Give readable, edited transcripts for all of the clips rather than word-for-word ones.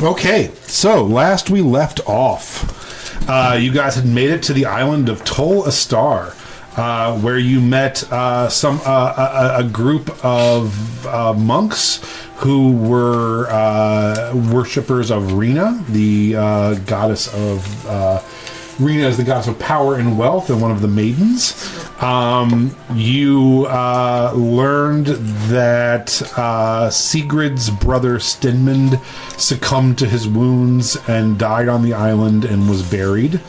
Okay, so last we left off, you guys had made it to the island of Tolle Astar, where you met a group of monks who were worshippers of Rena, the goddess of... Rena is the goddess of power and wealth and one of the maidens. You learned that Sigrid's brother Stinmund succumbed to his wounds and died on the island and was buried.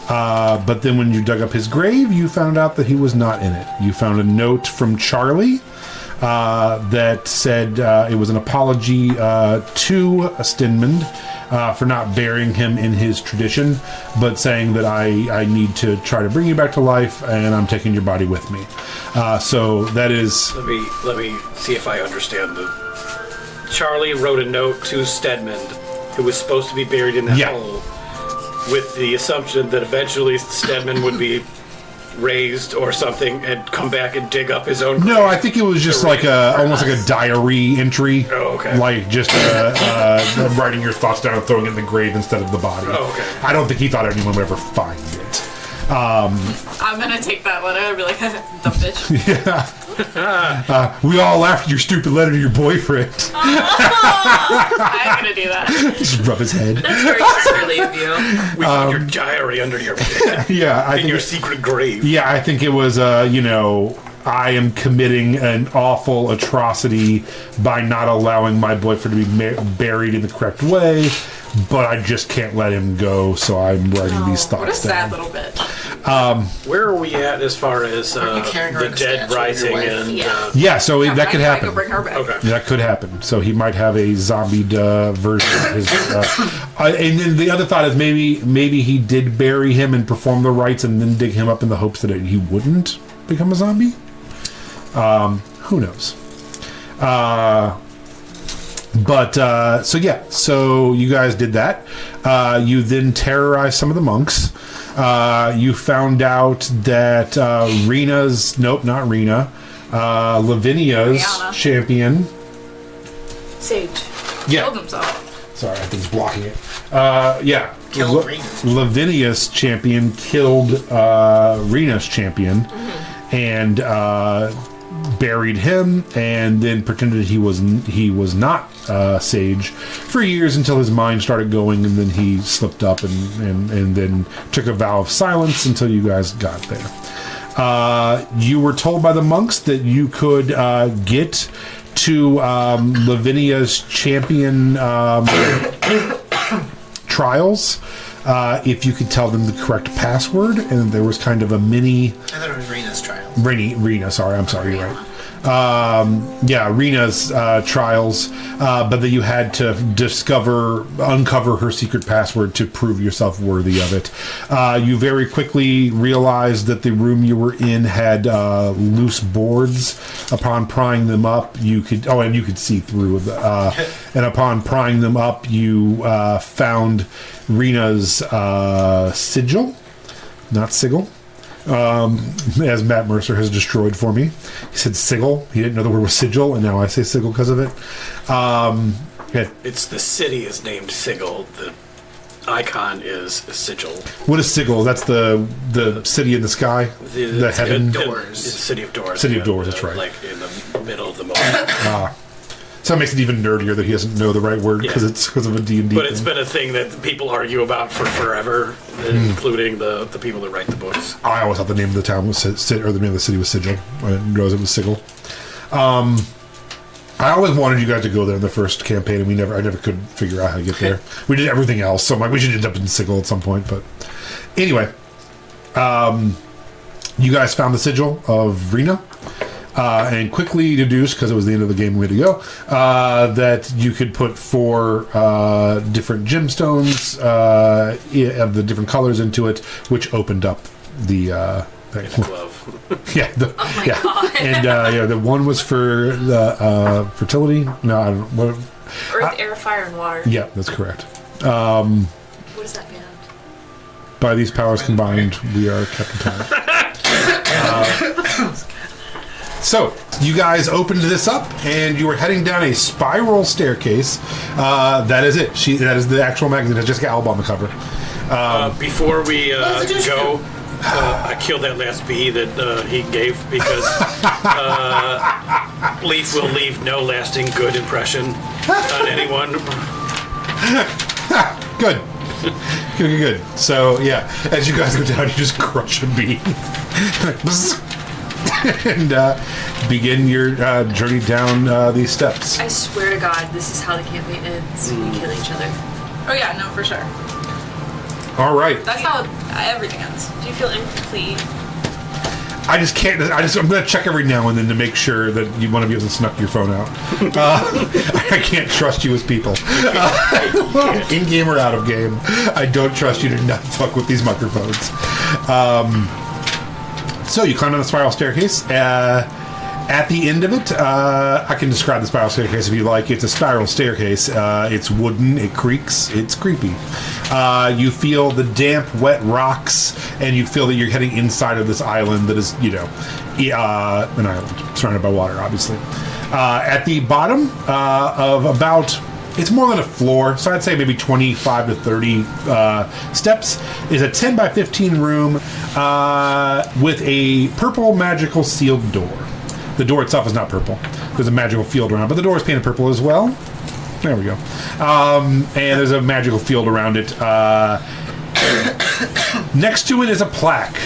But then when you dug up his grave, you found out that he was not in it. You found a note from Charlie that said it was an apology to Stinmund for not burying him in his tradition, but saying that I need to try to bring you back to life, and I'm taking your body with me. So that is... Let me see if I understand. Charlie wrote a note to Stedmund, who was supposed to be buried in that hole, with the assumption that eventually Stedmund would be raised or something and come back and dig up his own grave. No, I think it was just like almost like a diary entry. Oh, okay. Like just writing your thoughts down and throwing it in the grave instead of the body. Oh, okay. I don't think he thought anyone would ever find it. I'm gonna take that letter and be like, dumb bitch. Yeah. We all laughed at your stupid letter to your boyfriend. I'm gonna do that. Just rub his head. That's very sisterly of you. We found your diary under your bed. Yeah, in your secret grave. Yeah, I think it was, I am committing an awful atrocity by not allowing my boyfriend to be buried in the correct way, but I just can't let him go, so I'm writing these thoughts down. What a sad little bit. Where are we at as far as the dead rising and... Yeah, so that could happen. I could bring her back. Okay. That could happen. So he might have a zombied version of his... and then the other thought is maybe he did bury him and perform the rites and then dig him up in the hopes that he wouldn't become a zombie. Who knows? So you guys did that. You then terrorized some of the monks. You found out that Lavinia's Rihanna. champion. Sage. Yeah. Killed himself. Sorry, I think it's blocking it. Killed Rena's. Lavinia's champion killed Rena's champion. Mm-hmm. And buried him, and then pretended he was not Sage for years until his mind started going, and then he slipped up and then took a vow of silence until you guys got there. You were told by the monks that you could get to Lavinia's champion trials if you could tell them the correct password, and there was kind of a mini... I thought it was Rena's trial. Rena, sorry, I'm sorry, you're right. Rena's trials, but that you had to uncover her secret password to prove yourself worthy of it. You very quickly realized that the room you were in had loose boards. Upon prying them up, you could see through. And upon prying them up, you found Rena's sigil, not sigil. As Matt Mercer has destroyed for me. He said sigil. He didn't know the word was sigil, and now I say sigil because of it. It's the city is named Sigil. The icon is a sigil. What is sigil? That's the city in the sky? The heaven? Doors. It's the City of Doors. City of Doors, that's right. Like in the middle of the moment. So it makes it even nerdier that he doesn't know the right word because it's because of a D&D But it's been a thing that people argue about for forever, including the people that write the books. I always thought the name of the town was or the name of the city was Sigil. I didn't realize it was sigil. I always wanted you guys to go there in the first campaign, and I never could figure out how to get there. We did everything else, so I'm like, we should end up in Sigil at some point. But anyway, you guys found the sigil of Rena. And quickly deduced, because it was the end of the game, we had to go, that you could put 4 different gemstones of the different colors into it, which opened up the thing. In a glove. Yeah. Oh my god. And the one was for the fertility. No, I don't know. Earth, air, fire, and water. Yeah, that's correct. What is that band? By these powers combined, we are Captain Planet. So, You guys opened this up, and you were heading down a spiral staircase. That is it. That is the actual magazine. It has Jessica Alba on the cover. Before we go, I killed that last bee that he gave because Leaf will leave no lasting good impression on anyone. Good. Good. So, yeah, as you guys go down, you just crush a bee. And begin your journey down these steps. I swear to God, this is how the campaign ends. We kill each other. Oh yeah, no, for sure. All right. That's how everything ends. Do you feel incomplete? I just can't. I'm going to check every now and then to make sure that one of you hasn't snuck your phone out. I can't trust you as people. In game or out of game, I don't trust you to not fuck with these microphones. So you climb down the spiral staircase. At the end of it, I can describe the spiral staircase if you like. It's a spiral staircase. It's wooden. It creaks. It's creepy. You feel the damp, wet rocks, and you feel that you're heading inside of this island that is, an island surrounded by water, obviously. At the bottom of about... It's more than a floor, so I'd say maybe 25 to 30 steps, is a 10 by 15 room with a purple magical sealed door. The door itself is not purple. There's a magical field around, but the door is painted purple as well. There we go. And there's a magical field around it. Next to it is a plaque.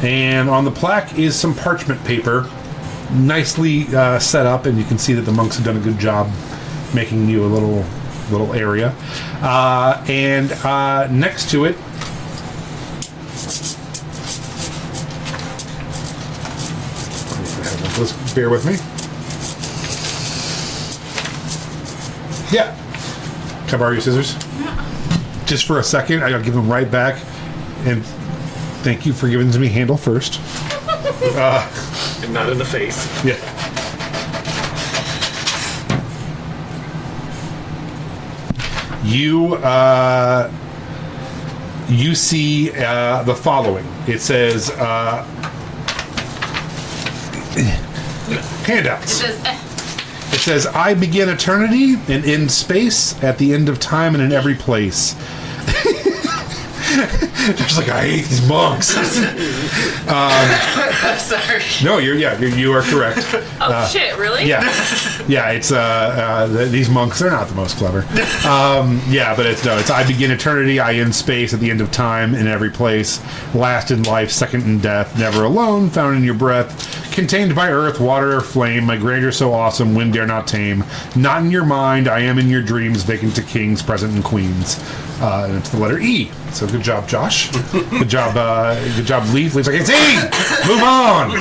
And on the plaque is some parchment paper, nicely set up, and you can see that the monks have done a good job making you a little area. And next to it, let's bear with me. Yeah. Can I borrow your scissors? Yeah. Just for a second, I gotta give them right back. And thank you for giving them to me handle first. And not in the face. Yeah. You see the following. It says handouts. It says, I begin eternity and end space at the end of time and in every place. Just like, I hate these monks. Sorry. No, you are correct. Oh shit! Really? Yeah, it's these monks. They're not the most clever. But it's I begin eternity, I end space at the end of time, in every place, last in life, second in death, never alone, found in your breath, contained by earth, water, or flame. My grandeur so awesome, wind dare not tame. Not in your mind, I am in your dreams, vacant to kings, present and queens. And it's the letter E. So good job, Josh. Good job, Leaf. Leaf's like, it's E! Move on!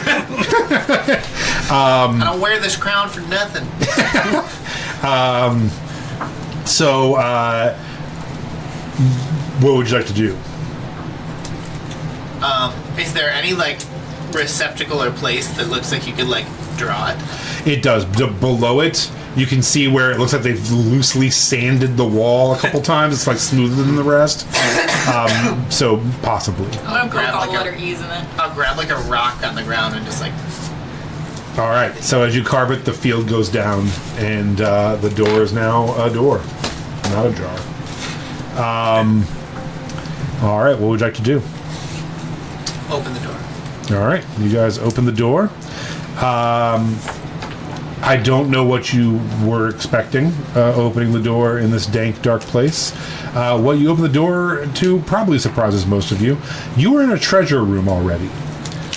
I don't wear this crown for nothing. What would you like to do? Is there any, receptacle or place that looks like you could, draw it? It does. Below it, you can see where it looks like they've loosely sanded the wall a couple times. It's, smoother than the rest. So, possibly. I'm gonna put all the letter E's in it. I'll grab, a rock on the ground and just, All right. So, as you carve it, the field goes down, and the door is now a door, not a jar. All right. What would you like to do? open the door. All right. You guys open the door. I don't know what you were expecting opening the door in this dank, dark place. What you open the door to probably surprises most of you. You were in a treasure room already.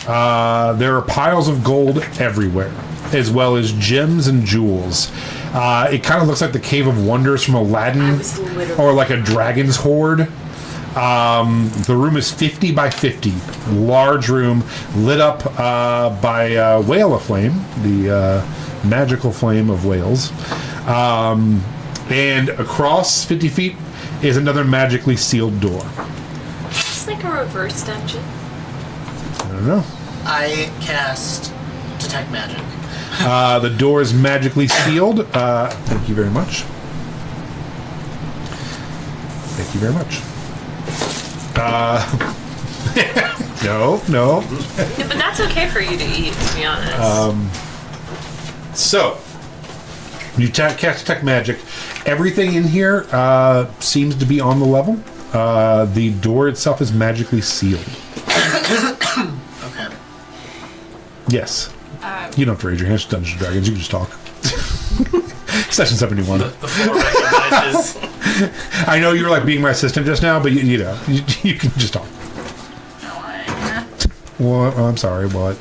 There are piles of gold everywhere, as well as gems and jewels. It kind of looks like the Cave of Wonders from Aladdin, or like a dragon's hoard. The room is 50 by 50, large room, lit up by whale of flame, the magical flame of whales. And across 50 feet is another magically sealed door. It's like a reverse dungeon. I don't know. I cast Detect Magic. The door is magically sealed. Thank you very much. Thank you very much. No. Yeah, but that's okay for you to eat, to be honest. So, you cast Detect Magic. Everything in here seems to be on the level. The door itself is magically sealed. Okay. Yes. You don't have to raise your hands to Dungeons & Dragons. You can just talk. Session 71. The floor recognizes. I know you were like being my assistant just now, but you know, you can just talk. What? Oh, I'm sorry, what?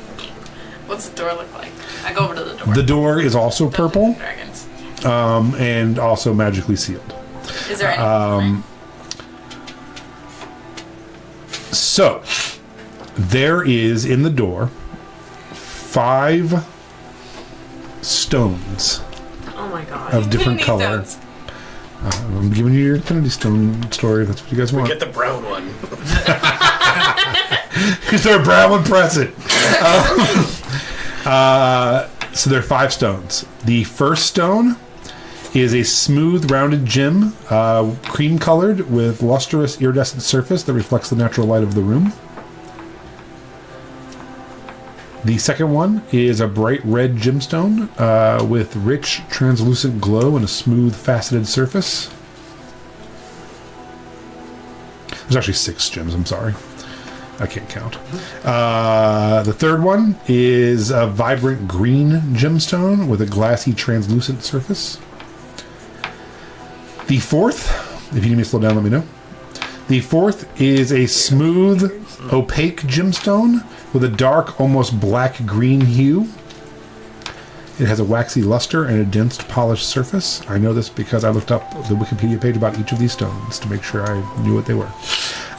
What's the door look like? I go over to the door. The door is also purple, Dragons. and also magically sealed. Is there any? So, there is in the door 5 stones Oh my god. of different Infinity color. stones. I'm giving you your Infinity Stone story if that's what you guys want. Get the brown one. Because they're brown and present. So there are 5 stones. The first stone is a smooth, rounded gem, cream-colored with lustrous, iridescent surface that reflects the natural light of the room. The second one is a bright red gemstone with rich, translucent glow and a smooth, faceted surface. There's actually 6 gems, I'm sorry. I can't count. The third one is a vibrant green gemstone with a glassy, translucent surface. The fourth, if you need me to slow down, let me know. The fourth is a smooth, opaque gemstone with a dark, almost black-green hue. It has a waxy luster and a dense, polished surface. I know this because I looked up the Wikipedia page about each of these stones to make sure I knew what they were.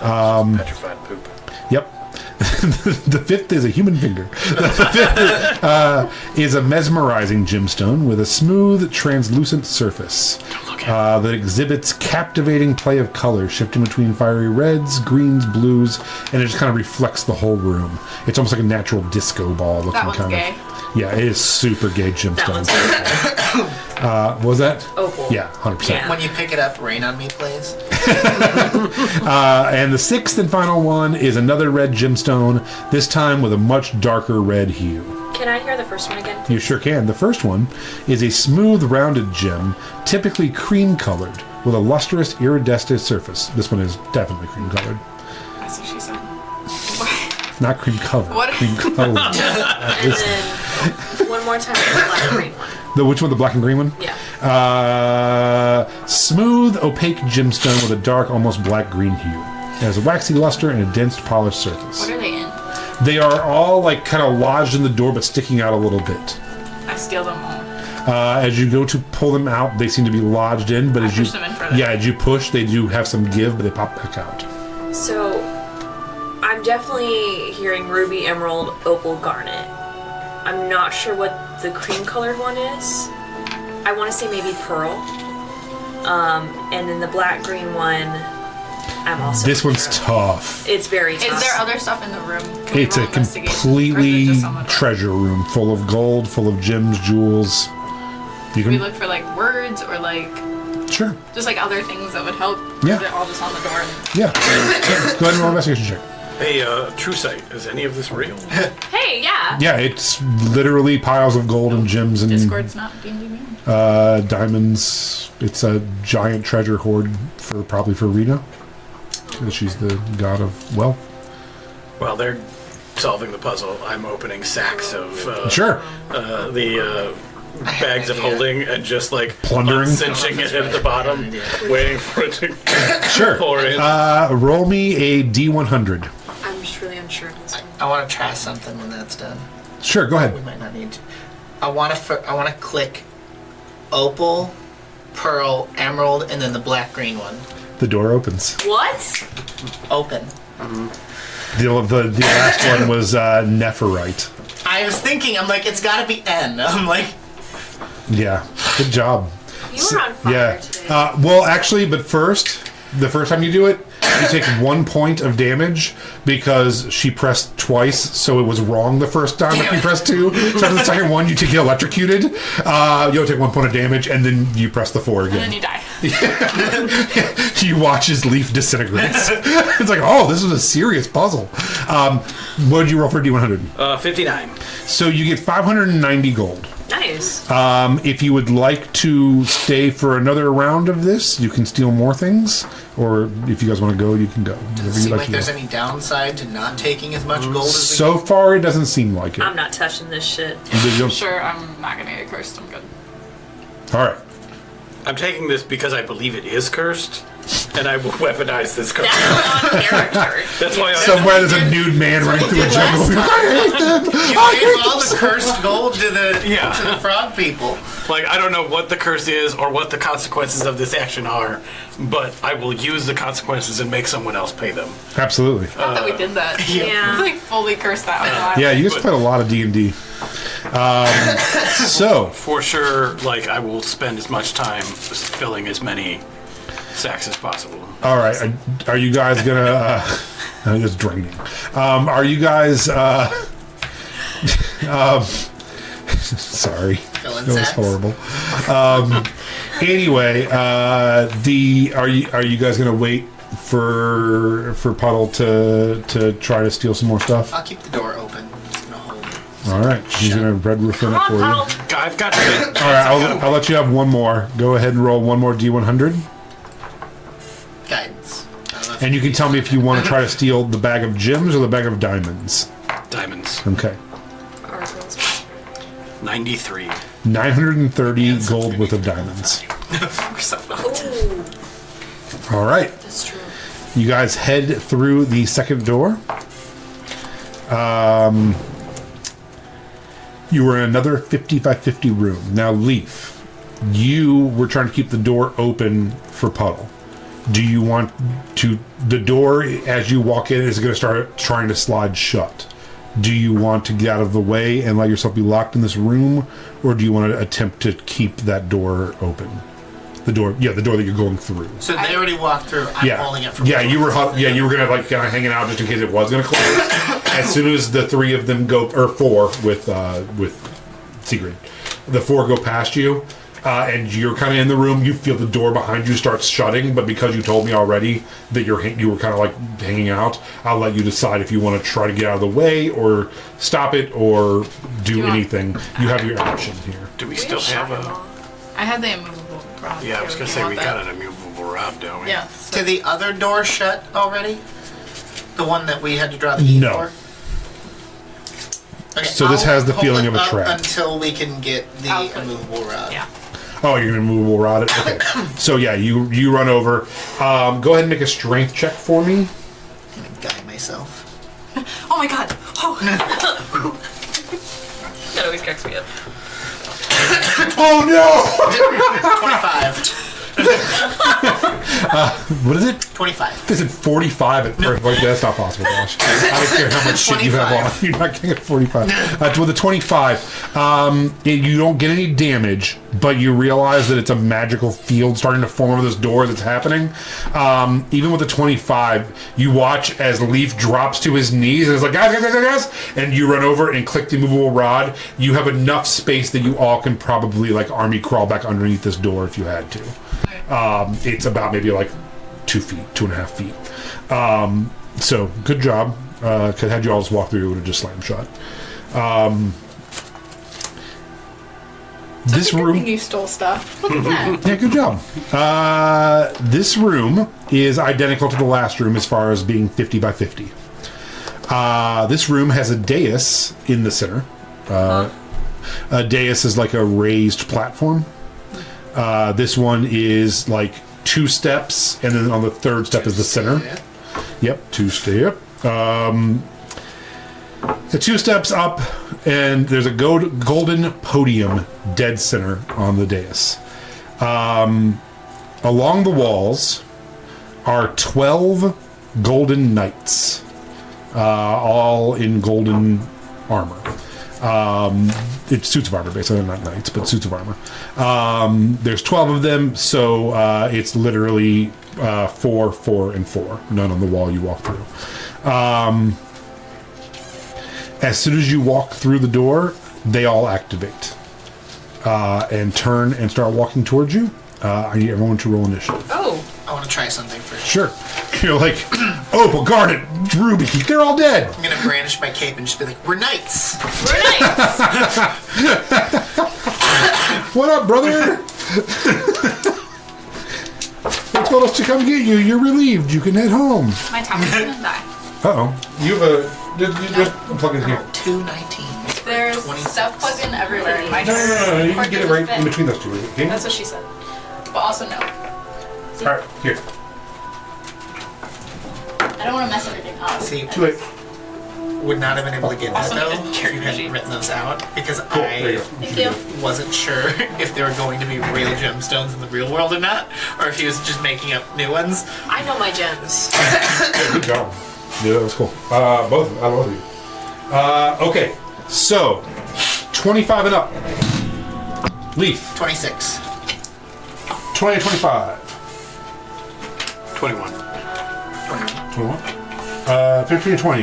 Petrified poop. Yep. The fifth is a human finger. The fifth is a mesmerizing gemstone with a smooth, translucent surface that exhibits captivating play of color, shifting between fiery reds, greens, blues, and it just kind of reflects the whole room. It's almost like a natural disco ball looking That one's kind gay. of. Yeah, it is super gay gemstone. That one's so What was that? opal. Yeah, 100%. Yeah. When you pick it up, rain on me, please. And the sixth and final one is another red gemstone, this time with a much darker red hue. Can I hear the first one again? You sure can. The first one is a smooth, rounded gem, typically cream-colored, with a lustrous, iridescent surface. This one is definitely cream-colored. That's what she said. Not cream-covered. What? Cream-colored. And then one more time, the black green one. Which one? The black and green one? Yeah. Smooth, opaque gemstone with a dark, almost black-green hue. It has a waxy luster and a dense, polished surface. What are they in? They are all like kind of lodged in the door, but sticking out a little bit. I steal them all. As you go to pull them out, they seem to be lodged in, but as you push them in further. yeah, as you push, they do have some give, but they pop back out. So, I'm definitely hearing ruby, emerald, opal, garnet. I'm not sure what the cream-colored one is. I want to say maybe pearl. And then the black-green one, I'm also This not one's sure. tough. It's very tough. Is there other stuff in the room? Can we It's a roll investigation? Or is it completely just on the door? treasure room full of gold, full of gems, jewels. You We can look for like words or like sure, just like other things that would help. Yeah. They're all just on the door. yeah. Go ahead and roll an investigation check. Hey, True Sight, is any of this real? Hey, yeah. Yeah, it's literally piles of gold and gems and Discord's not D&D banned. diamonds. It's a giant treasure hoard probably for Rena. She's the god of wealth. While they're solving the puzzle, I'm opening sacks of Sure. the bags of holding and just like Plundering? cinching it at the bottom, waiting for it to Sure. pour in. Roll me a D100. I'm just really unsure of this one. I want to try something when that's done. Sure, go We ahead. might not need to. I want to click opal, pearl, emerald, and then the black green one. The door opens. What? Open. The last one was Nephirite. I was thinking, I'm like, it's got to be N. I'm like, Yeah, good job. You were on fire Yeah. today. Well, actually, but first, the first time you do it, you take 1 point of damage because she pressed twice, so it was wrong the first time if you pressed 2. So after the second one, you take electrocuted. You'll take 1 point of damage, and then you press the 4 And then again. you die. You watch his leaf disintegrates. It's like, oh, this is a serious puzzle. What did you roll for D100? 59. So you get 590 gold. Nice. If you would like to stay for another round of this, you can steal more things. Or if you guys want to go, you can go. Does it seem like there's any downside to not taking as much gold as we So far, it doesn't seem like it. I'm not touching this shit. Sure, I'm not gonna get cursed. I'm good. All right. I'm taking this because I believe it is cursed, and I will weaponize this curse. That's on character. That's why Somewhere there's a nude man running through a jungle. You gave all the cursed gold to the frog people. Like, I don't know what the curse is or what the consequences of this action are, but I will use the consequences and make someone else pay them. Absolutely. Not that we did that. Yeah. It's like fully cursed out. Yeah, you guys played a lot of D&D. So, For sure, like, I will spend as much time filling as many sacks as possible. all right. Are you guys gonna? It's draining. Are you guys? Sorry, Filling that was sacks? horrible. Anyway, are you guys gonna wait for Puddle to try to steal some more stuff? I'll keep the door open. Just gonna hold it. All right, he's gonna red roof in it for Come you. on, All Puddle. I've got to. right, I'll let you have one more. Go ahead and roll one more D100, Guidance. I don't know if and you can tell me if you want to try to steal the bag of gems or the bag of diamonds. Diamonds. Okay. 93. 930 gold worth of diamonds. We're so Ooh, All right. that's true. You guys head through the second door. You were in another 50 by 50 room. Now, Leaf, you were trying to keep the door open for Puddle. Do you want to... The door, as you walk in, is going to start trying to slide shut. Do you want to get out of the way and let yourself be locked in this room? Or do you want to attempt to keep that door open? The door that you're going through. So they already walked through. I'm holding it from you were gonna like kind of hanging out just in case it was gonna close. As soon as the three of them go, or four with Sigrid, the four go past you, and you're kind of in the room. You feel the door behind you starts shutting, but because you told me already that you were kind of like hanging out, I'll let you decide if you want to try to get out of the way or stop it or do anything. You have your option here. Do we still have a... I had the immovable rod. Yeah, I was going to say, we got an immovable rod, don't we? Yeah. To the other door shut already? The one that we had to draw the E No. for? Okay, So this I'll has the hold feeling it of a up trap. until we can get the I'll put- immovable rod. Yeah. Oh, you're gonna move rod it. Okay. So yeah, you run over. Go ahead and make a strength check for me. I'm gonna guide myself. Oh my god. Oh. That always cracks me up. Oh no! 25. What is it? 25. Is it 45 at first? Like, that's not possible, Josh. I don't care how much shit you have on. 25. You're not getting a 45. With a 25, you don't get any damage, but you realize that it's a magical field starting to form over this door that's happening. Even with the 25, you watch as Leaf drops to his knees and is like, guys, and you run over and click the movable rod. You have enough space that you all can probably like army crawl back underneath this door if you had to. It's about maybe like 2 feet, 2.5 feet. So good job. Cause had you all just walked through, it would have just slammed shut. This Good room, thing you stole stuff. Look at that. yeah, good job. This room is identical to the last room as far as being 50 by 50. This room has a dais in the center. A dais is like a raised platform. This one is like 2 steps, and then on the 3rd step is the center. Yep, 2 step. 2 steps up, and there's a golden podium dead center on the dais. Along the walls are 12 golden knights, all in golden armor. It's suits of armor, basically, not knights, but suits of armor. There's 12 of them, so it's literally 4, 4, and 4. None on the wall you walk through. As soon as you walk through the door, they all activate and turn and start walking towards you. I need everyone to roll initiative. Oh, I want to try something first. Sure. You're like, Opal, Garnet, Ruby, they're all dead. I'm going to brandish my cape and just be like, we're knights. we're nice. What up, brother? They told us to come get you. You're relieved. You can head home. My tower's gonna die. Uh-oh. You have a... Just plug in here. 219. There's stuff plugged in everywhere in my No. You can get it right in between those two. Okay? That's what she said. But also no. All right, here. I don't want to mess everything up. See, Too late. would not have been able to get that Also, though it's if you hadn't written those out because Cool. There you I go. Thank you. wasn't sure if they were going to be real gemstones in the real world or not, or if he was just making up new ones. I know my gems. Good job. Yeah, that was cool. Both. I love you. Okay, so 25 and up. Leaf. 26. 20 to 25. 21. 21. 15 to 20.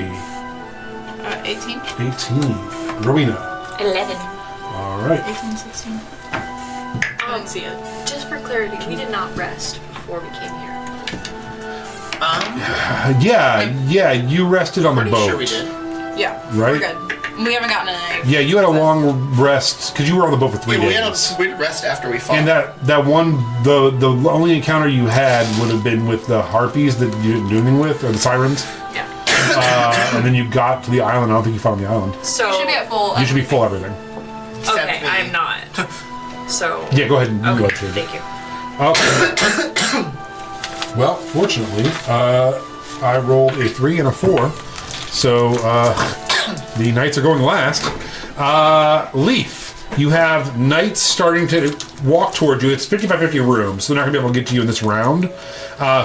18. 18. Rowena. 11. All right. 18, 16. I didn't see it. Just for clarity, we did not rest before we came here. Yeah, you rested on the Pretty boat. sure we did. Yeah. Right? We're good. We haven't gotten any. Yeah, you had a long rest because you were on the boat for 3 Yeah, days. we rest after we fought. And that one, the only encounter you had would have been with the harpies that you didn't do anything with, or the sirens. Yeah. And then you got to the island. I don't think you fought on the island. So You should be at full. You should be full everything. okay, I'm not. So Yeah, go ahead and okay, go ahead. David. thank you. Okay. Well, fortunately, I rolled a 3 and a 4, so the knights are going last. Leaf, you have knights starting to walk towards you. It's 55-50 room, so they're not going to be able to get to you in this round.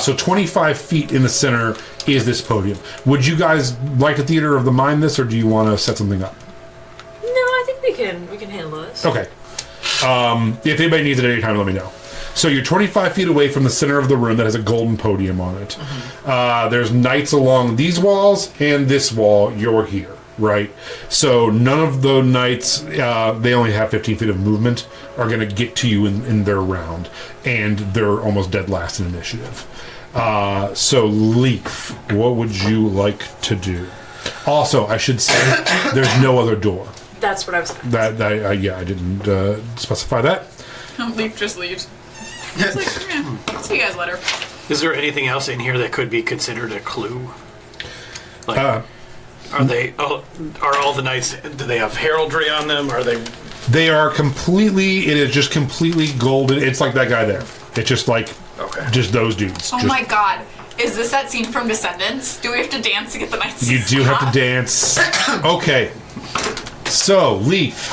So 25 feet in the center is this podium. Would you guys like to theater of the mind this, or do you want to set something up? No, I think we can handle this. Okay. If anybody needs it at any time, let me know. So you're 25 feet away from the center of the room that has a golden podium on it. There's knights along these walls and this wall. You're here, right? So none of the knights, they only have 15 feet of movement, are going to get to you in their round. And they're almost dead last in initiative. So Leaf, what would you like to do? Also, I should say, there's no other door. That's what I was. I didn't specify that. Leaf just leaves. It's like, yeah. See you guys later. Is there anything else in here that could be considered a clue? Like, are all the knights? Do they have heraldry on them? Are they? They are completely. It is just completely golden. It's like that guy there. It's just like just those dudes. Oh my god. Is this that scene from Descendants? Do we have to dance to get the knights? You do have to dance. Okay. So Leaf.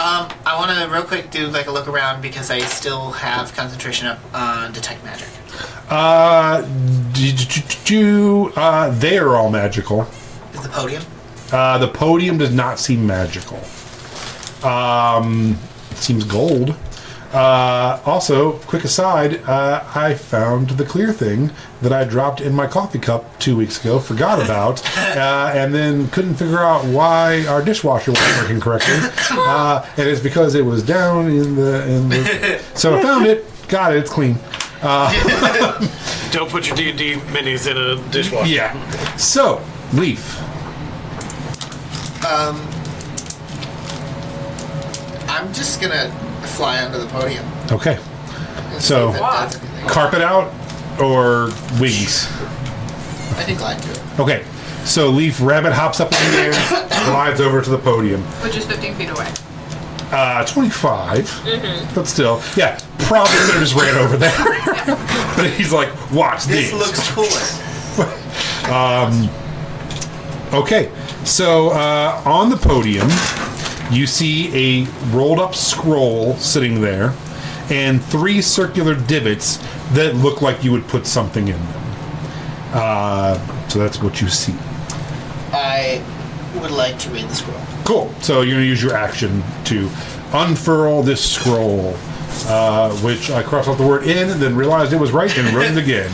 I want to real quick do like a look around because I still have concentration up on detect magic. They are all magical. Is the podium? The podium does not seem magical. It seems gold. Also, quick aside, I found the clear thing that I dropped in my coffee cup 2 weeks ago, forgot about, and then couldn't figure out why our dishwasher wasn't working correctly. And it's because it was down in the so I found it, got it, it's clean. Don't put your D&D minis in a dishwasher. Yeah. So, Leaf. I'm just gonna fly onto the podium. Okay. and So, see if it does anything. carpet out or wings? I think glide to it. Okay. So Leaf Rabbit hops up in the air, glides over to the podium. Which is 15 feet away. 25. But still, yeah, probably could have just ran over there. But he's like, watch This these. looks cooler. Okay, so on the podium, you see a rolled up scroll sitting there and 3 circular divots that look like you would put something in them. So that's what you see. I would like to read the scroll. Cool. So you're going to use your action to unfurl this scroll, which I crossed out the word in and then realized it was right and wrote it again.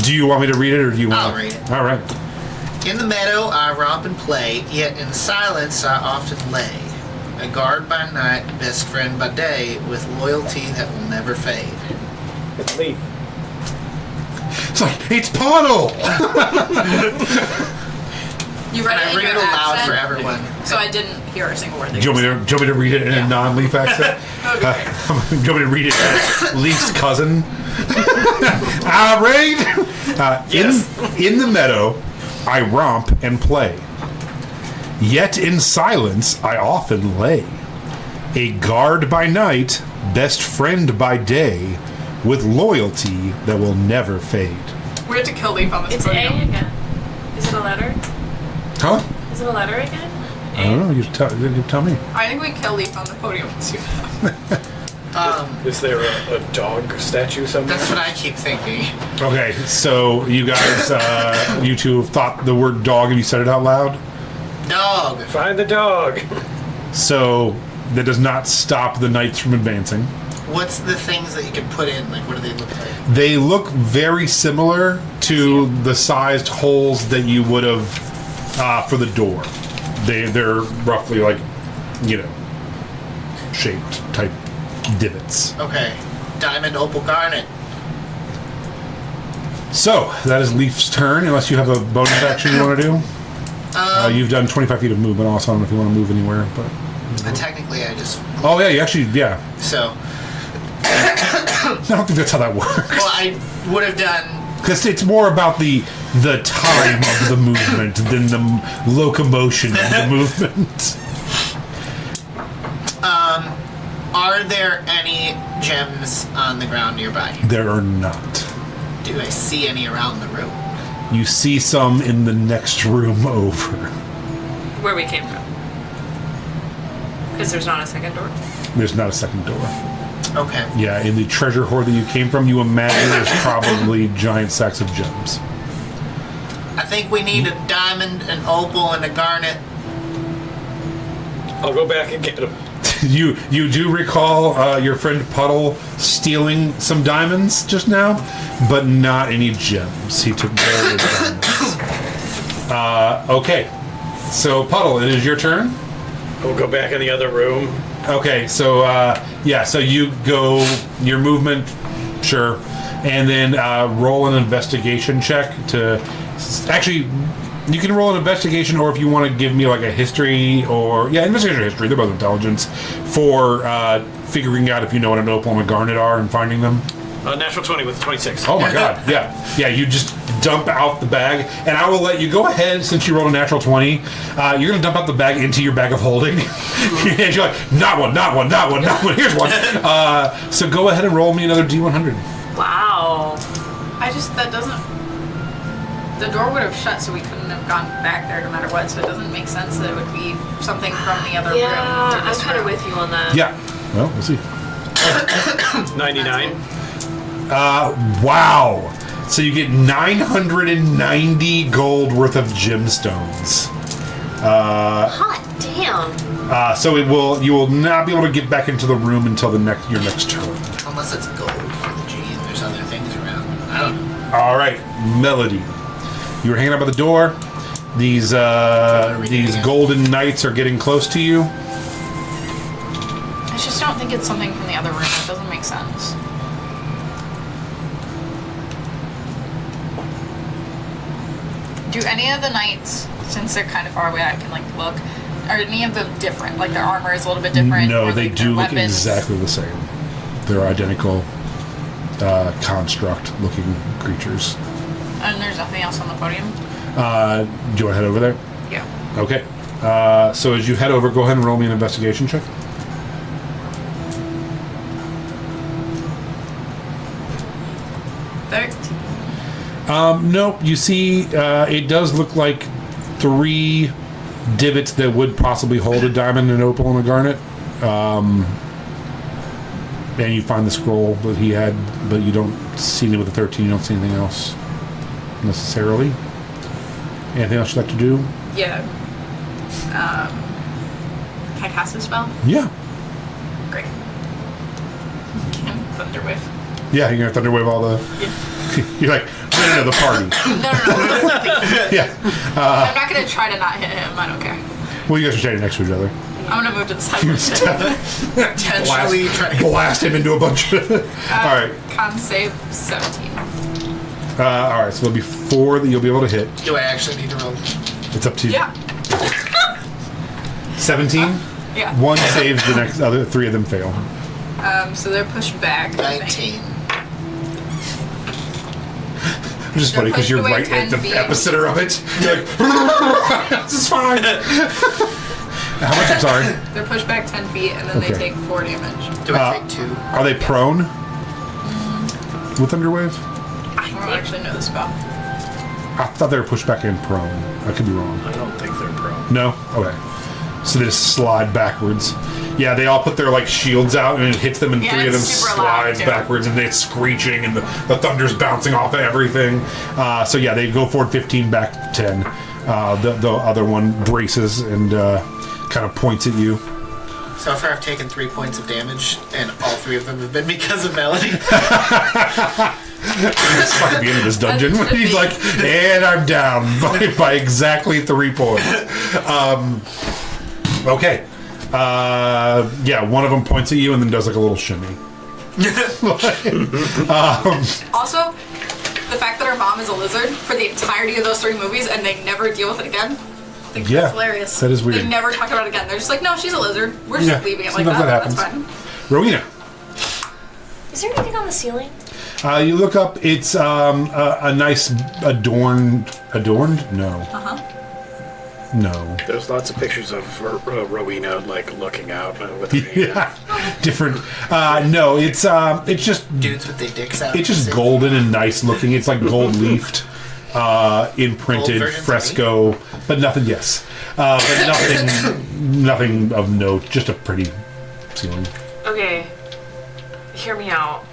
Do you want me to read it or do you want I'll read it. All right. In the meadow I romp and play, yet in silence I often lay. A guard by night, best friend by day, with loyalty that will never fade. It's Leaf. It's like, it's Puddle! You read And it I in read it your aloud accent, for everyone. so I didn't hear a single word. Do you want me to read it in a non-Leaf accent? That would be great. Do you want me to read it as Leaf's cousin? All right. Yes. In the meadow, I romp and play. Yet in silence, I often lay. A guard by night, best friend by day, with loyalty that will never fade. We have to kill Leaf on this It's A podium. again. Is it a letter? Huh? Is it a letter again? I don't know. You tell me. I think we kill Leaf on the podium. Is there a dog statue somewhere? That's what I keep thinking. Okay, so you guys, you two have thought the word dog and you said it out loud. Dog. Find the dog. So that does not stop the knights from advancing. What's the things that you can put in? Like, what do they look like? They look very similar to the sized holes that you would have for the door. They're roughly like, shaped type divots. Okay. Diamond, opal, garnet. So that is Leaf's turn, unless you have a bonus action you want to do. You've done 25 feet of movement also. I don't know if you want to move anywhere, but Technically, I just. oh yeah, you actually So. I don't think that's how that works. Well, I would have done. Because it's more about the time of the movement than the locomotion of the movement. Are there any gems on the ground nearby? There are not. Do I see any around the room? You see some in the next room over. Where we came from. Because there's not a second door. There's not a second door. Okay. Yeah, in the treasure hoard that you came from, you imagine there's probably giant sacks of gems. I think we need a diamond, an opal, and a garnet. I'll go back and get him. You do recall your friend Puddle stealing some diamonds just now, but not any gems. He took very little diamonds. Okay, so Puddle, it is your turn. We'll go back in the other room. Okay, so so you go your movement, sure, and then roll an investigation check to. Actually, you can roll an investigation, or if you want to give me like a history, or investigation or history. They're both intelligence for figuring out if you know what an opal and a garnet are and finding them. Natural 20 with 26. Oh my god, yeah. You just dump out the bag, and I will let you go ahead since you rolled a natural 20. You're gonna dump out the bag into your bag of holding, and you're like, not one. Here's one. So go ahead and roll me another D100. Wow. That doesn't. The door would have shut, so we couldn't have gone back there no matter what. So it doesn't make sense that it would be something from the other room. Yeah, to I'm this kind of room. with you on that. Yeah. Well, we'll see. 99. Wow. So you get 990 gold worth of gemstones. Hot damn. So you will not be able to get back into the room until your next turn. Unless it's gold for the G and there's other things around. I don't know. All right, Melody. You were hanging out by the door. These golden knights are getting close to you. I just don't think it's something from the other room. It doesn't make sense. Do any of the knights, since they're kind of far away, I can look. Are any of them different? Like their armor is a little bit different? No, or, they their do look weapons? exactly the same. They're identical construct-looking creatures. And there's nothing else on the podium? Do you want to head over there? Yeah. Okay. So as you head over, go ahead and roll me an investigation check. Nope. You see, it does look like 3 divots that would possibly hold a diamond, an opal, and a garnet. And you find the scroll that he had, but you don't see it with the 13. You don't see anything else necessarily. Anything else you'd like to do? Yeah. Can I cast a spell? Yeah. Great. Can Thunderwave. Yeah, you're gonna thunderwave all the. Yeah. You're like, no, the party. No. Yeah. I'm not going to try to not hit him. I don't care. Well, you guys are standing next to each other. I'm going to move to the side of the Potentially trying to. Blast him into a bunch of. All right. Con save 17. All right. So it'll be 4 that you'll be able to hit. Do I actually need to roll? It's up to you. Yeah. 17? Yeah. One saves, the next other 3 of them fail. So they're pushed back. I think. 19. Which is funny because pushed you're away right at 10 the feet. epicenter of it. You're like, this is fine. How much? I'm sorry. They're pushed back 10 feet and then they Okay. take 4 damage. Do I take 2? Are they prone with Thunderwave? I don't actually know the spell. I thought they were pushed back and prone. I could be wrong. I don't think they're prone. No? Okay. So they just slide backwards. Yeah, they all put their like shields out and it hits them and Yeah, 3 of them it's super loud, slides too. backwards and it's screeching and the thunder's bouncing off of everything. So yeah, they go forward 15, back 10. The other one braces and kind of points at you. So far I've taken 3 points of damage, and all 3 of them have been because of Melody. It's fucking the end of this dungeon. He's like, and I'm down by exactly 3 points. Okay. Yeah, one of them points at you and then does like a little shimmy. Also, the fact that our mom is a lizard for the entirety of those 3 movies and they never deal with it again. I think Yeah, that's hilarious. that is weird. They never talk about it again. They're just like, no, she's a lizard. We're just Yeah, leaving it like sometimes that. that That's happens. fine. Rowena. Is there anything on the ceiling? You look up, it's a nice adorned... Adorned? No. No. There's lots of pictures of Rowena like looking out with her hand. Yeah. Different. No, it's just... Dudes with their dicks out. It's just golden and nice looking. It's like gold leafed, imprinted Gold versions of fresco, but nothing. Yes, but nothing of note. Just a pretty ceiling. Okay, hear me out.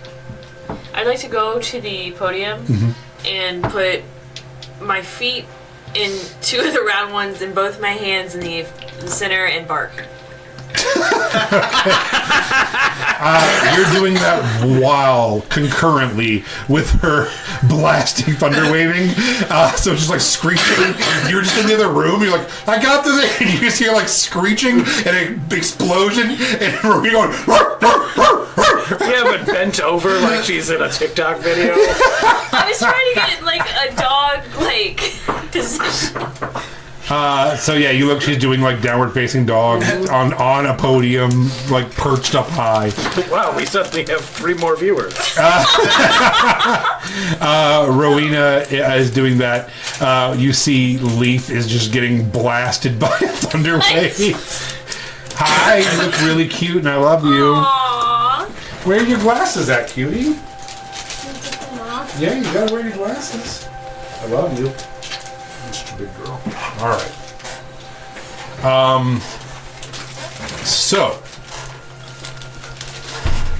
I'd like to go to the podium and put my feet in 2 of the round ones and both my hands in the center and bark. You're doing that while concurrently with her blasting thunder waving. So it's just like screeching. You're just in the other room. You're like, I got this. And you just hear like screeching and an explosion. And we're going. Yeah, but bent over like she's in a TikTok video. I was trying to get like a dog like position. So yeah, you look. She's doing like downward facing dog on a podium, like perched up high. Wow, we suddenly have 3 more viewers. Rowena is doing that. You see, Leaf is just getting blasted by a thunder wave. Hi, you look really cute, and I love you. Aww. Where are your glasses at, cutie? Yeah, you gotta wear your glasses. I love you. Such a big girl. All right. So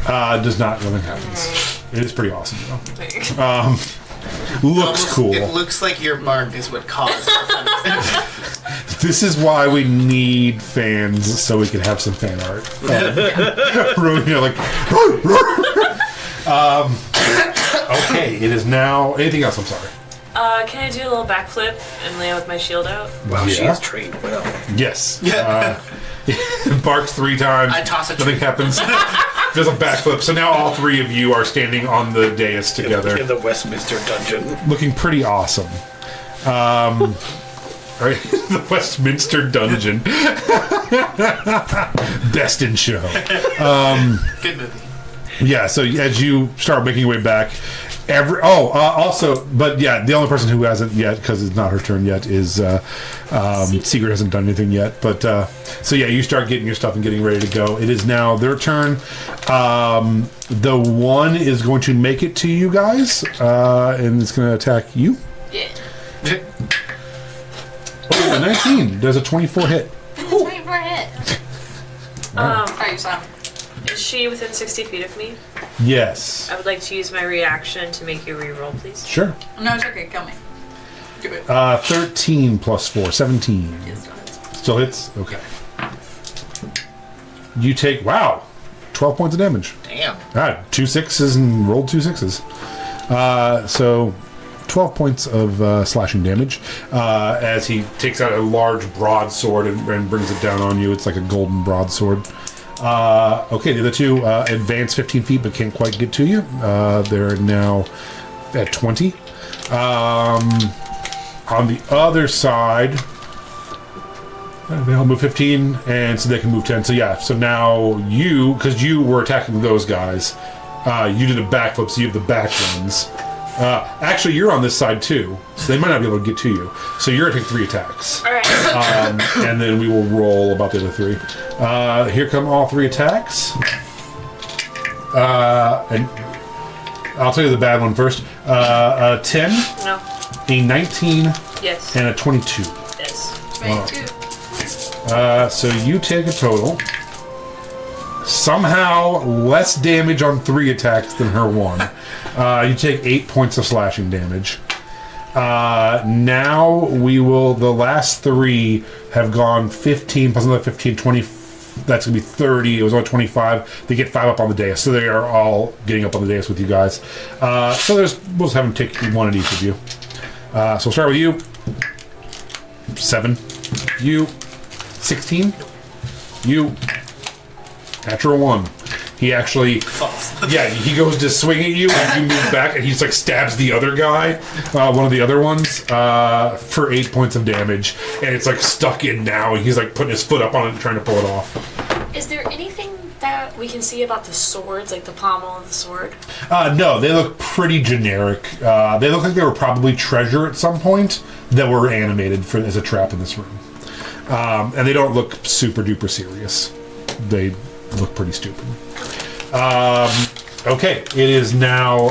does not nothing happens. It is pretty awesome though. Looks Almost- cool. It looks like your bark is what caused the thunder. This is why we need fans so we can have some fan art. Rowena like. Okay, it is now. Anything else? I'm sorry. Can I do a little backflip and land with my shield out? Wow, she Yeah. is trained well. Yes. Barks 3 times. I toss a Nothing happens. Does a backflip. So now all 3 of you are standing on the dais together, In the Westminster dungeon. looking pretty awesome. Right, the Westminster dungeon. Best in show. Good movie. Yeah. So as you start making your way back, also, but yeah, the only person who hasn't yet, because it's not her turn yet, is Sigurd hasn't done anything yet. But so yeah, you start getting your stuff and getting ready to go. It is now their turn. The one is going to make it to you guys, and it's going to attack you. Yeah. Oh, a 19 does a 24 hit. 24 hit. Are you Sam? Is she within 60 feet of me? Yes. I would like to use my reaction to make you reroll, please. Sure. No, it's okay. Kill me. Do it. 13 plus 4, 17. Yes, go ahead. Still hits? Okay. You take, 12 points of damage. Damn. 2 6s and rolled 2 6s. So 12 points of slashing damage as he takes out a large broadsword and brings it down on you. It's like a golden broadsword. Okay, the other 2 advance 15 feet but can't quite get to you. They're now at 20. On the other side, They all move 15, and so they can move 10. So yeah, so now you, because you were attacking those guys, you did a backflip, so you have the back ones. Actually, you're on this side too, so they might not be able to get to you. So you're going to take 3 attacks. All right. And then we will roll about the other 3. Here come all 3 attacks. And I'll tell you the bad one first. A 10, No. a 19, Yes. and a 22. Yes. 22. So you take a total. Somehow less damage on 3 attacks than her 1. You take 8 points of slashing damage. Now the last 3 have gone 15 plus another 15, 20. That's going to be 30. It was only 25. They get 5 up on the dais. So they are all getting up on the dais with you guys. So we'll just have them take 1 at each of you. So we'll start with you. 7. You. 16. You. Natural 1. He actually, he goes to swing at you, and you move back, and he just like stabs the other guy, one of the other ones, for 8 points of damage, and it's like stuck in now, and he's like putting his foot up on it and trying to pull it off. Is there anything that we can see about the swords, like the pommel of the sword? No, they look pretty generic. They look like they were probably treasure at some point that were animated as a trap in this room. And they don't look super duper serious. They look pretty stupid. Okay, it is now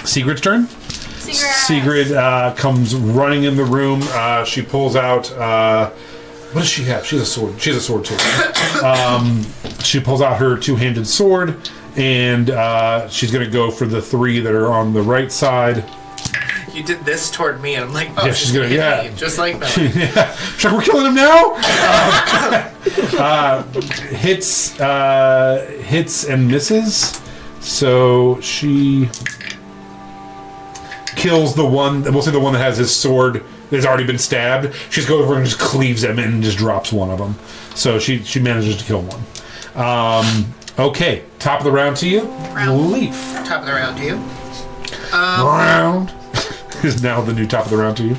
Sigrid's turn. Sigrid comes running in the room. She pulls out. What does she have? She has a sword. She has a sword too. She pulls out her 2-handed sword, and she's going to go for the 3 that are on the right side. You did this toward me, and I'm like, oh, Yeah, she's gonna- hit yeah. me, just like that. She's like, we're killing him now. Hits and misses. So she kills the one. We'll say the one that has his sword that's already been stabbed. She just goes over and just cleaves him and just drops one of them. So she manages to kill one. Okay, top of the round to you, Leaf. Top of the round to you. Round is now the new top of the round to you.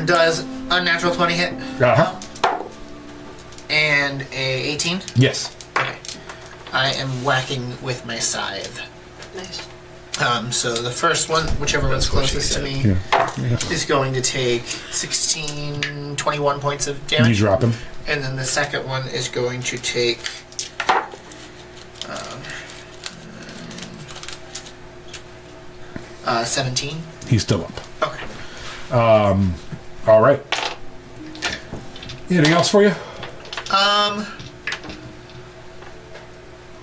Does unnatural 20 hit Uh-huh. and a 18? Yes. Okay. I am whacking with my scythe. Nice. So the first one, whichever one's closest to me, is going to take 16, 21 points of You damage. drop him. And then the second one is going to take 17. He's still up. Okay. All right. Anything else for you?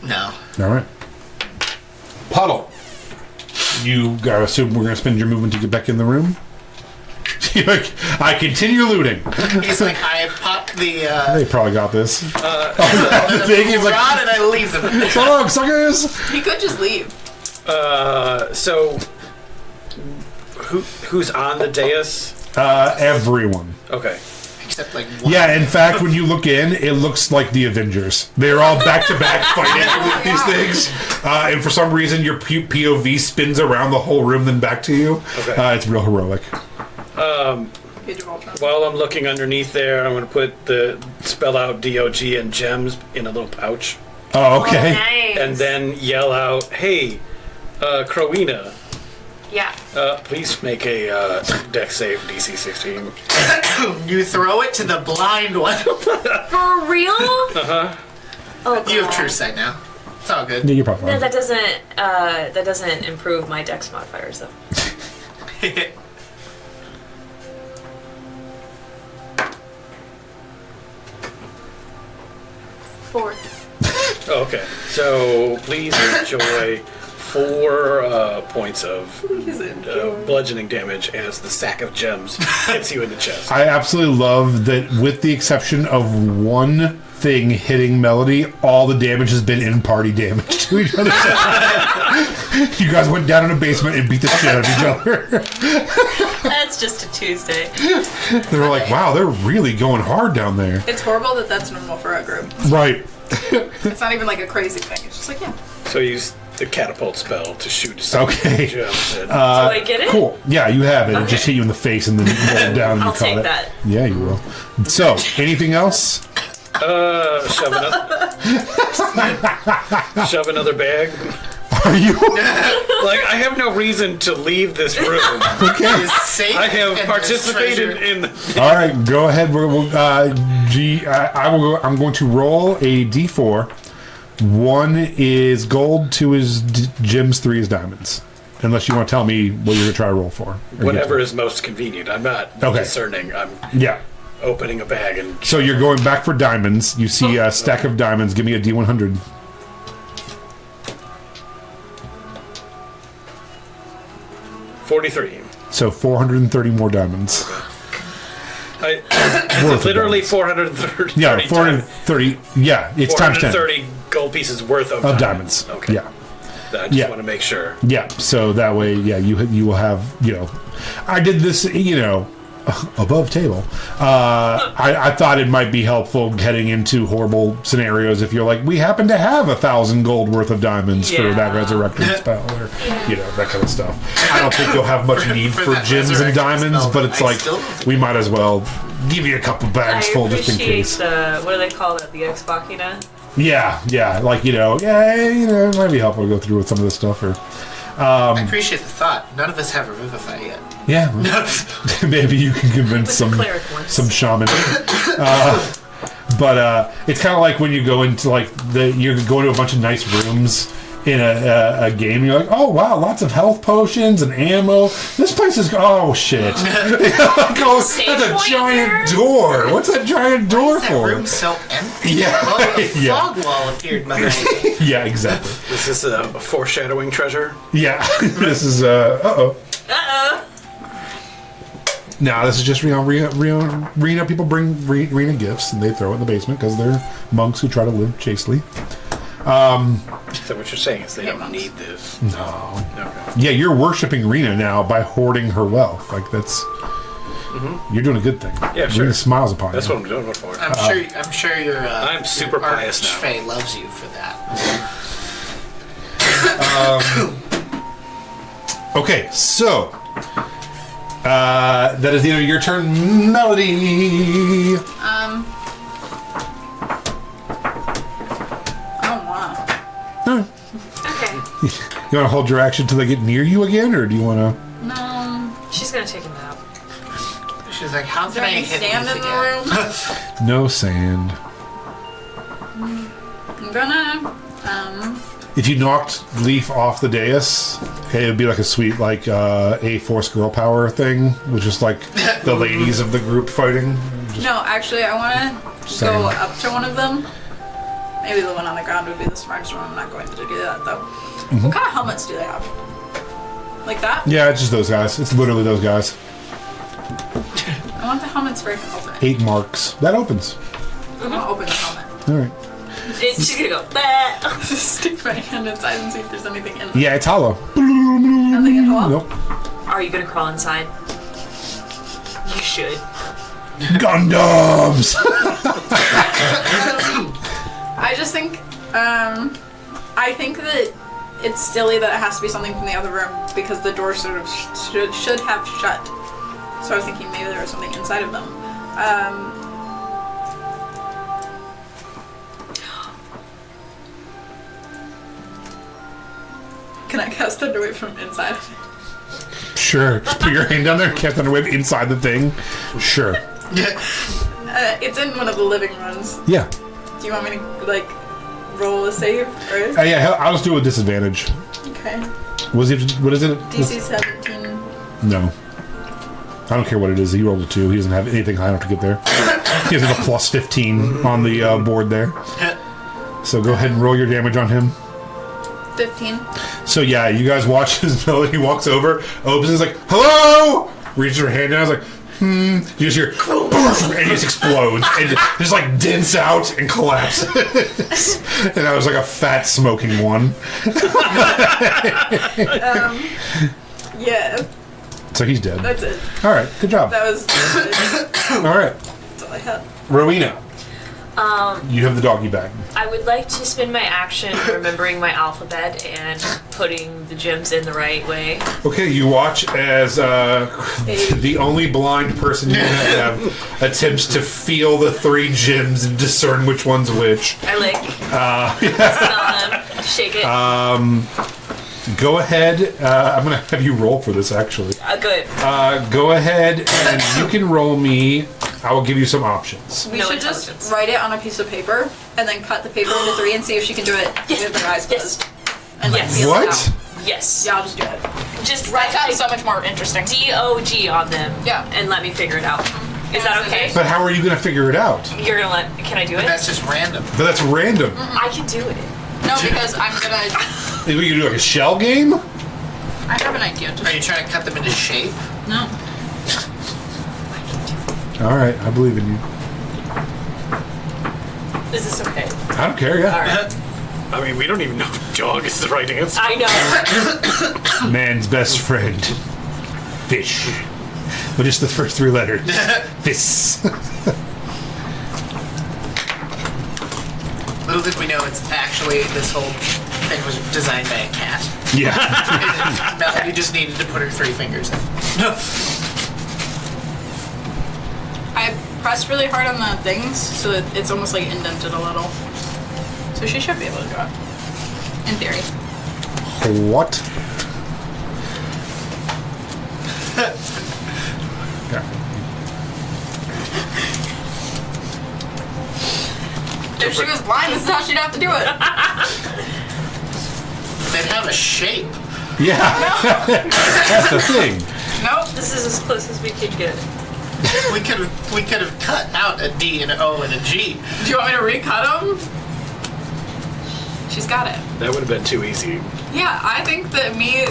No. All right. Puddle. You gotta assume we're gonna spend your movement to get back in the room. You're like, I continue looting. He's like, I pop the They probably got this. The thing is like, rod and I leave them. so long, suckers. He could just leave. So, who's on the dais? Everyone. Okay. Except like one. Yeah, in fact, when you look in, it looks like the Avengers. They're all back to back fighting with these things. And for some reason, your POV spins around the whole room, then back to you. Okay. It's real heroic. While I'm looking underneath there, I'm going to put spell out DOG and gems in a little pouch. Oh, okay. Nice. And then yell out, hey, Crowena, Yeah. please make a dex save DC 16. You throw it to the blind one. For real? Uh-huh. Oh, God. You have true sight now. It's all good. Yeah, you're probably No, fine. that doesn't improve my dex modifiers though. Fourth. Oh, okay. So please enjoy 4 points of bludgeoning damage as the sack of gems hits you in the chest. I absolutely love that, with the exception of one thing hitting Melody, all the damage has been in-party damage to each other. You guys went down in a basement and beat the shit out of each other. That's just a Tuesday. They were like, wow, they're really going hard down there. It's horrible that that's normal for a group. Right. It's not even like a crazy thing. It's just like, yeah. So you the catapult spell to shoot Okay. gems. And Do I get it? Cool. Yeah, you have it. It Okay. just hit you in the face and then rolled down and you I'll caught take it. that. Yeah, you will. So, anything else? shove another bag. Are you? Like, I have no reason to leave this room. Okay. Is safe I have and participated treasure- in the... All right, go ahead. I will go. I'm going to roll a d4. 1 is gold, 2 is gems, 3 is diamonds. Unless you want to tell me what you're going to try to roll for. Whatever is most convenient. I'm not Okay. discerning. I'm Yeah. opening a bag and... So you're going back for diamonds. You see a stack of diamonds. Give me a d100. $43. So 430 more diamonds. It's literally 430. Yeah, 430. Yeah, it's times 10 430 gold pieces worth of diamonds. Okay. Yeah. I just Yeah. want to make sure. Yeah, so that way, yeah, you will have, I did this, above table. I thought it might be helpful getting into horrible scenarios if you're like, we happen to have 1,000 gold worth of diamonds for that Yeah. resurrecting spell, or that kind of stuff. I don't think you'll have much need For for that gems and resurrecting diamonds, spell, but it's I like still don't think- we might as well give you a couple I bags full just in appreciate case. the, what do they call it, the Xboxina? Yeah, like it might be helpful to go through with some of this stuff, or I appreciate the thought. None of us have Revivify yet. yeah, maybe you can convince With the some cleric ones. some shaman. But it's kind of like when you go into you're going to a bunch of nice rooms in a game. And you're like, oh wow, lots of health potions and ammo. This place is shit. Save That's a point giant there? door. What's that giant door That for? room's so empty. Yeah. Oh, a Yeah. fog wall appeared behind me. Yeah, exactly. Is this a foreshadowing treasure? Yeah, this is No, this is just Rena. People bring Rena gifts and they throw it in the basement because they're monks who try to live chastely. Is that what you're saying? Is they don't need this? No. Okay. Yeah, you're worshiping Rena now by hoarding her wealth. Like that's you're doing a good thing. Yeah, sure. Rena smiles upon That's you. what I'm doing it for. I'm sure your I'm super pious now. Archfey loves you for that. Okay, so that is the end of your turn, Melody. I don't wanna. Okay. You want to hold your action till they get near you again, or do you want to? No. She's gonna take a nap. She's like, how Is can there I any hit sand this in the again? room? No sand. I'm gonna. If you knocked Leaf off the dais, it would be like a sweet, a force girl power thing, with just like the ladies of the group fighting. No, actually, I wanna Sand. go up to one of them. Maybe the one on the ground would be the smartest one. I'm not going to do that though. What kind of helmets do they have? Like that? Yeah, it's just those guys. It's literally those guys. I want the helmets where I can open it. 8 marks. That opens. I want to open the helmet. All right. She's gonna go, bah! Stick my hand inside and see if there's anything in there. Yeah, it's hollow. Nothing at all? Nope. Are you gonna crawl inside? You should. Gundams! I just think, I think that it's silly that it has to be something from the other room because the door sort of should have shut. So I was thinking maybe there was something inside of them. Can I cast Thunderwave from inside of it? Sure. Just put your hand down there and cast Thunderwave inside the thing. Sure. It's in one of the living rooms. Yeah. Do you want me to, roll a save? Or? Yeah, I'll just do it with disadvantage. Okay. What is it? DC 17. No. I don't care what it is. He rolled a 2. He doesn't have anything high enough to get there. He has a plus 15 on the board there. So go ahead and roll your damage on him. 15. So yeah, you guys watch as Melody walks over, opens, is like, hello! Reaches her hand down, is like, You just hear, and it just explodes, and just dents out and collapses. And that was like a fat smoking one. Yeah, So he's dead. that's it. All right, good job. That was All right, that's all I had. Rowena. You have the doggy bag. I would like to spend my action remembering my alphabet and putting the gems in the right way. Okay, you watch as the only blind person you have attempts to feel the 3 gems and discern which one's which. I smell them, shake it. Go ahead. I'm going to have you roll for this, actually. Good. Go ahead, and you can roll me. I will give you some options. We No should intelligence. just write it on a piece of paper and then cut the paper into 3 and see if she can do it with her eyes Yes. closed. And like, Yes. feel it What? out. Yes. Yeah, I'll just do it. Just That write sounds so much more interesting. DOG on them. Yeah. And let me figure it out. Is that okay? But how are you going to figure it out? You're gonna let. Can I do it? That's just random. But that's random. I can do it. No, because I'm gonna. Maybe we can do like a shell game? I have an idea. Are you trying to cut them into shape? No. All right, I believe in you. Is this okay? I don't care, yeah. All right. I mean, we don't even know if jog is the right answer. I know. Man's best friend. Fish. But just the first 3 letters. Fish. Little did we know it's actually this whole thing was designed by a cat. Yeah. Melody just needed to put her 3 fingers in. I pressed really hard on the things so that it's almost like indented a little. So she should be able to do it. In theory. What? Yeah. If she was blind, this is how she'd have to do it. They'd have a shape. Yeah. That's the thing. Nope. This is as close as we could get. We could have cut out a D and an O and a G. Do you want me to recut them? She's got it. That would have been too easy. Yeah, I think that me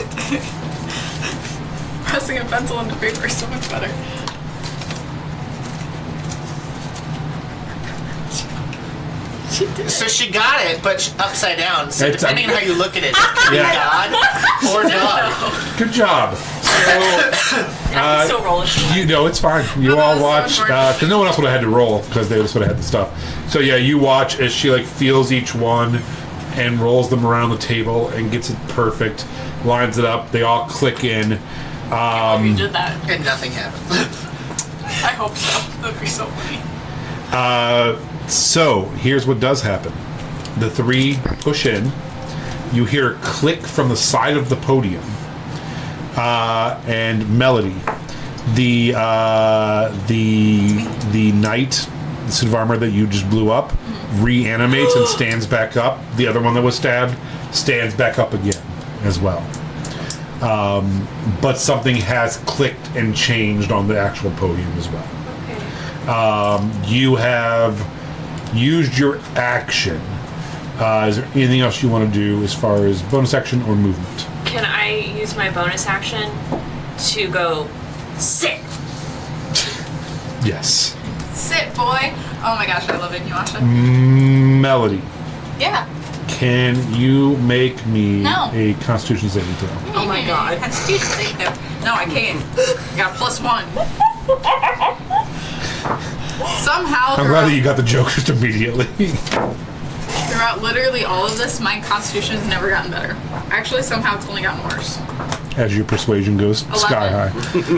pressing a pencil into paper is so much better. She did. So she got it, but upside down. So It's- depending on how you look at it, it could be Yeah. God or dog. Good job. I can still roll it. You know, it's fine. You No, all that was watch, so important. because no one else would have had to roll, because they just would have had the stuff. So yeah, you watch as she like feels each one and rolls them around the table and gets it perfect, lines it up, they all click in. You did that. And nothing happened. I hope so. That'd be so funny. So here's what does happen. The 3 push in. You hear a click from the side of the podium. And Melody, the knight, the suit of armor that you just blew up, reanimates and stands back up. The other one that was stabbed stands back up again as well. But something has clicked and changed on the actual podium as well. Okay. You have used your action. Is there anything else you want to do as far as bonus action or movement? Can I use my bonus action to go sit? Yes. Sit, boy. Oh my gosh, I love it. Can you watch it? Melody, Yeah. can you make me No. a Constitution saving throw? Oh my god. Constitution saving throw. No, I can't. I got +1. Somehow, I'm glad that you got the joke just immediately. throughout literally all of this, my constitution's never gotten better. Actually, somehow it's only gotten worse. As your persuasion goes sky high.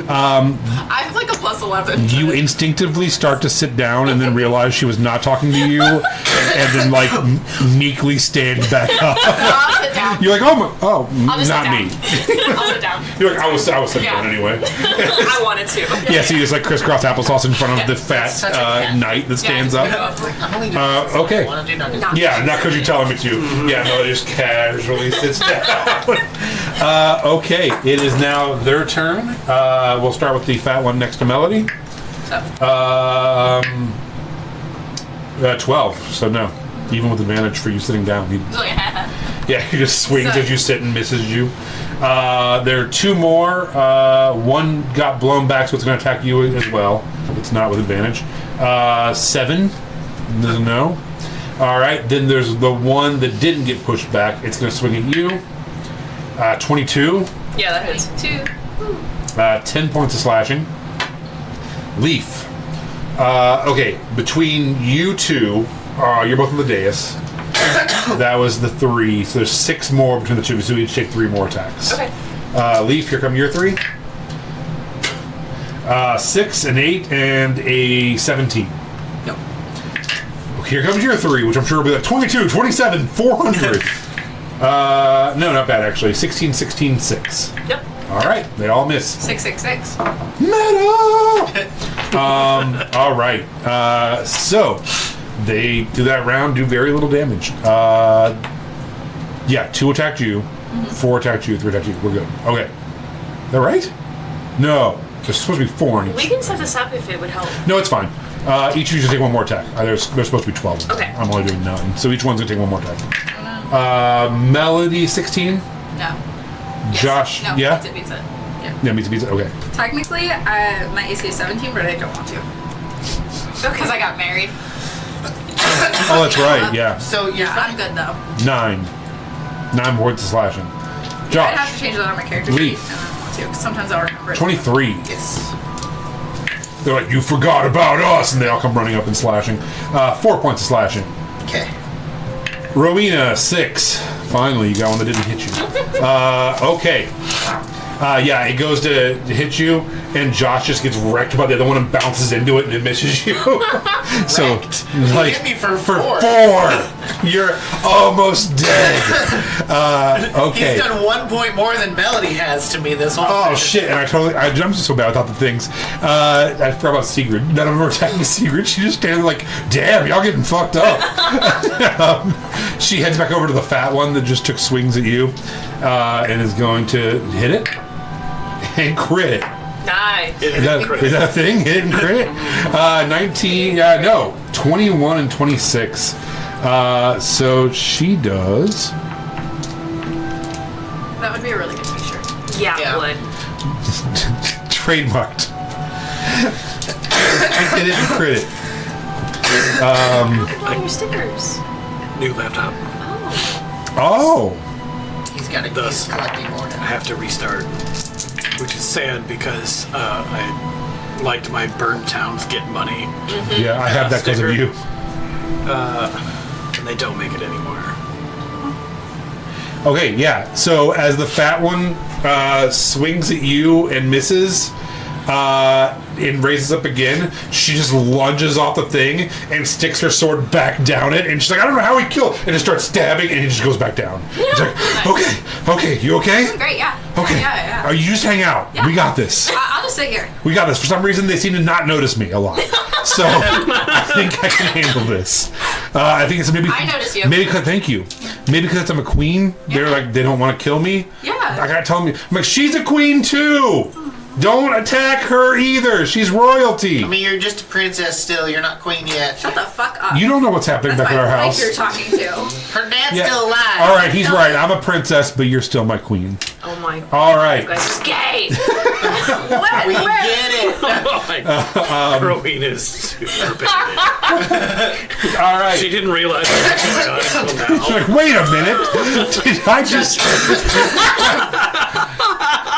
I have like a +11. You instinctively start to sit down and then realize she was not talking to you and then like meekly stand back up. I'll sit down. You're like, I'll just not sit me. down. I'll sit down. You're like, I was sitting Yeah. down anyway. I wanted to. Yeah, so you just like crisscross applesauce in front of the fat Such a cat. knight that stands Yeah. up. I'm only doing Okay. I want to do nothing. Yeah, not because you're telling me to. Yeah, no, it just casually sits down. Okay, it is now their turn. We'll start with the fat one next to Melody. 12, so no. Even with advantage for you sitting down. It's like, Yeah, he just swings So- as you sit and misses you. There are 2 more. One got blown back, so it's going to attack you as well. It's not with advantage. 7. There's a no. All right, then there's the one that didn't get pushed back. It's going to swing at you. 22. Yeah, that hits. 2. 10 points of slashing. Leaf. Okay, between you two, You're both on the dais. That was the 3. So there's 6 more between the two, so we each take 3 more attacks. Okay. Leaf, here come your 3. 6, an 8, and a 17. No. Here comes your 3, which I'm sure will be like 22, 27, 400. No, not bad actually. 16, 16, 6. Yep. All right, they all miss. 666. Metal. All right. So they do that round, do very little damage. Yeah, 2 attacked you, 4 attacked you, 3 attacked you. We're good. Okay. Is that right? No. There's supposed to be 4 on each. We can set this up if it would help. No, it's fine. Each of you should take 1 more attack. There's supposed to be 12. Okay. I'm only doing 9. So each one's going to take 1 more attack. Melody, 16. No. Yes. Josh, No, yeah? Beats it. Yeah. Yeah, meets it. Okay. Technically, my AC is 17, but I don't want to. Because I got married. Oh, that's right. Yeah. So you're Yeah, I'm fine. good though. 9. 9 points of slashing. I'd have to Josh, change that on my character Leaf. sheet, and I don't want to, because sometimes I'll remember it. 23. Yes. They're like, you forgot about us, and they all come running up and slashing. 4 points of slashing. Okay. Rowena, 6. Finally, you got one that didn't hit you. Okay. Yeah, it goes to hit you, and Josh just gets wrecked by the other one and bounces into it, and it misses you. So, like, hit me for 4. 4. You're almost dead. Okay. He's done 1 point more than Melody has to me this whole Oh session. shit! And I jumped so bad. I thought the things. I forgot about Sigrid. None of them are attacking Sigrid. She just stands like, "Damn, y'all getting fucked up." She heads back over to the fat one that just took swings at you, and is going to hit it and crit it. Nice. Is that a thing? Hit and crit? 19. No, 21 and 26. So she does. That would be a really good t-shirt. Yeah, Yeah. it would. Trademarked. Hit it and crit it. Look at all your stickers. New laptop. Oh. Oh. He's got to Thus. keep collecting more I now. have to restart, which is sad because I liked my burnt towns get money, Yeah, I have that because of Sticker. you. and they don't make it anymore. Okay, yeah. So as the fat one swings at you and misses, and raises up again, she just lunges off the thing and sticks her sword back down it, and she's like, I don't know how he killed, and just starts stabbing, and he just goes back down. She's like, okay, you okay? Great, yeah. Okay. Yeah. You just hang out. Yeah. We got this. I'll just sit here. We got this. For some reason, they seem to not notice me a lot. So I think I can handle this. I think it's maybe. I notice you. Maybe because thank you. Maybe because I'm a queen. They're Yeah. like they don't want to kill me. Yeah. I gotta tell them. I'm like she's a queen too. Don't attack her either. She's royalty. I mean, you're just a princess still. You're not queen yet. Shut the fuck up. You don't know what's happening That's back at our my house. wife you're talking to. Her dad's Yeah. still alive. All right, he's right. I'm a princess, but you're still my queen. Oh my god. All right. You guys are gay. What? We get it. Oh my god. Rowena is super big. All right. She didn't realize what was going on until She's now. like, wait a minute. Did I just?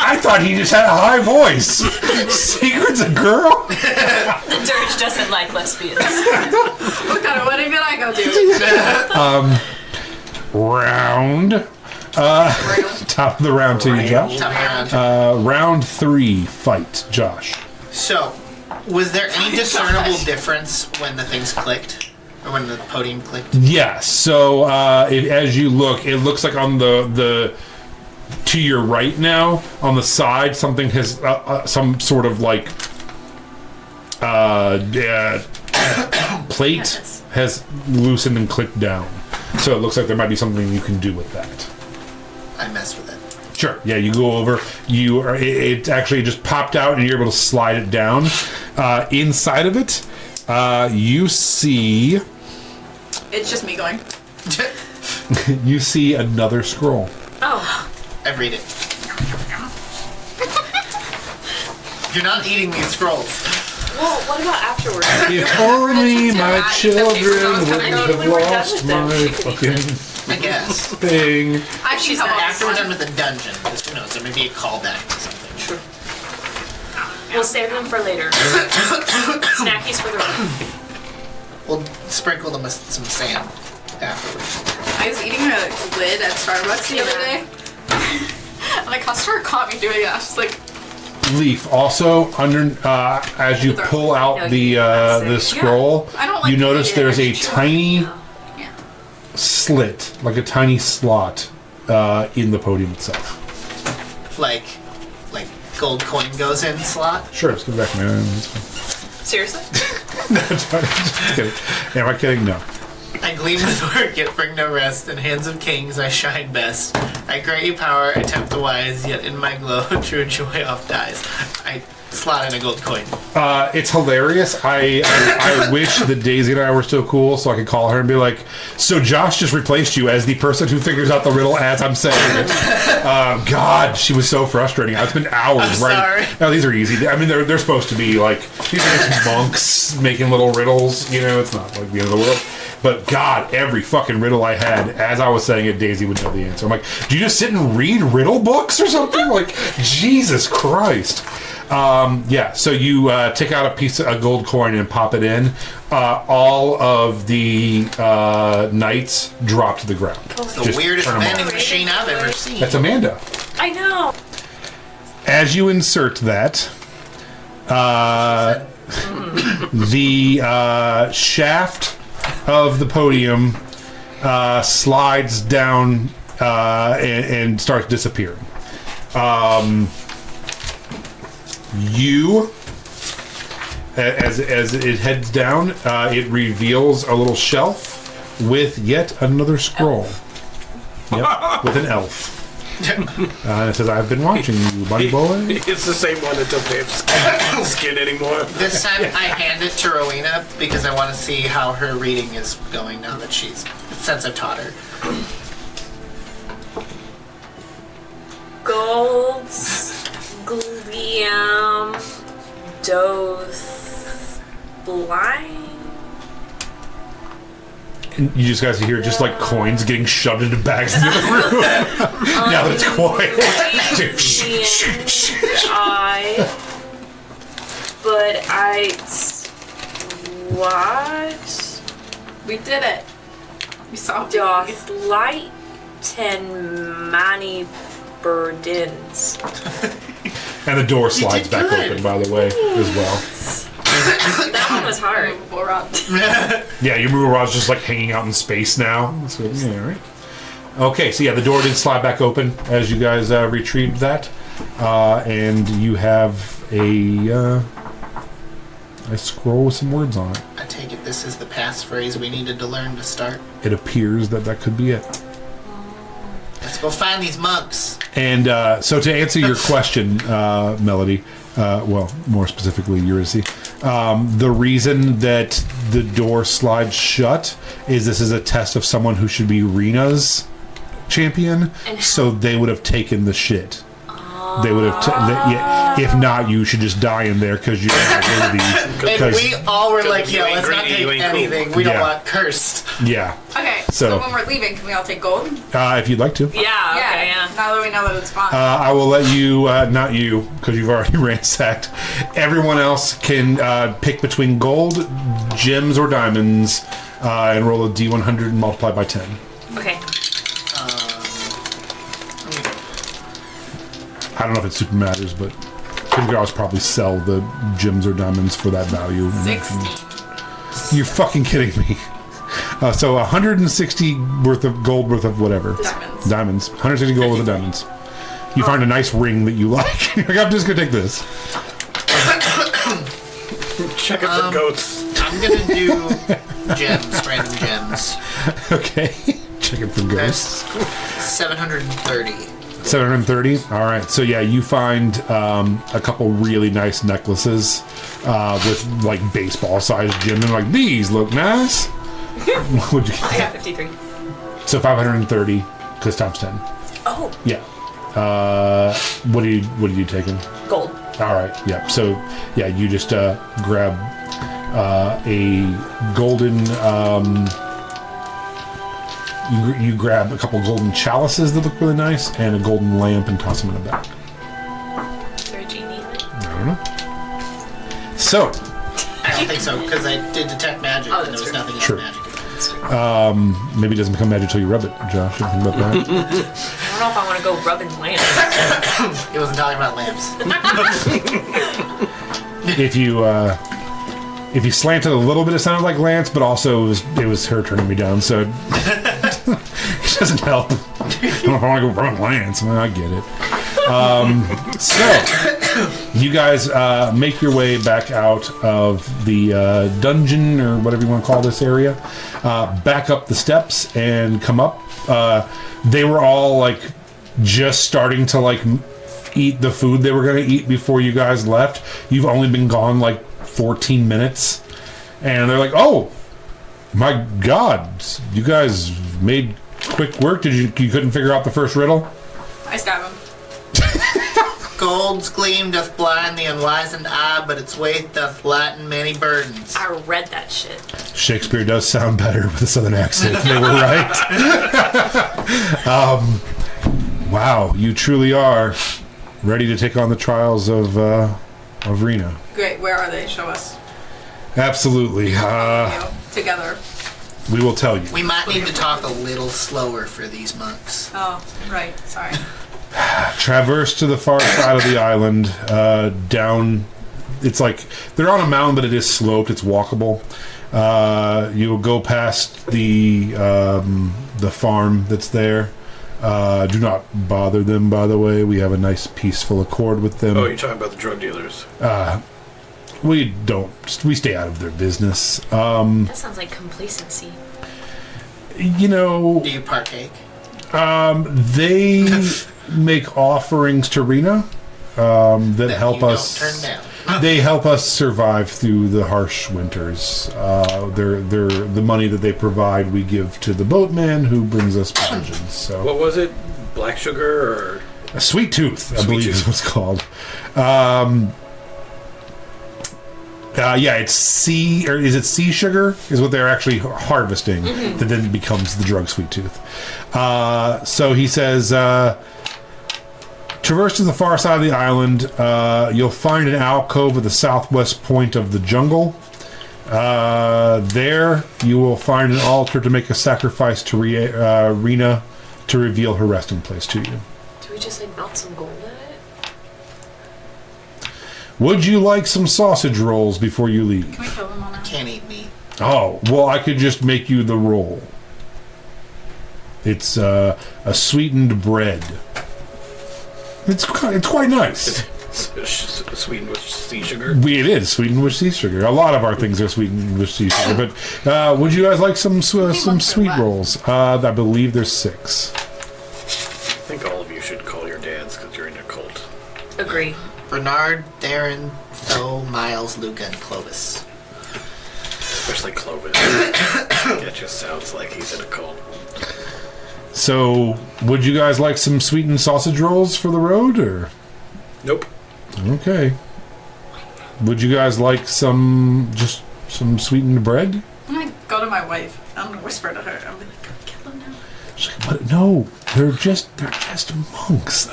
I thought he just had a high voice. Secret's a girl. The Dirge doesn't like lesbians. What kind of wedding did I go to? Round. Top of the round to you, Josh. Top round. Round 3, fight, Josh. So, was there any discernible difference when the things clicked? Or when the podium clicked? Yes. So as you look, it looks like on the to your right now, on the side, something has some sort of like plate Yes. has loosened and clicked down. So it looks like there might be something you can do with that. I messed with it. Sure. Yeah, you go over. You are. It actually just popped out, and you're able to slide it down. Inside of it, you see It's just me going. you see another scroll. Oh. I read it. You're not eating these scrolls. Well, what about afterwards? If only my children I wouldn't thought have we were done lost with them. my She could eat fucking I guess. thing. I can come After we're up done with with the dungeon, because who knows, there may be a callback to something. True. We'll save them for later. Snackies for the road. We'll sprinkle them with some sand afterwards. I was eating a lid at Starbucks the other day, and a customer caught me doing it. I was just like, Leaf. Also, under as you pull out the scroll, I don't like you notice it. there's a tiny yeah. slit, like a tiny slot in the podium itself. Like gold coin goes in slot. Sure, let's give it back, man. Seriously? Just kidding. Am I kidding? No. I gleam with work, yet bring no rest. In hands of kings, I shine best. I grant you power, I tempt the wise, yet in my glow, true joy oft dies. I slot in a gold coin. It's hilarious. I wish that Daisy and I were still cool, so I could call her and be like, "So Josh just replaced you as the person who figures out the riddle as I'm saying it." God, she was so frustrating. It's been hours. I'm right? sorry. No, these are easy. I mean, they're supposed to be like these are just monks making little riddles. You know, it's not like the end of the world. But God, every fucking riddle I had, as I was saying it, Daisy would know the answer. I'm like, do you just sit and read riddle books or something? Like, Jesus Christ. Yeah, so you take out a gold coin and pop it in. All of the knights drop to the ground. The Just weirdest turn 'em off. vending machine I've ever seen. That's Amanda. I know. As you insert that, the shaft of the podium slides down and starts disappearing. You, as it heads down, it reveals a little shelf with yet another scroll. Yep, with an elf. It says, "I've been watching you, buddy boy." It's the same one that don't have skin anymore. This time I hand it to Rowena because I want to see how her reading is going now that since I've taught her. Golds, Gleam, Doth, Blind. And you just guys hear just like coins getting shoved into bags in the room. Now that it's quiet. What? We did it. We solved it. Doth light ten many burdens. And the door slides did back good. open, by the way, as well. That one was hard. Yeah, your movable rod's just like hanging out in space now. So, yeah, all right. Okay, so yeah, the door did slide back open as you guys retrieved that. And you have a scroll with some words on it. I take it this is the passphrase we needed to learn to start. It appears that could be it. Let's go find these monks. And so to answer your question, Melody, well, more specifically, Eurydice, the reason that the door slides shut is this is a test of someone who should be Rena's champion, so they would have taken the shit. They would have. If not, you should just die in there because you're not worthy. And we all were like, you "Yeah, ain't let's not greedy, take you ain't cool." anything. We don't Yeah. want cursed." Yeah, Okay, So- so when we're leaving, can we all take gold? if you'd like to. Yeah, okay, yeah. Now that we know that it's fine. I will let you, not you, because you've already ransacked. Everyone else can pick between gold, gems, or diamonds, and roll a D100 and multiply by 10. Okay. I don't know if it super matters, but you could always probably sell the gems or diamonds for that value. 16. You're fucking kidding me. So 160 worth of gold worth of whatever. Diamonds. Diamonds. 160 gold worth of diamonds. You find a nice ring that you like. You're like, I'm just gonna take this. Check it for goats. I'm gonna do gems, random gems. Okay. Check it for ghosts. There's 730. 730. All right. So yeah, you find a couple really nice necklaces with like baseball-sized gems, and like these look nice. What would you I got 53. So 530 because times 10. Oh, Yeah. What are you taking? gold. All right. Yeah. So yeah, you just grab a golden. You grab a couple golden chalices that look really nice and a golden lamp and toss them in a bag. Is there a genie in it? I don't know. So don't think so, because I did detect magic, and there was nothing else Sure. magic. Maybe it doesn't become magic until you rub it, Josh. You think about that? I don't know if I want to go rubbing lamps. He wasn't talking about lamps. If you slanted a little bit, it sounded like Lance, but also it was her turning me down, so it doesn't help. I don't know if I want to go run Lance. I get it. So, you guys make your way back out of the dungeon, or whatever you want to call this area, back up the steps and come up. They were all, like, just starting to, like, eat the food they were going to eat before you guys left. You've only been gone, like, 14 minutes. And they're like, oh, my God, you guys made quick work. You couldn't figure out the first riddle? I stab him. Gold's gleam doth blind the unwizened eye, but its weight doth lighten many burdens. I read that shit. Shakespeare does sound better with a southern accent. They were right. Wow, you truly are ready to take on the trials of Rena. Great, where are they? Show us. Absolutely. Together. We will tell you. We might need to talk a little slower for these monks. Oh, right. Sorry. Traverse to the far side of the island, down. It's like they're on a mountain, but it is sloped. It's walkable. You will go past the farm that's there. Do not bother them, by the way. We have a nice peaceful accord with them. Oh, you're talking about the drug dealers. We don't. We stay out of their business. That sounds like complacency. You know, Do you partake? they make offerings to Rena that help you us. Don't turn down. They help us survive through the harsh winters. They're the money that they provide, we give to the boatman who brings us provisions. So What was it? Black sugar or a sweet tooth, I believe is what's called. Yeah, it's sea, or is it sea sugar? Is what they're actually harvesting that then becomes the drug sweet tooth. So he says, traverse to the far side of the island. You'll find an alcove at the southwest point of the jungle. There, you will find an altar to make a sacrifice to Rena to reveal her resting place to you. Do we just like melt some gold in it? Would you like some sausage rolls before you leave? Can we kill them on that? Can't eat meat. Oh, well, I could just make you the roll. It's a sweetened bread. It's quite nice. sweetened with sea sugar. It is sweetened with sea sugar. A lot of our things are sweetened with sea sugar. But would you guys like some sweet rolls? I believe there's 6. I think all of you should call your dads because you're in a cult. Agree. Bernard, Darren, Tho, Miles, Luca, and Clovis. Especially Clovis. That just sounds like he's in a cult. So, would you guys like some sweetened sausage rolls for the road, or? Nope. Okay. Would you guys like some sweetened bread? I'm gonna go to my wife. I'm gonna whisper to her. I'm gonna like, can we kill them now? She's like, what? No, they're just monks.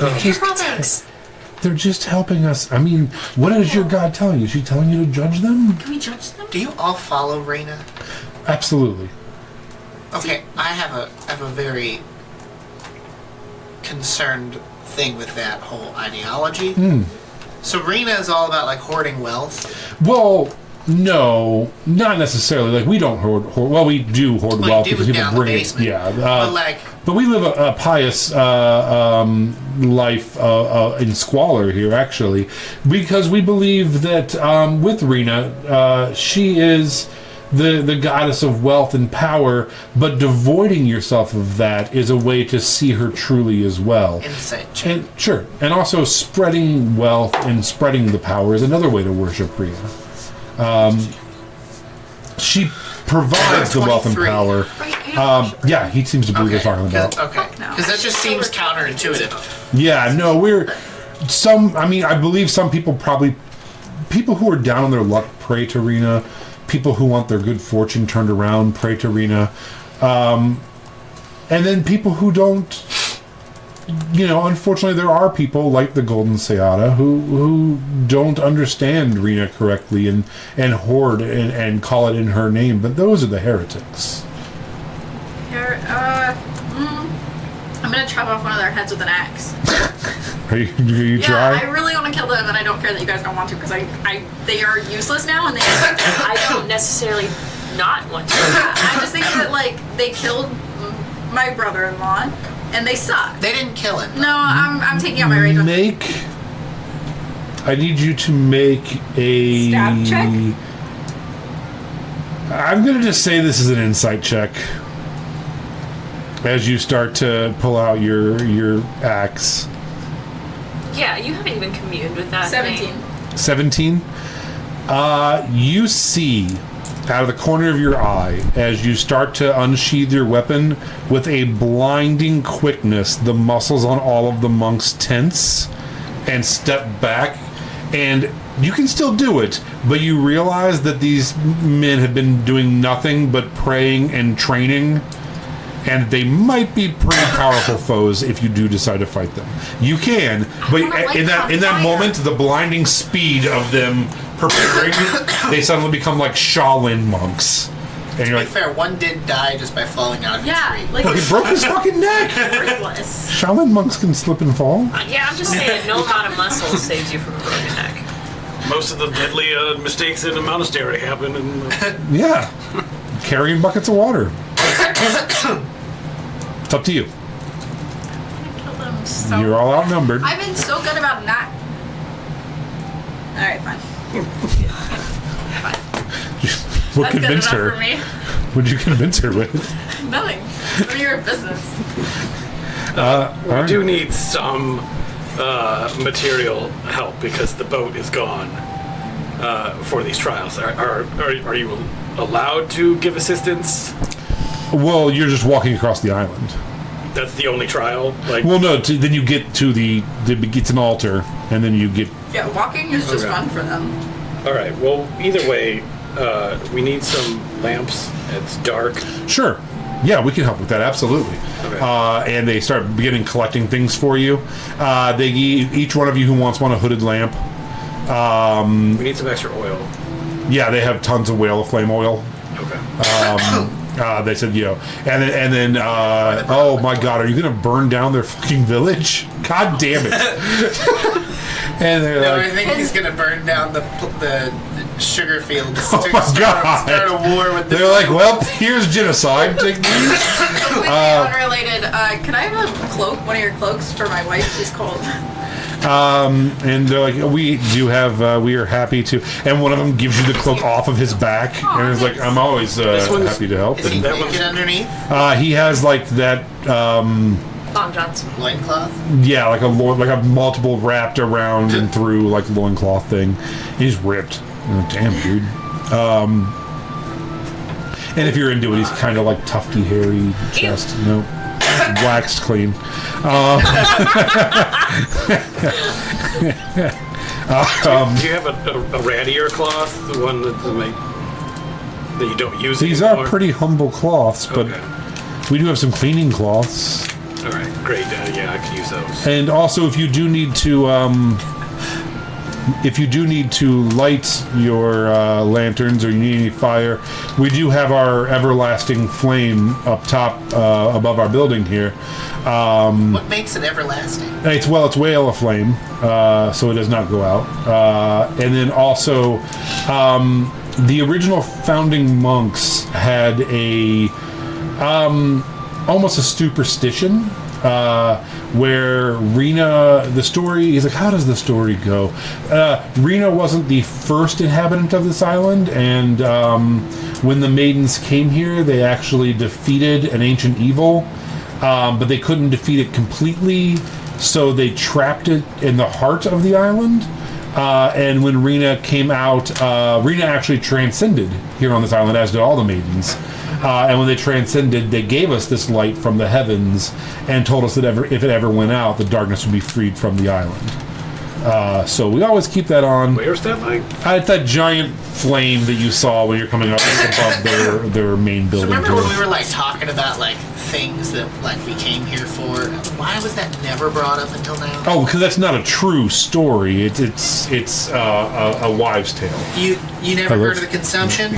They're just helping us. I mean, what is your God telling you? Is she telling you to judge them? Can we judge them? Do you all follow Rena? Absolutely. Okay, I have a very concerned thing with that whole ideology. So Rena is all about like hoarding wealth. Well, no, not necessarily. Like, we don't hoard. Well, we do hoard Well, wealth you do because people down the bring it. basement. Yeah, But but we live a pious life in squalor here, actually, because we believe that with Rena, she is the goddess of wealth and power, but devoiding yourself of that is a way to see her truly as well. insight. And sure, and also spreading wealth and spreading the power is another way to worship Rena. She provides the wealth and 23. power. Yeah, he seems to believe we're talking about. Okay, No. because that just seems counterintuitive. Yeah, no, I believe some people who are down on their luck pray to Rena. People who want their good fortune turned around pray to Rena. And then people who don't unfortunately, there are people like the Golden Seata who don't understand Rena correctly and hoard and call it in her name, but those are the heretics. I'm gonna chop off one of their heads with an axe. Are you Yeah, try? I really want to kill them, and I don't care that you guys don't want to, because they are useless now, and they. I don't necessarily not want to. I just think that they killed my brother-in-law, and they suck. They didn't kill him. No, I'm taking out my rage. I need you to make a Stab check? I'm gonna just say this is an insight check. As you start to pull out your axe. Yeah, you haven't even communed with that 17. thing. 17. You see out of the corner of your eye as you start to unsheath your weapon with a blinding quickness, the muscles on all of the monks tense and step back, and you can still do it, but you realize that these men have been doing nothing but praying and training, and they might be pretty powerful foes if you do decide to fight them. You can, but in that moment, the blinding speed of them preparing, they suddenly become like Shaolin monks. And you're To be fair, one did die just by falling out of the tree. Like he broke his fucking neck. worthless. Shaolin monks can slip and fall. Yeah, I'm just saying, no amount of muscle saves you from a broken neck. Most of the deadly mistakes in a monastery happen in... Yeah. Carrying buckets of water. It's up to you. Kill them so. You're all outnumbered. I've been so good about not. All right, fine. What That's convinced good her? enough for me. What'd you convince her with? Nothing. None of your business. We do need some material help because the boat is gone for these trials. Are you allowed to give assistance? Well, you're just walking across the island. That's the only trial? Well, no, then you get to it's an altar, and then you get... Yeah, walking is just Okay. fun for them. Alright, well, either way, we need some lamps. It's dark. Sure. Yeah, we can help with that, absolutely. Okay. And they start beginning collecting things for you. They each one of you who wants one a hooded lamp. We need some extra oil. Yeah, they have tons of whale of flame oil. Okay. They said, and then oh my God, are you gonna burn down their fucking village? God damn it! And they're No, I like, think he's gonna burn down the sugar fields. oh my God! Start a war with the... They're like, well, here's genocide. Take these. Completely unrelated. Can I have a cloak? One of your cloaks for my wife? She's cold. And they're like, we do have, we are happy to. And one of them gives you the cloak off of his back, and it's like, I'm always one's- happy to help. Is he And, That naked one's- underneath? he has like that, Long Johns. Loincloth? yeah, like a multiple wrapped around and through like loincloth thing. He's ripped. You're like, damn, dude. And if you're into it, he's kind of like tufty, hairy chest. No, waxed clean. Do you have a rattier cloth? The one that you don't use These anymore? are pretty humble cloths, but Okay. we do have some cleaning cloths. Alright, great. Yeah, I could use those. And also, if you do need to light your lanterns or you need any fire, we do have our everlasting flame up top above our building here. What makes it everlasting? It's whale of flame, so it does not go out. And then also, the original founding monks had a almost a superstition where Rena, the story, he's like, how does the story go? Rena wasn't the first inhabitant of this island, and when the maidens came here, they actually defeated an ancient evil, but they couldn't defeat it completely, so they trapped it in the heart of the island. And when Rena came out, Rena actually transcended here on this island, as did all the maidens. And when they transcended, they gave us this light from the heavens and told us that if it ever went out, the darkness would be freed from the island. So we always keep that on. Where's that light? It's that giant flame that you saw when you're coming up above their main So building. remember when here. we were like talking about like things that like we came here for. Why was that never brought up until now? Oh, because that's not a true story. It's a wives' tale. You never heard of the consumption?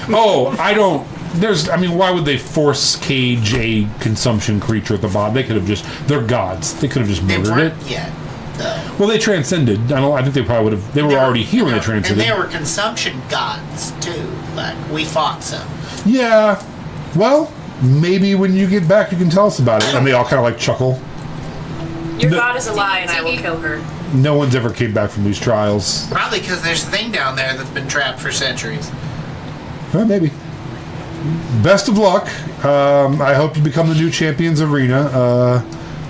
Oh, I don't. Why would they force cage a consumption creature at the bottom? They could have just. They're gods. They could have just They murdered it. weren't yet. Though. Well, they transcended. I think they probably would have. They were already here when they transcended. And they were consumption gods too. Like we fought some. Yeah. Well, maybe when you get back, you can tell us about it. And they all kind of like chuckle. Your god is a lie, and I will kill her. No one's ever came back from these trials. Probably because there's a thing down there that's been trapped for centuries. Well, maybe. Best of luck. I hope you become the new champions of Rena.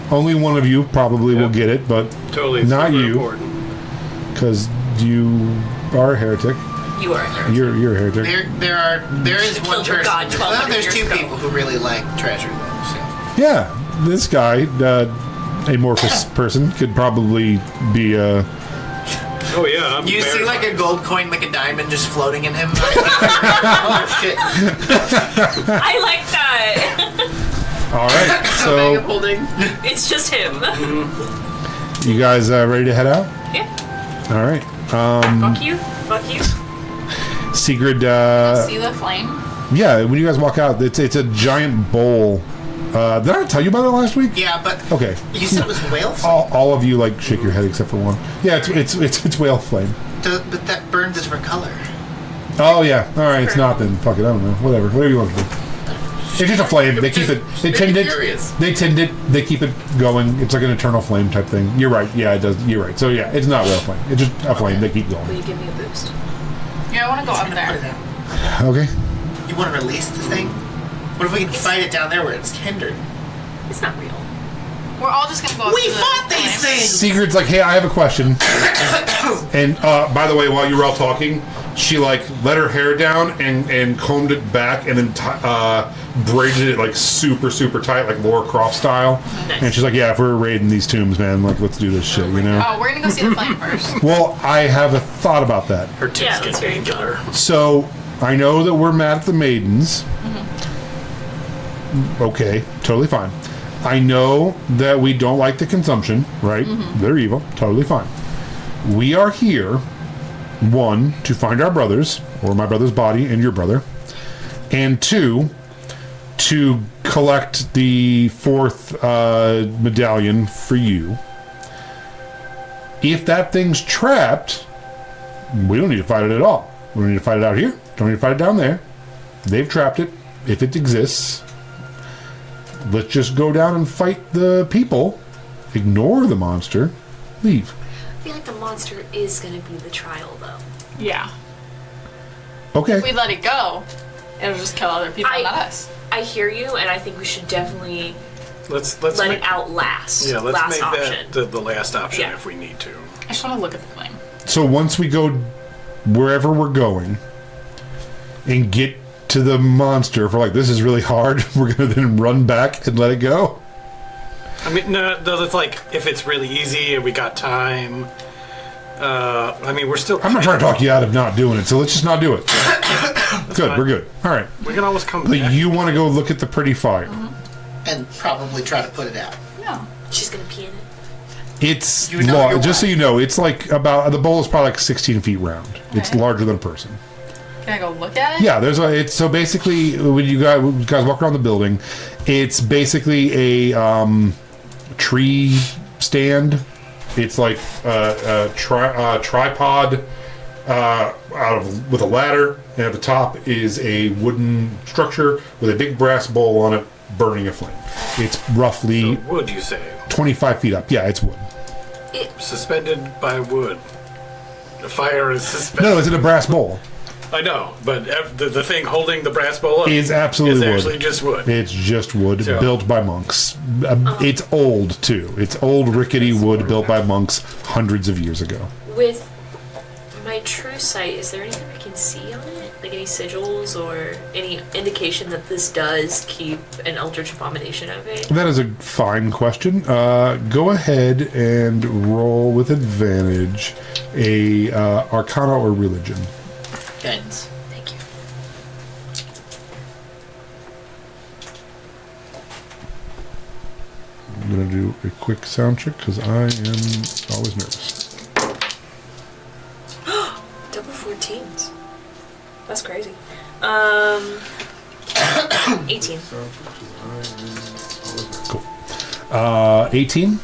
Only one of you probably will get it, but Totally. not super you, important. because you are a heretic. You are a heretic. You're a heretic. There is one killed your person. god 12 Well, there's years two ago. people who really like treasure though. So. Yeah, this guy, amorphous person, could probably be a. Oh yeah. I'm You see like a verified. gold coin, like a diamond, just floating in him. Oh shit! I like that. All right, Bag of so holding. It's just him. you guys ready to head out? Yeah. All right. Fuck you. Fuck you. Sigrid. See the flame? Yeah, when you guys walk out, it's a giant bowl. Did I tell you about it last week? Yeah, but Okay. you said it was whale flame. All of you like shake your head except for one. Yeah, it's whale flame. But that burns a different color. Oh yeah. All right, it's not then. Fuck it. I don't know. Whatever you want to do. It's just a flame. They keep it. They Just tend make it. me curious. They tend it. They keep it going. It's like an eternal flame type thing. You're right. Yeah, it does. You're right. So yeah, it's not whale flame. It's just a flame. They keep Will going. you give me a boost? Yeah, I want to go up Put it there. out. Okay. You want to release the thing? What if we can fight it down there where it's hindered? It's not real. We're all just gonna go up We to the fought these flame. things! Sigrid's like, hey, I have a question. And by the way, while you were all talking, she like let her hair down and combed it back and then braided it like super tight, like Laura Croft style. Nice. And she's like, yeah, if we're raiding these tombs, man, like let's do this shit, you know. Oh, we're gonna go see the flame first. Well, I have a thought about that. Her tits Yeah, get that's very angular. So I know that we're mad at the maidens. Okay, totally fine. I know that we don't like the consumption, right? They're evil, totally fine. We are here, one, to find our brothers, or my brother's body and your brother, and two, to collect the fourth medallion for you. If that thing's trapped, we don't need to fight it at all. We don't need to fight it out here. Don't need to fight it down there. They've trapped it. If it exists, let's just go down and fight the people. Ignore the monster. Leave. I feel like the monster is gonna be the trial, though. Yeah. Okay. If we let it go, it'll just kill other people, not us. I hear you, and I think we should definitely Let's let make, it outlast. Yeah, let's last make option. that the last option Yeah. if we need to. I just want to look at the flame. So once we go wherever we're going and get to the monster, if we're like, this is really hard, we're going to then run back and let it go? I mean, no, it's like if it's really easy and we got time. I mean, we're still. I'm not trying to talk you out of not doing it, so let's just not do it. Good, fine. we're good. All right. We can always come But back. you want to go look at the pretty fire. And probably try to put it out. No. She's gonna pee in it. It's You know your just so wife. you know, it's like about the bowl is probably like 16 feet round. It's Okay. larger than a person. Can I go look at it? Yeah, it's so basically when you guys walk around the building, it's basically a tree stand. It's like a tripod with a ladder, and at the top is a wooden structure with a big brass bowl on it, burning a flame. It's roughly Wood, you say? 25 feet up. Yeah, it's wood. Suspended by wood. The fire is suspended. No, it's in a brass bowl. I know, but the thing holding the brass bowl up Is absolutely is wood. actually just wood. It's just wood So- built by monks. It's old too. It's old rickety wood built by monks hundreds of years ago. With my true sight, is there anything I can see on it? Like any sigils or any indication that this does keep an eldritch abomination of it? That is a fine question. Go ahead and roll with advantage a Arcana or Religion. Guidance. Thank you. I'm going to do a quick sound check because I am always nervous. Double 14s. That's crazy. 18. Cool. 18?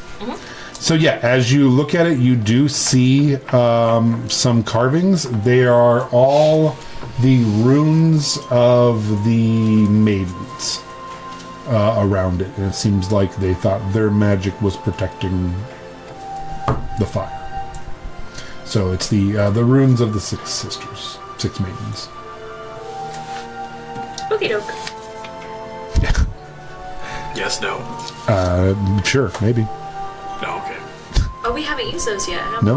So yeah, as you look at it, you do see some carvings. They are all the runes of the maidens around it. And it seems like they thought their magic was protecting the fire. So it's the runes of the 6 sisters, 6 maidens. Okie doke. Yeah. Yes, no. Sure, maybe. No, okay. Oh, we haven't used those yet, have we? No.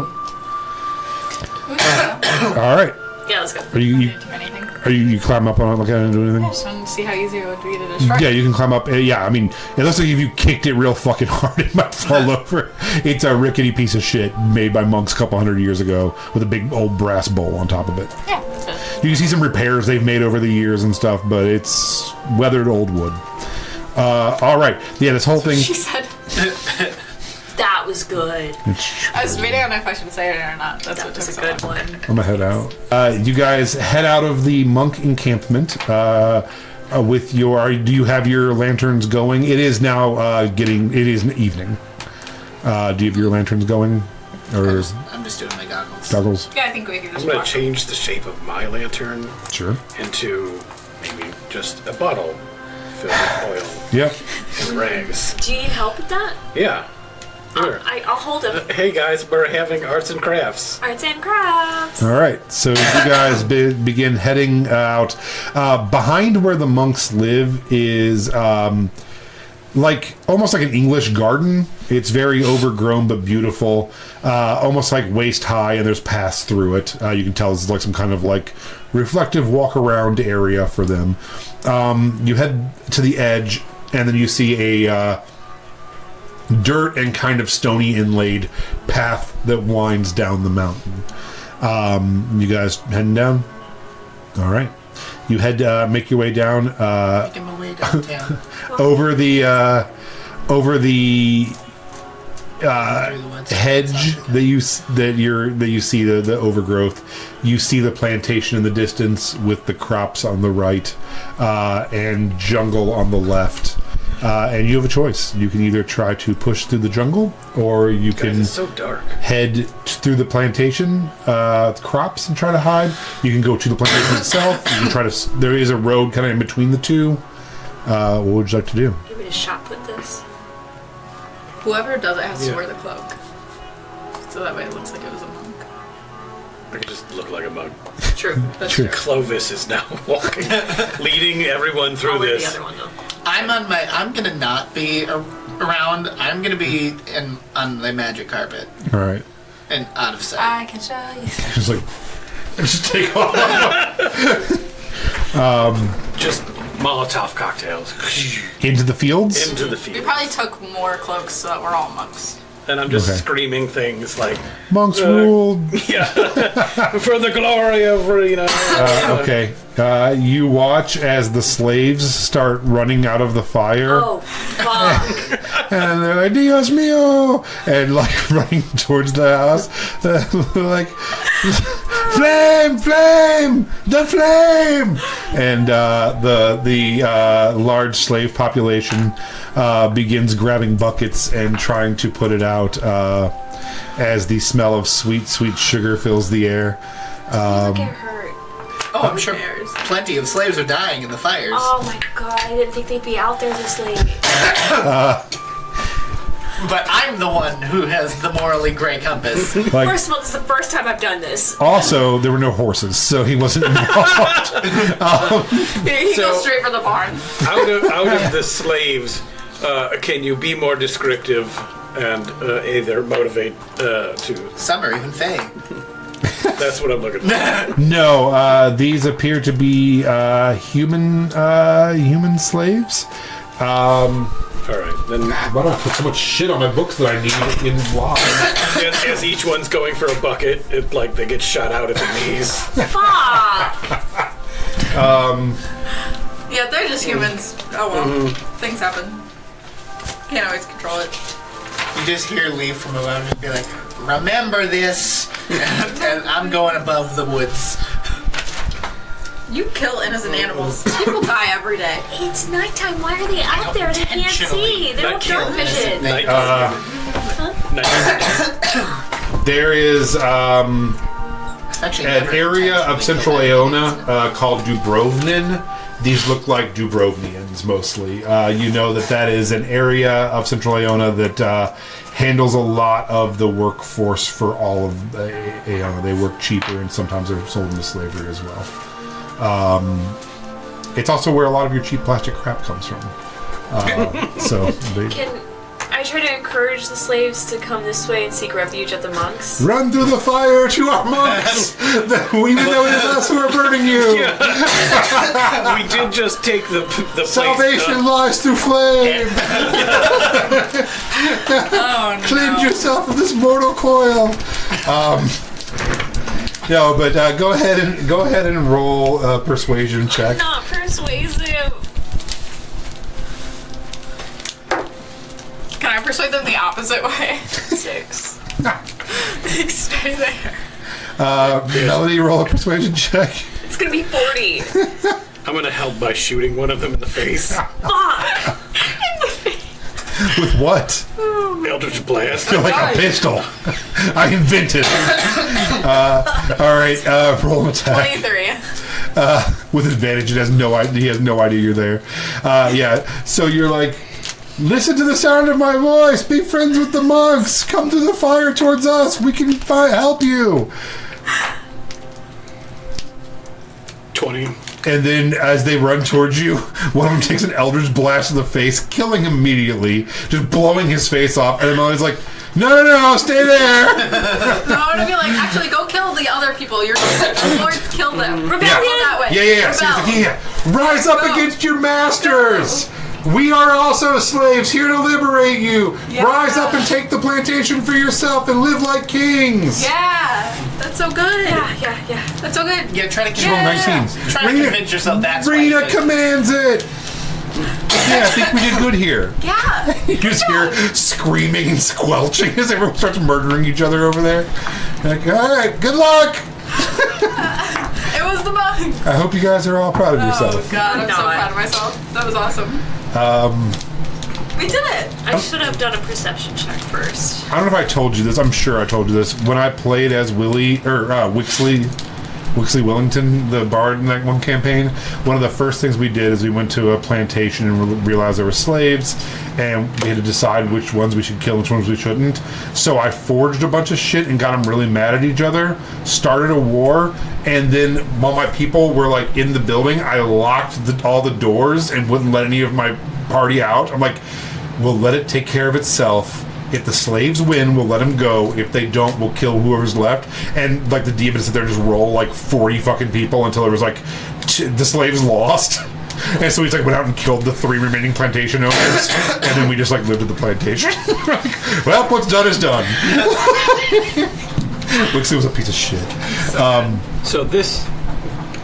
All right. Yeah, let's go. Are you Do anything. you climb up on it, look at it, and do anything? I just wanted to see how easy it would be to destroy. Yeah, you can climb up. Yeah, I mean, it looks like if you kicked it real fucking hard, it might fall over. It's a rickety piece of shit made by monks a couple hundred years ago with a big old brass bowl on top of it. Yeah, that's good. You can see some repairs they've made over the years and stuff, but it's weathered old wood. All right. Yeah, this whole thing. She said. That was good. I was debating on if I should say it or not. That's That what was took a so good long. one. I'm gonna head out. You guys head out of the monk encampment with your. Do you have your lanterns going? It is now It is an evening. Do you have your lanterns going, or I'm just doing my goggles. goggles? Yeah, I think we could I'm just going walk. to change the shape of my lantern Sure. into maybe just a bottle filled with oil Yep. and rags. Do you need help with that? Yeah. Here. I'll hold him. Hey guys, we're having arts and crafts. Arts and crafts. All right, so you guys begin heading out. Behind where the monks live is like almost like an English garden. It's very overgrown but beautiful, almost like waist high, and there's paths through it. You can tell it's like some kind of like reflective walk around area for them. You head to the edge, and then you see a dirt and kind of stony inlaid path that winds down the mountain. You guys heading down? All right. You head make your way down Making my way downtown. over the Through the woods. hedge that you see the overgrowth. You see the plantation in the distance with the crops on the right and jungle on the left. And you have a choice. You can either try to push through the jungle, or you Guys, can it's so dark. head through the plantation crops and try to hide. You can go to the plantation itself. You can try to. There is a road kind of in between the two. What would you like to do? You want me to shot put this? Whoever does it has Yeah. to wear the cloak. So that way it looks like it was a monk. I could just look like a mug. True. That's True. true. Clovis is now walking, leading everyone through I'll wear this. the other one though. I'm gonna not be around. I'm gonna be on the magic carpet All right. and out of sight. I can show you. Just like, just take off. Just Molotov cocktails Into the fields? into the We field. probably took more cloaks so that we're all monks. And I'm just Okay. screaming things like, Monks ruled. yeah, for the glory of Rena. Okay. You watch as the slaves start running out of the fire. Oh, fuck. And they're like, Dios mío! And like running towards the house. Like, flame, flame, the flame! And the large slave population begins grabbing buckets and trying to put it out as the smell of sweet, sweet sugar fills the air. Get hurt. Oh, I'm sure cares? plenty of slaves are dying in the fires. Oh my god, I didn't think they'd be out there this late. But I'm the one who has the morally gray compass. Like, First of all, this is the first time I've done this. also, there were no horses, so he wasn't involved. He So- goes straight for the barn. out of the slaves, can you be more descriptive and either motivate to? Some are even fey. That's what I'm looking for. No, these appear to be human slaves. All right, then Why do I put so much shit on my books that I need in live? as each one's going for a bucket, it like they get shot out at the knees. Fuck! Yeah, they're just humans. Oh well. Things happen. Can't always control it. You just hear Lee from above and be like, remember this! And I'm going above the woods. You kill innocent animals. People die every day. It's nighttime. Why are they out there? They can't see. They don't have dark vision. There is an area of central Aona called Dubrovnin. These look like Dubrovnians mostly. You know that is an area of central Aona that handles a lot of the workforce for all of Aona. They work cheaper and sometimes they're sold into slavery as well. It's also where a lot of your cheap plastic crap comes from. Can I try to encourage the slaves to come this way and seek refuge at the monks? Run through the fire to our monks! Even though it is us who are burning you! We did just take the Salvation lies through flame! Oh, no. Cleanse yourself of this mortal coil! No, but go ahead and roll a persuasion check. Not persuasive. Can I persuade them the opposite way? 6. Stay there. Melody, roll a persuasion check. It's gonna be 40. I'm gonna help by shooting one of them in the face. Fuck! With what? Eldritch Blast. Like a pistol. I invented. All right, roll an attack. 23. With advantage, it has no idea. He has no idea you're there. Yeah. So you're like, listen to the sound of my voice. Be friends with the monks. Come to the fire towards us. We can help you. 20. And then as they run towards you, one of them takes an Eldritch Blast in the face, killing him immediately, just blowing his face off. And Emily's like, no, stay there. No, I'm gonna be like, actually, go kill the other people. Your lords kill them. Rebel that way. Yeah. So he's like, rise up against your masters. We are also slaves here to liberate you. Yeah. Rise up and take the plantation for yourself and live like kings. Yeah, that's so good. Yeah. That's so good. Yeah, try to Roll 19. Try to convince yourself that's Rena right. commands it. Yeah, I think we did good here. Yeah. You just hear screaming and squelching as everyone starts murdering each other over there. You're like, all right, good luck. It was the monk. I hope you guys are all proud of yourself. Oh God, I'm so not. proud of myself. That was awesome. We did it. I should have done a perception check first. I don't know if I told you this. I'm sure I told you this. When I played as Wixley Wellington, the bard in that one campaign, one of the first things we did is we went to a plantation and realized there were slaves, and we had to decide which ones we should kill and which ones we shouldn't. So I forged a bunch of shit and got them really mad at each other, started a war, and then while my people were like in the building, I locked all the doors and wouldn't let any of my party out. I'm like, we'll let it take care of itself. If the slaves win, we'll let them go. If they don't, we'll kill whoever's left. And like the demons sit there and just roll like 40 fucking people until it was like the slaves lost. And so he's like went out and killed the 3 remaining plantation owners, and then we just like lived at the plantation. Well, what's done is done. Wixley was a piece of shit. So this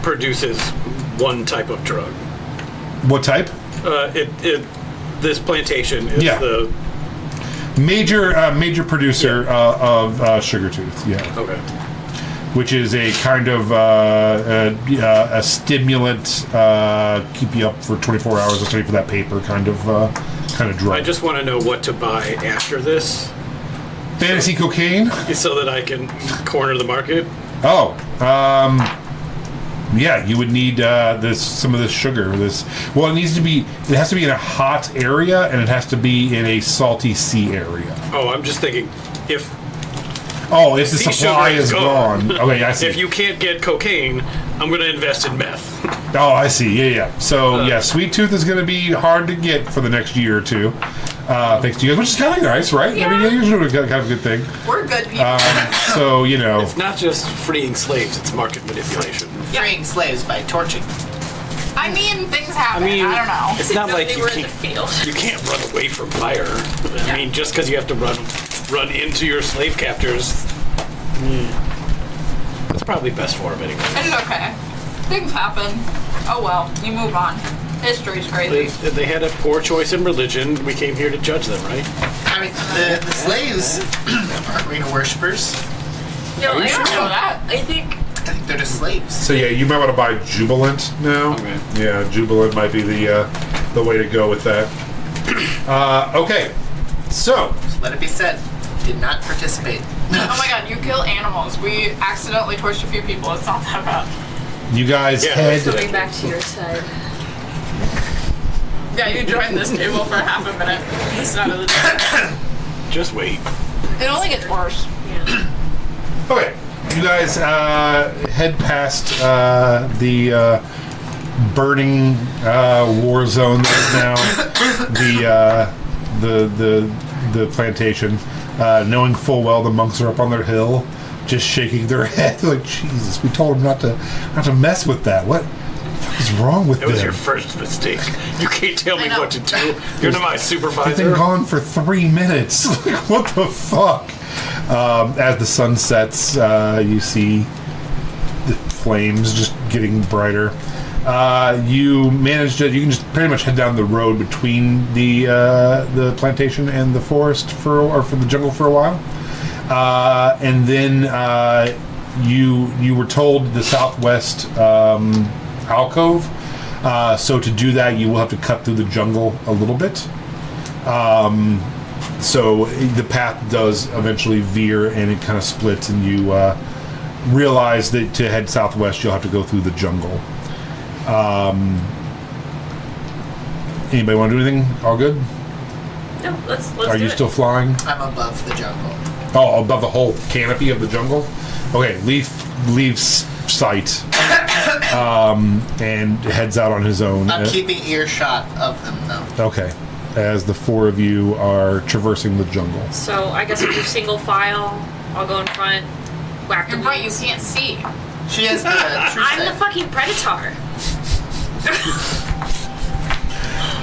produces one type of drug. What type? This plantation is the major producer of sugar tooth. Yeah. Okay. Which is a kind of a stimulant, keep you up for 24 hours, let's wait for that paper kind of drug. I just want to know what to buy after this, Fantasy cocaine? so that I can corner the market. Oh, yeah, you would need some of this sugar. It has to be in a hot area, and it has to be in a salty sea area. Oh, I'm just thinking, if the sea supply sugar is gone. Okay, I see. If you can't get cocaine, I'm going to invest in meth. Oh, I see. Yeah. So, Sweet Tooth is going to be hard to get for the next year or two. Thanks to you guys, which is kind of nice, right? Yeah. I mean, you're doing kind of a good thing. We're good people. So, you know. It's not just freeing slaves, it's market manipulation. Freeing slaves by torching. I mean, things happen. I mean, I don't know. It's not like They were in the field. you can't run away from fire. I mean, just because you have to run into your slave captors, that's probably best for them anyway. It's okay. Things happen. Oh well, you move on. History's crazy. They had a poor choice in religion. We came here to judge them, right? I mean, the slaves aren't Rena worshippers. No, Are you I sure? don't know. Know that? I think I think they're just slaves. So yeah, you might want to buy Jubilant now. Okay. Yeah, Jubilant might be the way to go with that. Okay, so Let it be said, did not participate. Oh my god, you kill animals. We accidentally torched a few people. It's not that bad. you guys Yeah, head. coming back to your side. Yeah, you joined this table for half a minute. It's not a Just wait. It only gets worse. Yeah. Okay, you guys head past the burning war zone that is now the plantation, knowing full well the monks are up on their hill, just shaking their head like, Jesus, we told them not to mess with that. What the fuck is wrong with It was them? your first mistake. You can't tell me I know. what to do. You're not my They've supervisor. been gone for 3 minutes. Like, what the fuck? As the sun sets, you see the flames just getting brighter. You managed to. You can just pretty much head down the road between the plantation and the forest for the jungle for a while, and then you were told the southwest alcove. So to do that, you will have to cut through the jungle a little bit. So the path does eventually veer and it kind of splits, and you realize that to head southwest, you'll have to go through the jungle. Anybody want to do anything? All good? No, let's Are do you it. still flying? I'm above the jungle. Oh, above the whole canopy of the jungle? Okay, leaves sight and heads out on his own. I'm keeping earshot of them, though. Okay, as the four of you are traversing the jungle. So I guess we'll do single file. I'll go in front. Whack the In front, you beats. can't see. She has the true I'm the sight. fucking predator.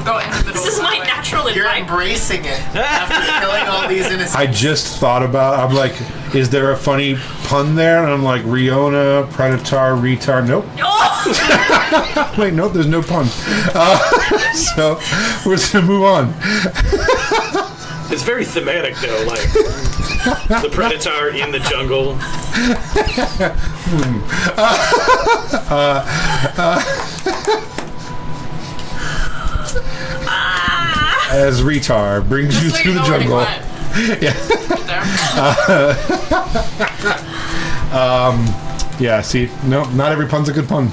Go into the middle. This is of the my highway. natural You're environment. embracing it after killing all these innocents. I just thought about, I'm like, is there a funny pun there? And I'm like, Riona, Predator, Retard. Nope. Oh! Wait, nope, there's no pun. So we're just going to move on. It's very thematic, though. Like the predator in the jungle. As Retard brings you Just so through you the know where he jungle. went. Right there. Yeah, see, no, not every pun's a good pun.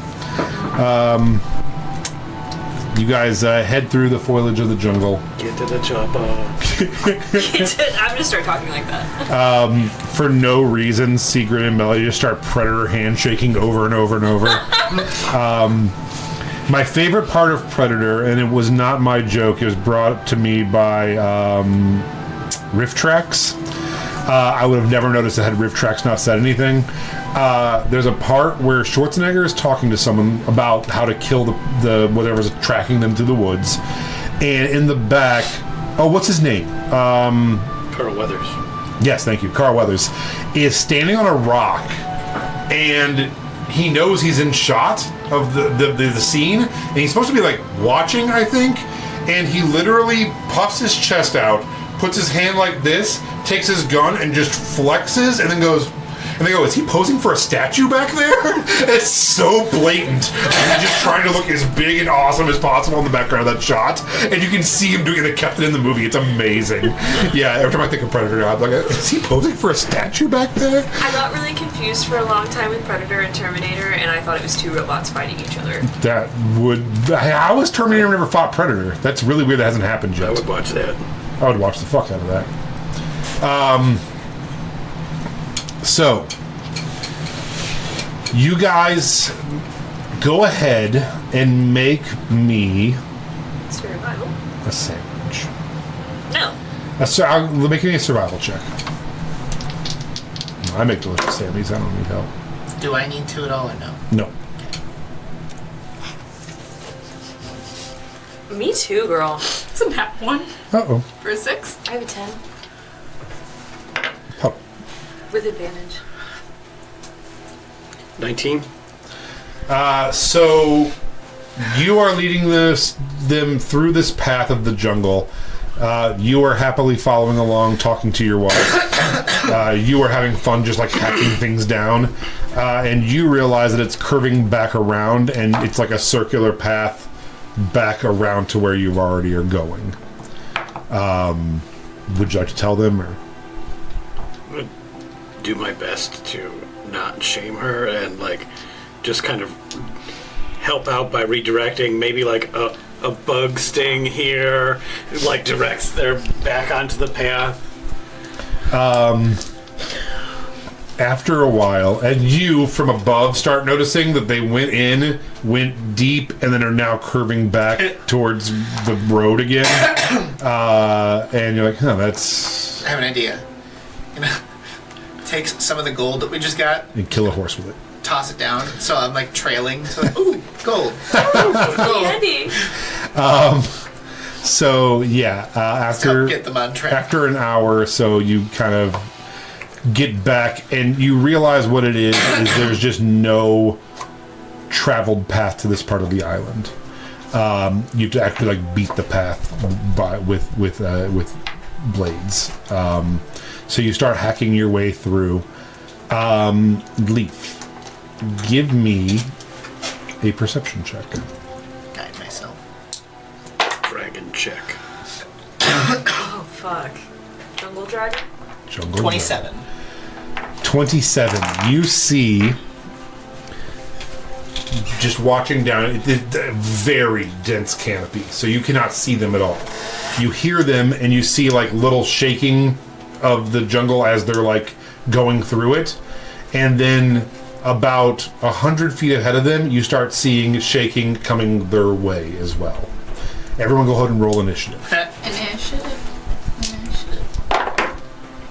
You guys head through the foliage of the jungle. Get to the chopper. I'm gonna start talking like that. For no reason, Sigrid and Melody just start predator handshaking over and over and over. My favorite part of Predator, and it was not my joke, it was brought to me by riff tracks. I would have never noticed it had riff tracks not said anything. There's a part where Schwarzenegger is talking to someone about how to kill the whatever's tracking them through the woods. And in the back, what's his name? Carl Weathers. Yes, thank you. Carl Weathers is standing on a rock, and he knows he's in shot of the scene, and he's supposed to be like watching, I think, and he literally puffs his chest out, puts his hand like this, takes his gun, and just flexes, and then goes. And they go, is he posing for a statue back there? It's so blatant. And he's just trying to look as big and awesome as possible in the background of that shot. And you can see him doing it. They kept it in the movie. It's amazing. Yeah, every time I think of Predator, I'm like, is he posing for a statue back there? I got really confused for a long time with Predator and Terminator, and I thought it was two robots fighting each other. That would... How was Terminator never fought Predator? That's really weird that hasn't happened yet. I would watch that. I would watch the fuck out of that. So, you guys go ahead and make me Survival? a sandwich. No. I'll make me a survival check. I make delicious sandwiches. I don't need help. Do I need to at all or no? No. Me too, girl. It's a nat 1 Uh-oh. for a 6. I have a 10 Oh. with advantage. 19. So you are leading them through this path of the jungle. You are happily following along, talking to your wife. You are having fun just like hacking things down. And you realize that it's curving back around, and it's like a circular path back around to where you already are going. Would you like to tell them? Or? Do my best to not shame her and like just kind of help out by redirecting, maybe like a bug sting here, like directs their back onto the path. After a while, and you from above start noticing that they went deep, and then are now curving back towards the road again. And you're like, that's... I have an idea. Take some of the gold that we just got and kill a horse with it. Toss it down, so I'm like trailing. So like, ooh, gold. Candy. So yeah, after get them on track. After an hour or so, you kind of get back, and you realize what it is there's just no traveled path to this part of the island. You have to actually like beat the path with blades. So you start hacking your way through. Leaf, give me a perception check. Guide myself. Dragon check. Oh, fuck. Jungle dragon? Jungle 27. 27. You see, just watching down, it's a very dense canopy, so you cannot see them at all. You hear them, and you see like little shaking of the jungle as they're like going through it, and then about 100 feet ahead of them, you start seeing shaking coming their way as well. Everyone, go ahead and roll initiative. Initiative.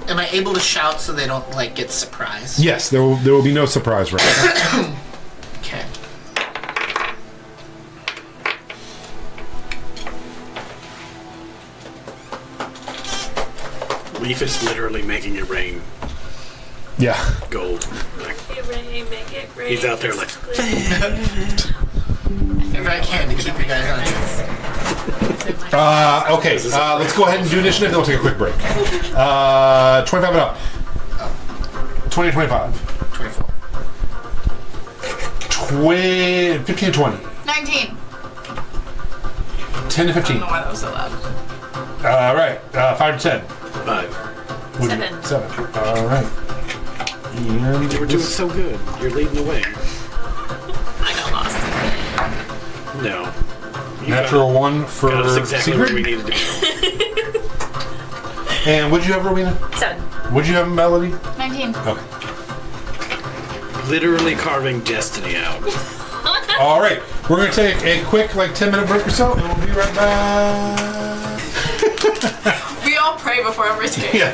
Am I able to shout so they don't like get surprised? Yes, there will be no surprise round. Okay. Leaf is literally making it rain Yeah. gold. Like, Make it rain, make it rain. he's out there like, If I can to keep you guys on track. Okay, let's go ahead and do initiative, then we'll take a quick break. 25 and up. 20 to 25. 24. 15 to 20. 19. 10 to I 15. don't know why that was so loud. All right, 5 to 10. 5. 7. 7. All right. And You were doing so good. You're leading the way. I got lost. No. You natural 1 for got us exactly where we Secret. needed to go. And what'd you have, Rowena? 7. What'd you have, Melody? 19. Okay. Literally carving destiny out. All right, we're gonna take a quick, like 10-minute break or so, and we'll be right back. We all pray before everything. Yeah.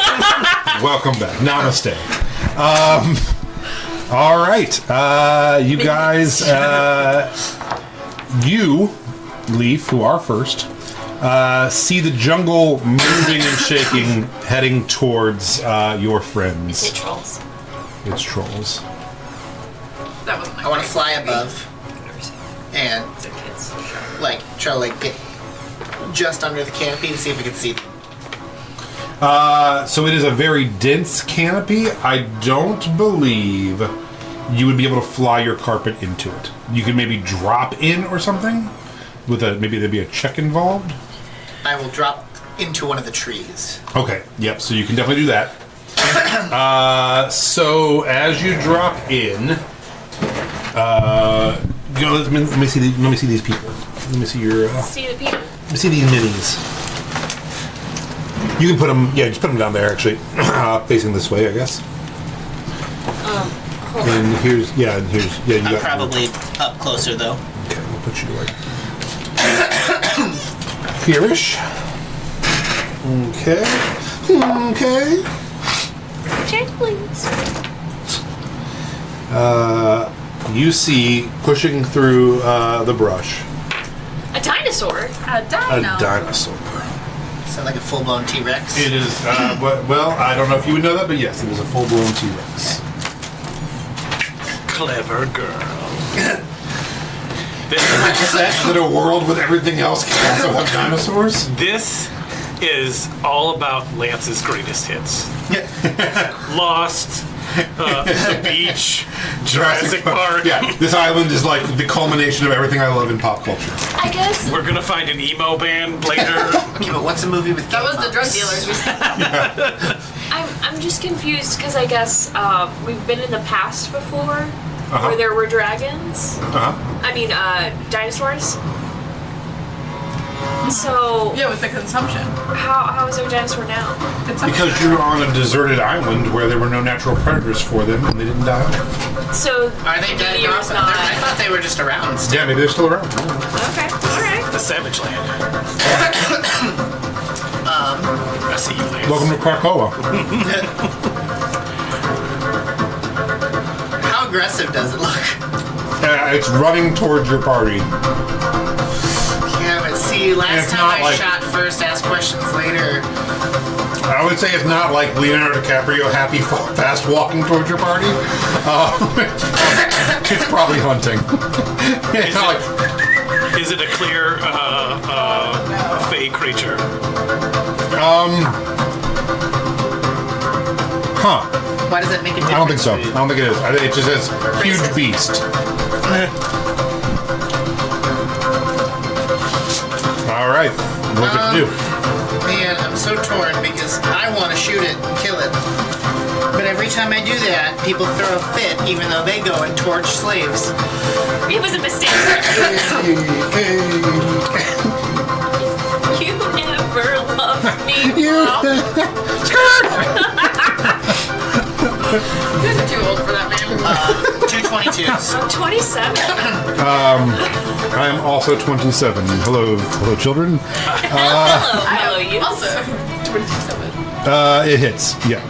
Welcome back. Namaste. All right, you guys, you, Leaf, who are first, see the jungle moving and shaking, heading towards your friends. Hit trolls. It's trolls. That wasn't I want to fly above and They're kids. like try to like get just under the canopy to see if we can see them. So it is a very dense canopy. I don't believe you would be able to fly your carpet into it. You could maybe drop in or something. Maybe there'd be a check involved. I will drop into one of the trees. Okay. Yep. So you can definitely do that. So as you drop in, let me see. Let me see these people. Let me see your. See the people. Let me see these minis. You can put them. Yeah, just put them down there. Actually, facing this way, I guess. Hold And on. here's. You I'm got. probably up closer though. Okay, we'll put you like. Here-ish. Okay. Okay. Check, please. You see, pushing through the brush, A dinosaur. A a dino. dinosaur. Sound like a full-blown T-Rex. It is, well, I don't know if you would know that, but yes, it is a full-blown T-Rex. Clever girl. Is it a world with everything else can also have dinosaurs? This is all about Lance's greatest hits. Lost, The Beach, Jurassic Park. Yeah, this island is like the culmination of everything I love in pop culture. I guess. We're gonna find an emo band later. Okay, but what's a movie with That was the drug K-pops? dealers we said. I'm just confused because I guess we've been in the past before Uh-huh. where there were dragons. Uh-huh. I mean, dinosaurs. So Yeah, with the consumption. how is there a dinosaur now? Because you're on a deserted island where there were no natural predators for them and they didn't die off. So Are they dead? the year's not. I thought they were just around still. Yeah, maybe they're still around. Okay, all right. The Savage Land. I see you, Lance. Welcome to Krakoa. How aggressive does it look? It's running towards your party. Yeah, but see, last it's time not I like- shot first, asked questions later. I would say it's not like Leonardo DiCaprio happy fast walking towards your party. It's probably hunting. It's not like, Is it a clear fey creature? huh. Why does that make a difference? I don't think so. I don't think it is. It just says huge beast. All right. What to do? Man, I'm so torn because I want to shoot it and kill it. But every time I do that, people throw a fit even though they go and torch slaves. It was a mistake. You never loved me. Mom. You guys are too old for that, man. 222s. I'm 27. I'm also 27. Hello, children. Hello, you. Also, 27. It hits. Yeah.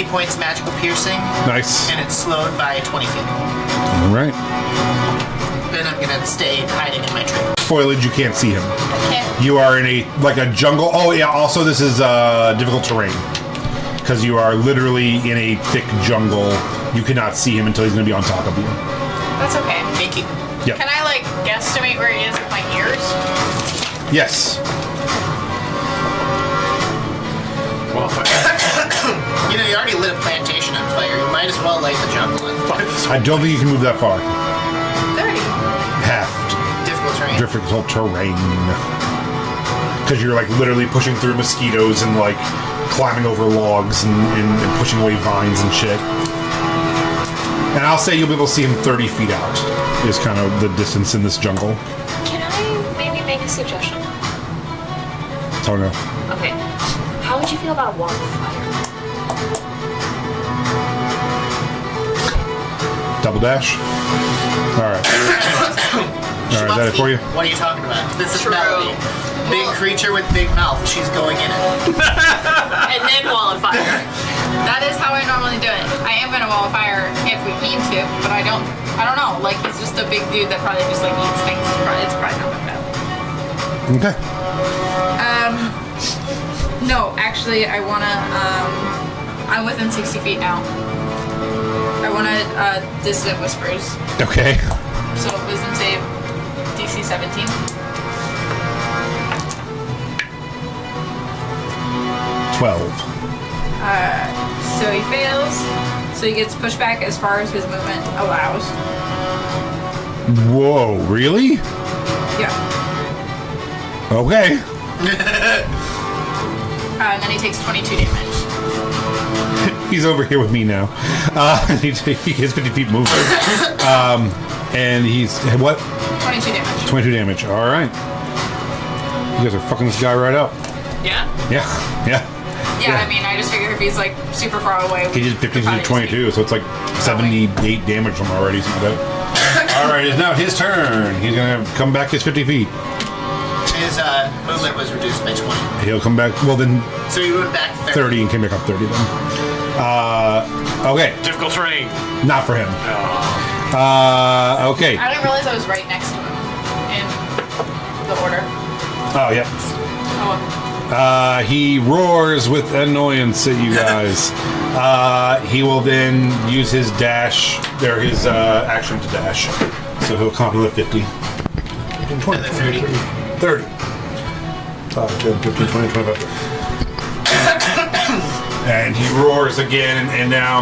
Points magical piercing, Nice. and it's slowed by 20 feet. All right. Then I'm gonna stay hiding in my tree. Foliage, you can't see him. Okay. You are in a jungle. Oh yeah. Also, this is difficult terrain because you are literally in a thick jungle. You cannot see him until he's going to be on top of you. That's okay. Thank you. Yep. Can I, like, guesstimate where he is with my ears? Yes. Well, You know, you already lit a plantation on fire. You might as well light the jungle on fire. I don't think you can move that far. 30. Half Difficult terrain. difficult terrain. Because you're like literally pushing through mosquitoes and like climbing over logs and pushing away vines and shit. And I'll say you'll be able to see him 30 feet out is kind of the distance in this jungle. Can I maybe make a suggestion? Oh no. Okay. How would you feel about a wall of fire? Double dash. All right. All right, is that it for you? What are you talking about? This is True. Melody. Big creature with big mouth. She's going in it. And then wall of fire. That is how I normally do it. I am gonna wall of fire if we need to, but I don't know. Like, he's just a big dude that probably just like eats things. It's probably not that bad. Okay. No, actually, I wanna. I'm within 60 feet now. I wanna dissident whispers. Okay. So wisdom save, DC 17. 12. So he fails. So he gets pushed back as far as his movement allows. Whoa, really? Yeah. Okay. And then he takes 22 damage. He's over here with me now. He gets 50 feet movement. And he's, what? 22 damage. 22 damage. All right. You guys are fucking this guy right up. Yeah. Yeah. Yeah. Yeah, I mean, I just figure if he's like super far away. He did 15 to 22, so it's like 78 damage from already. Something like that. All right, it's now his turn. He's going to come back his 50 feet. His movement was reduced by 20. He'll come back, well then, So he went back 30 and came back up 30 then. Okay, difficult terrain. not for him. Okay. I didn't realize I was right next to him in the order. Oh, yep. Oh, He roars with annoyance at you guys. He will then use his dash, or his action to dash. So he'll compliment 50. 20, 30. 30. 5, 10, 15, 20, 25. And he roars again, and now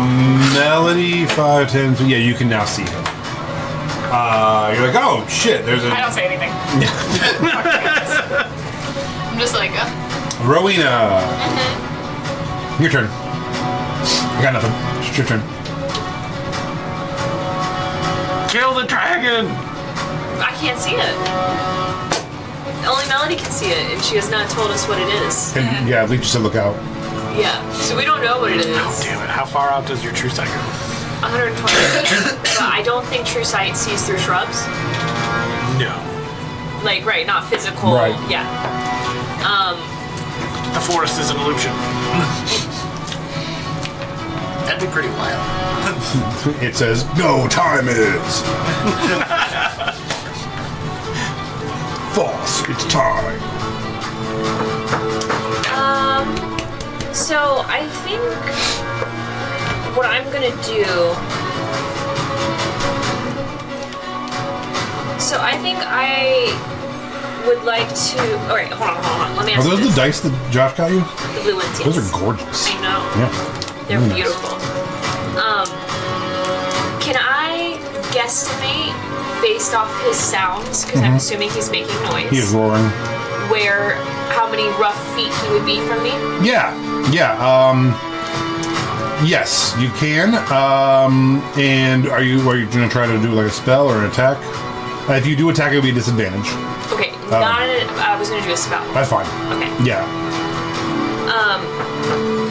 Melody, 5, 10, 3. Yeah, you can now see him. You're like, oh shit, there's a. I don't say anything. I'm just like, Rowena. Your turn. I got nothing. It's your turn. Kill the dragon! I can't see it. Only Melody can see it, and she has not told us what it is. And yeah, Lee just said look out. Yeah, so we don't know what it is. Oh, damn it. How far out does your true sight go? 120. But I don't think True Sight sees through shrubs. No. Like, right, not physical. Right. Yeah. The forest is an illusion. That'd be pretty wild. It says, no time is. False, it's time. So I think what I'm gonna do. So I think I would like to. All right, hold on. Let me Are ask those you the this. dice that Josh got you? The blue ones, yes. Those are gorgeous. I know. Yeah. They're Very nice. beautiful. Can I guesstimate based off his sounds? Because I'm assuming he's making noise. He is roaring. How many rough feet he would be from me? Yeah. Yes, you can. And are you gonna try to do like a spell or an attack? If you do attack, it would be a disadvantage. Okay, I was gonna do a spell. That's fine. Okay. Yeah.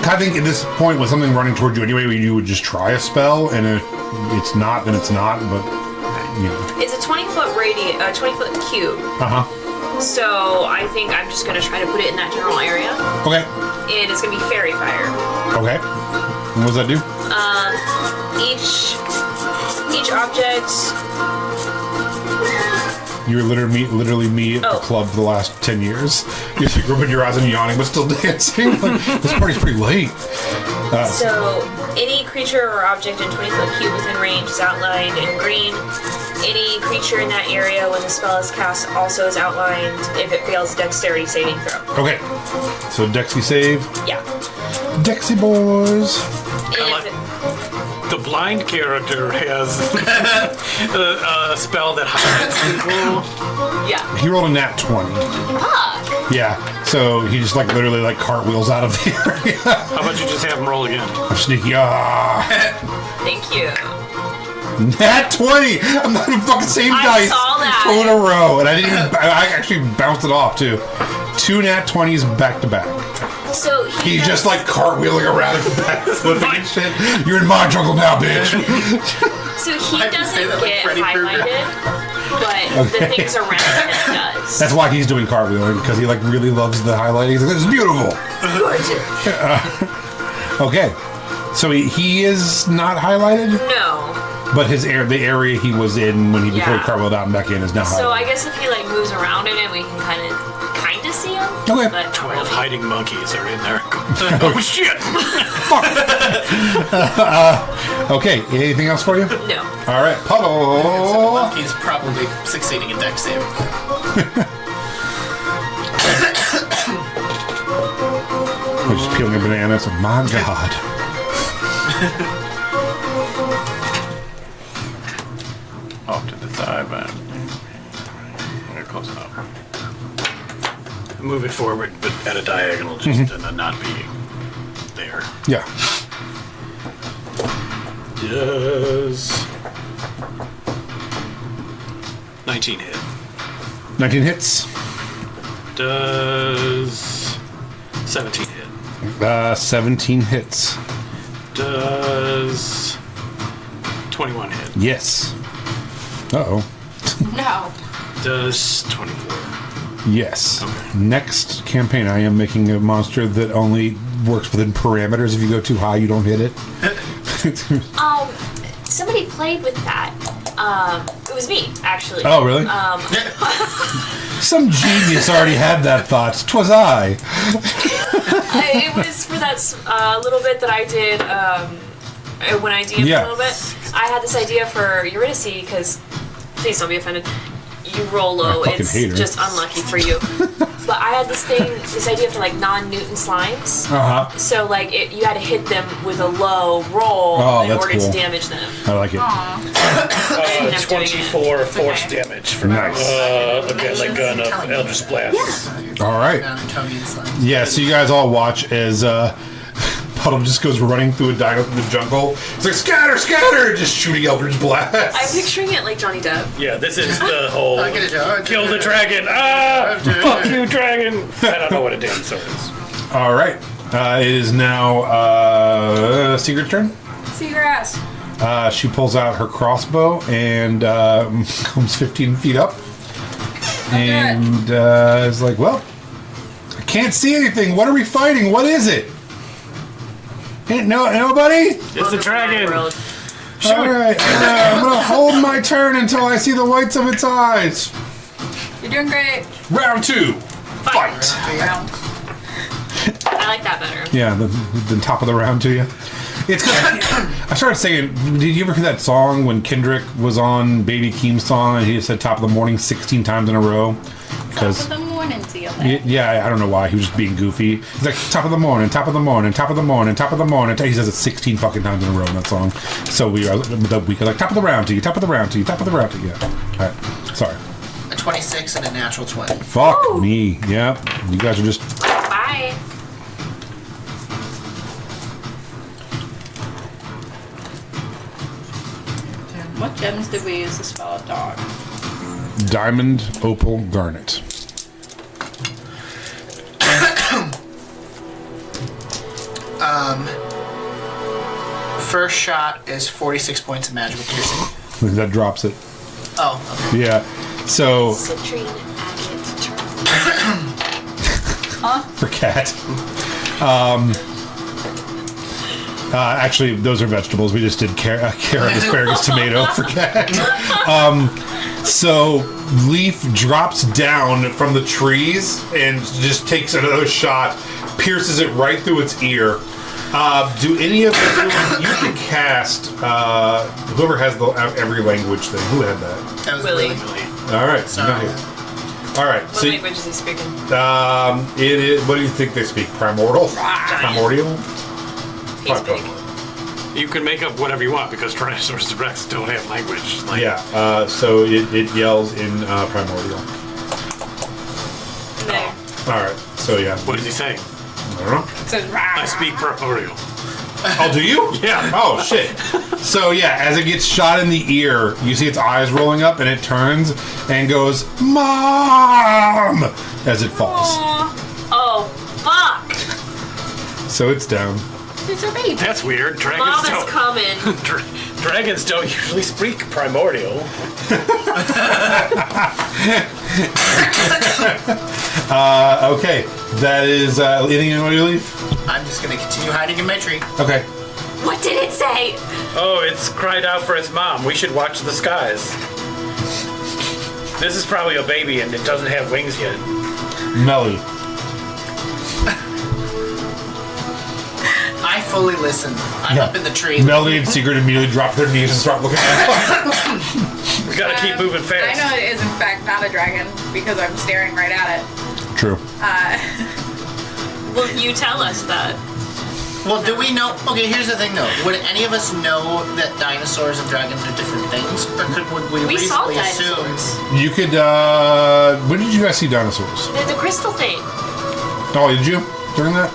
I think at this point, with something running towards you anyway, you would just try a spell, and if it's not, then it's not. But you know. It's a 20-foot 20-foot cube. So I think I'm just gonna try to put it in that general area. Okay. And it's gonna be fairy fire. Okay. And what does that do? Each object. You're literally me at the club for the last 10 years. You're like rubbing your eyes and yawning, but still dancing. Like, this party's pretty late. So any creature or object in 20-foot cube within range is outlined in green. Any creature in that area when the spell is cast also is outlined if it fails a dexterity saving throw. Okay. So Dexy save. Yeah. Dexy boys. And The blind character has a spell that hides people. yeah. He rolled a nat 20. Fuck. Yeah. So he just like literally like cartwheels out of the area. How about you just have him roll again? I'm sneaky. Thank you. Nat 20! I'm not even fucking same I dice. saw that. 2 in a row. And I actually bounced it off too. 2 nat 20s back to back. So He's just like cartwheeling around at the back, flipping and shit. You're in my jungle now, bitch. So he Why'd you say doesn't that like get Freddy Krueger? highlighted, but the things around him does. That's why he's doing cartwheeling, because he like really loves the highlighting. He's like, this is beautiful. Okay. So he is not highlighted, No. but the area he was in when before he Yeah. cartwheeled out and back in is now So I highlighted. guess if he like moves around in it, we can kind of see him. Okay. But 12 hiding monkeys are in there. Oh, shit! Okay, anything else for you? No. All right, So the Puddle. monkey's probably succeeding in dex save. We're just peeling a banana. It's like, my God. Off to the side, man. We're close enough. Move it forward, but at a diagonal, just not being there. Yeah. Does 19 hit? 19 hits. Does 17 hit? 17 hits. Does 21 hit? Yes. Uh-oh. no. Does 24? Yes. Okay. Next campaign, I am making a monster that only works within parameters. If you go too high, you don't hit it. Somebody played with that. It was me, actually. Oh, really? Some genius already had that thought. 'Twas I. It was for that little bit that I did when I DM'd a little bit. I had this idea for Eurydice, because, please don't be offended, you roll low, it's just unlucky for you. But I had this idea for like non-Newton slimes. So like you had to hit them with a low roll in order to damage them. I like it. 24 force damage for a gun of Eldritch Blast. All right. Yeah, so you guys all watch as Puddle just goes running through a dino through the jungle. It's like, scatter, scatter! Just shooting Eldritch Blast. I'm picturing it like Johnny Depp. Yeah, this is the whole kill the dragon. Fuck you, dragon. I don't know what a damn sword is. All right. It is now Sigurd's turn. Seagrass. She pulls out her crossbow and comes 15 feet up. And is like, well, I can't see anything. What are we fighting? What is it? Ain't nobody? It's the dragon. All right. I'm going to hold my turn until I see the whites of its eyes. You're doing great. Round 2. Fight. I like that better. Yeah, the top of the round to you. It's I started saying, did you ever hear that song when Kendrick was on Baby Keem's song and he said top of the morning 16 times in a row? Because top of the morning to you. Yeah, I don't know why. He was just being goofy. He's like, top of the morning, top of the morning, top of the morning, top of the morning. He says it 16 fucking times in a row in that song. So we are like, top of the round to you, top of the round to you, top of the round to you. Yeah. All right. Sorry. A 26 and a natural 20. Fuck me. Yeah. You guys are just... Bye. What gems did we use to spell a dog? Diamond, opal, garnet. First shot is 46 points of magical piercing. That drops it. Oh, okay. Yeah. So... Citrine, agate, for cat. Actually, those are vegetables. We just did carrot, asparagus, tomato for cat. So Leaf drops down from the trees and just takes another shot, pierces it right through its ear. Do any of you can cast whoever has every language thing? Who had that? That was Willie. All right, Sorry. all right. What language is he speaking? It is. What do you think they speak? Primordial. Primordial. He's big. You can make up whatever you want because Tyrannosaurus Rex don't have language. Like, Yeah. So it yells in primordial. No. All right. So yeah. what is he saying? I don't know. It says rah. I speak primordial. Oh, do you? Yeah. Oh, shit. So, yeah, as it gets shot in the ear, you see its eyes rolling up, and it turns and goes, Mom! As it falls. Oh, fuck! So it's down. It's a baby. That's weird. Mom is coming. Dragons don't usually speak primordial. Okay. That is anything you want to leave? I'm just going to continue hiding in my tree. Okay. What did it say? Oh, it's cried out for its mom. We should watch the skies. This is probably a baby and it doesn't have wings yet. Melly. I fully listen. I'm up in the tree. Melly and Sigurd immediately drop their knees and start looking at it. We gotta keep moving fast. I know it is in fact not a dragon because I'm staring right at it. True. Will you tell us that? Well, do we know? Okay, here's the thing though. Would any of us know that dinosaurs and dragons are different things? Or would we We saw reasonably assume? dinosaurs. You could, when did you guys see dinosaurs? The crystal thing. Oh, did you? During that?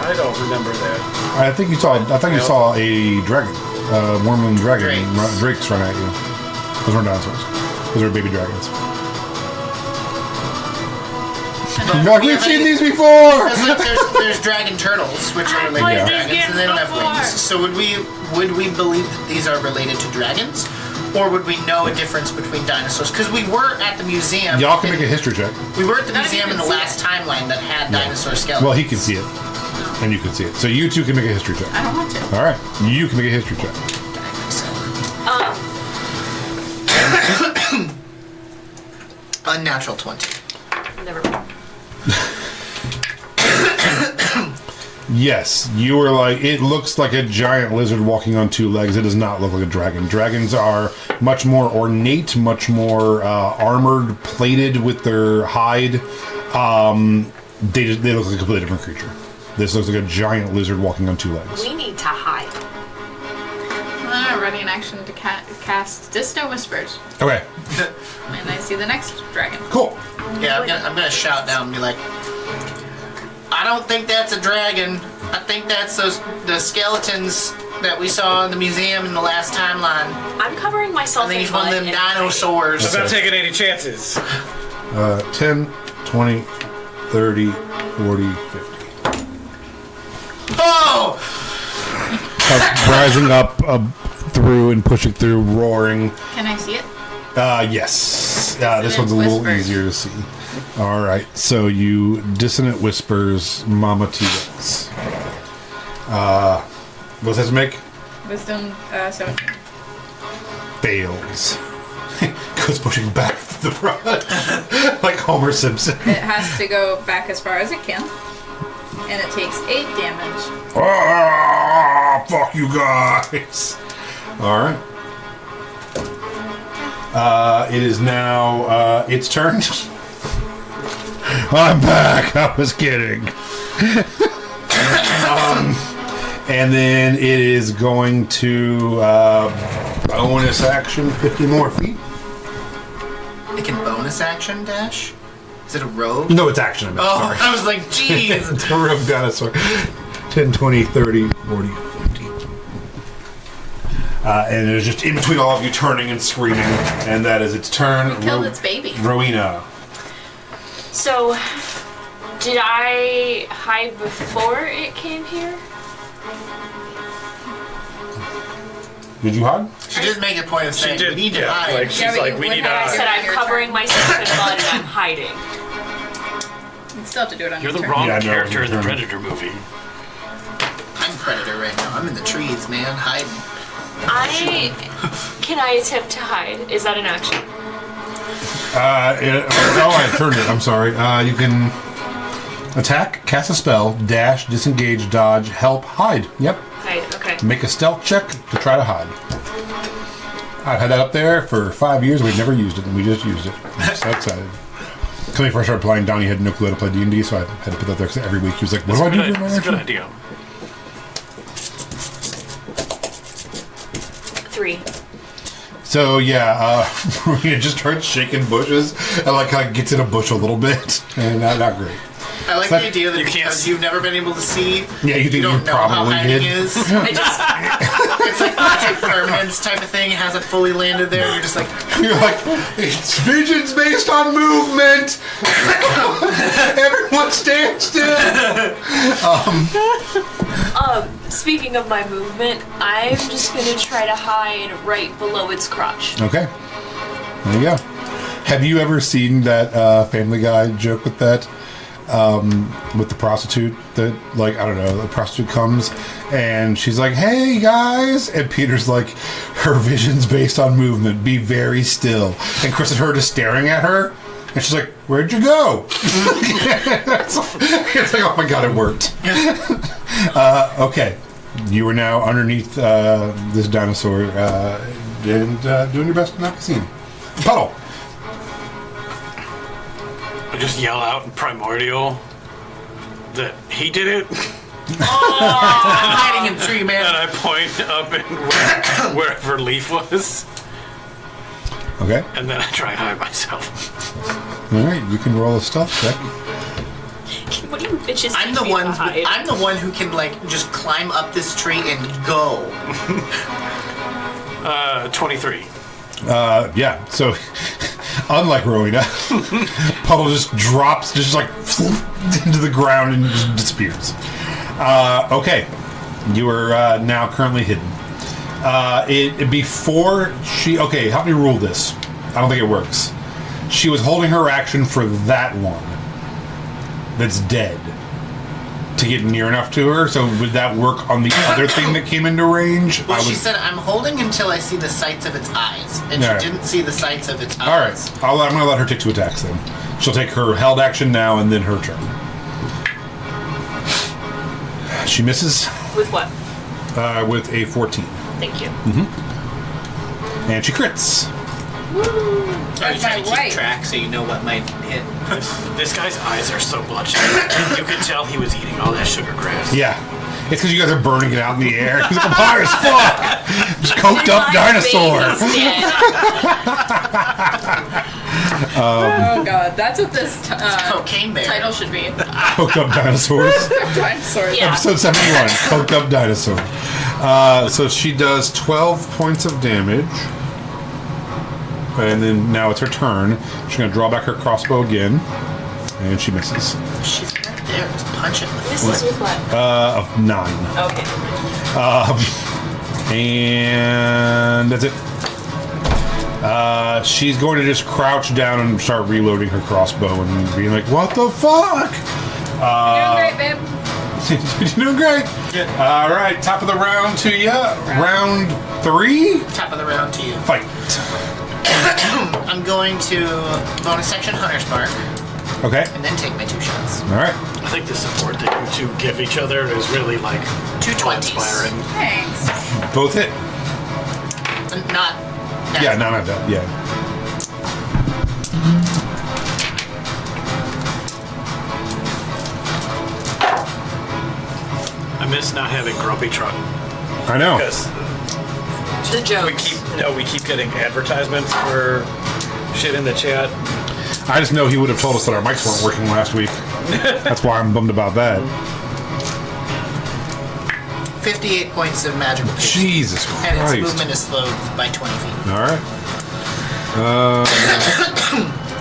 I don't remember that. I think you saw a dragon. Wormling dragon. Drakes. Drakes run at you. Those weren't dinosaurs. Those are baby dragons. You're like, we've seen these before! Because like there's dragon turtles, which are related to dragons, and they don't have wings. So would we believe that these are related to dragons? Or would we know a difference between dinosaurs? Because we were at the museum. Y'all can make a history check. We were at the museum in the last timeline that had dinosaur skeletons. Well, he can see it. And you can see it. So you two can make a history check. I don't want to. Alright. You can make a history check. Unnatural 20. Never mind. Yes, you were like, it looks like a giant lizard walking on two legs. It does not look like a dragon. Dragons are much more ornate, much more armored, plated with their hide. They look like a completely different creature. This looks like a giant lizard walking on two legs. We need to hide. Ready in action to cast Distant Whispers. Okay, And I see the next dragon. cool. Yeah, I'm gonna shout down and be like, I don't think that's a dragon. I think that's the skeletons that we saw in the museum in the last timeline. I'm covering myself I think in he's one of mud them and dinosaurs. I'm not taking any chances. 10, 20, 30, 40, 50. Oh! Rising up through and pushing through, roaring. Can I see it? Yes. This one's a little Whispers. easier to see. All right. So you dissonant whispers, Mama T-Rex. What's that to make? Wisdom 17. Fails. Goes pushing back to the front. Like Homer Simpson. It has to go back as far as it can. And it takes 8 damage. Ah, fuck you guys. All right. It is now its turn. I'm back. I was kidding. And then it is going to bonus action 50 more feet. It can bonus action dash? Is it a rogue? No, it's action. I'm Oh, sorry. I was like, jeez. It's a rogue dinosaur. 10, 20, 30, 40, 50. And it is just in between all of you turning and screaming. And that is its turn. Killed its baby. Rowena. So, did I hide before it came here? Did you hide? She did make a point of saying, did, we need to yeah, hide. like, she's Yeah, but like, you we would need have I to. said I'm Your covering turn. myself in mud and I'm hiding. You still have to do it on You're your the turn. wrong Yeah, I know, character in the turn. Predator movie. I'm Predator right now. I'm in the trees, man, hiding. Can I attempt to hide? Is that an action? I turned it. I'm sorry. You can attack, cast a spell, dash, disengage, dodge, help, hide. Yep. Hide, okay. Make a stealth check to try to hide. I've had that up there for 5 years. We've never used it, and we just used it. I'm so excited. Because when we first started playing, Donnie had no clue how to play D&D, so I had to put that there because every week he was like, what do I do with my That's a good action? idea. 3. So, yeah, Rowena just starts shaking bushes and, like, kind of gets in a bush a little bit. And not great. I like It's like- the idea that You can't because see- you've never been able to see, Yeah, you think don't you know how probably hiding did. is. I just It's like Magic Permanence type of thing. It hasn't fully landed there. You're just like, You're like, it's visions based on movement. Everyone stand still. speaking of my movement, I'm just gonna try to hide right below its crotch. Okay. There you go. Have you ever seen that Family Guy joke with that? With the prostitute that, like, I don't know, the prostitute comes and she's like, hey guys, and Peter's like, her vision's based on movement, be very still. And Chris and her just staring at her and she's like, where'd you go? it's like, oh my god, it worked. Okay, you are now underneath this dinosaur and doing your best to not be seen. Puddle. I just yell out in Primordial that he did it, I'm hiding in the tree, and man. I point up in wherever Leaf was, Okay. and then I try and hide myself. All right, you can roll a stealth check. What do you bitches I'm think the me one. to hide? I'm the one who can like just climb up this tree and go. 23. Yeah, so unlike Rowena, Puddle just drops, just like into the ground and just disappears. Okay, you are now currently hidden. Before she, okay, help me rule this. I don't think it works. She was holding her action for that one that's dead to get near enough to her. So would that work on the other thing that came into range? Well, she said, I'm holding until I see the sights of its eyes. And All right. she didn't see the sights of its eyes. All right. I'm going to let her take 2 attacks then. She'll take her held action now and then her turn. She misses With what? with a 14. Thank you. And she crits. Are you That's trying my to right. keep track so you know what might hit? This guy's eyes are so bloodshot. You could tell he was eating all that sugar grass. Yeah. It's because you guys are burning it out in the air. He's like, I'm hard as fuck. Just coked up dinosaur. Oh god, that's what this Cocaine bear. title should be. Coked up dinosaurs. Dinosaurs. Yeah. Episode 71. Coked up dinosaur. So she does 12 points of damage. And then now it's her turn. She's going to draw back her crossbow again. And she misses. She's right there. Just punch it in the This foot. is with what? Of 9. Okay. And that's it. She's going to just crouch down and start reloading her crossbow and being like, what the fuck? You're doing great, babe. You're doing great. All right, top of the round to you. Round 3. Top of the round to you. Fight. I'm going to bonus section Hunter's Mark Okay. and then take my 2 shots. All right. I think the support that you two give each other is really like 2 20s. inspiring. Thanks. Both hit. Not. Yeah, no, not that. Yeah. I miss not having Grumpy Truck I know. because The jokes. we keep getting advertisements for shit in the chat. I just know he would have told us that our mics weren't working last week. That's why I'm bummed about that. 58 points of magical piercing. Jesus And its Christ. movement is slowed by 20 feet. All right.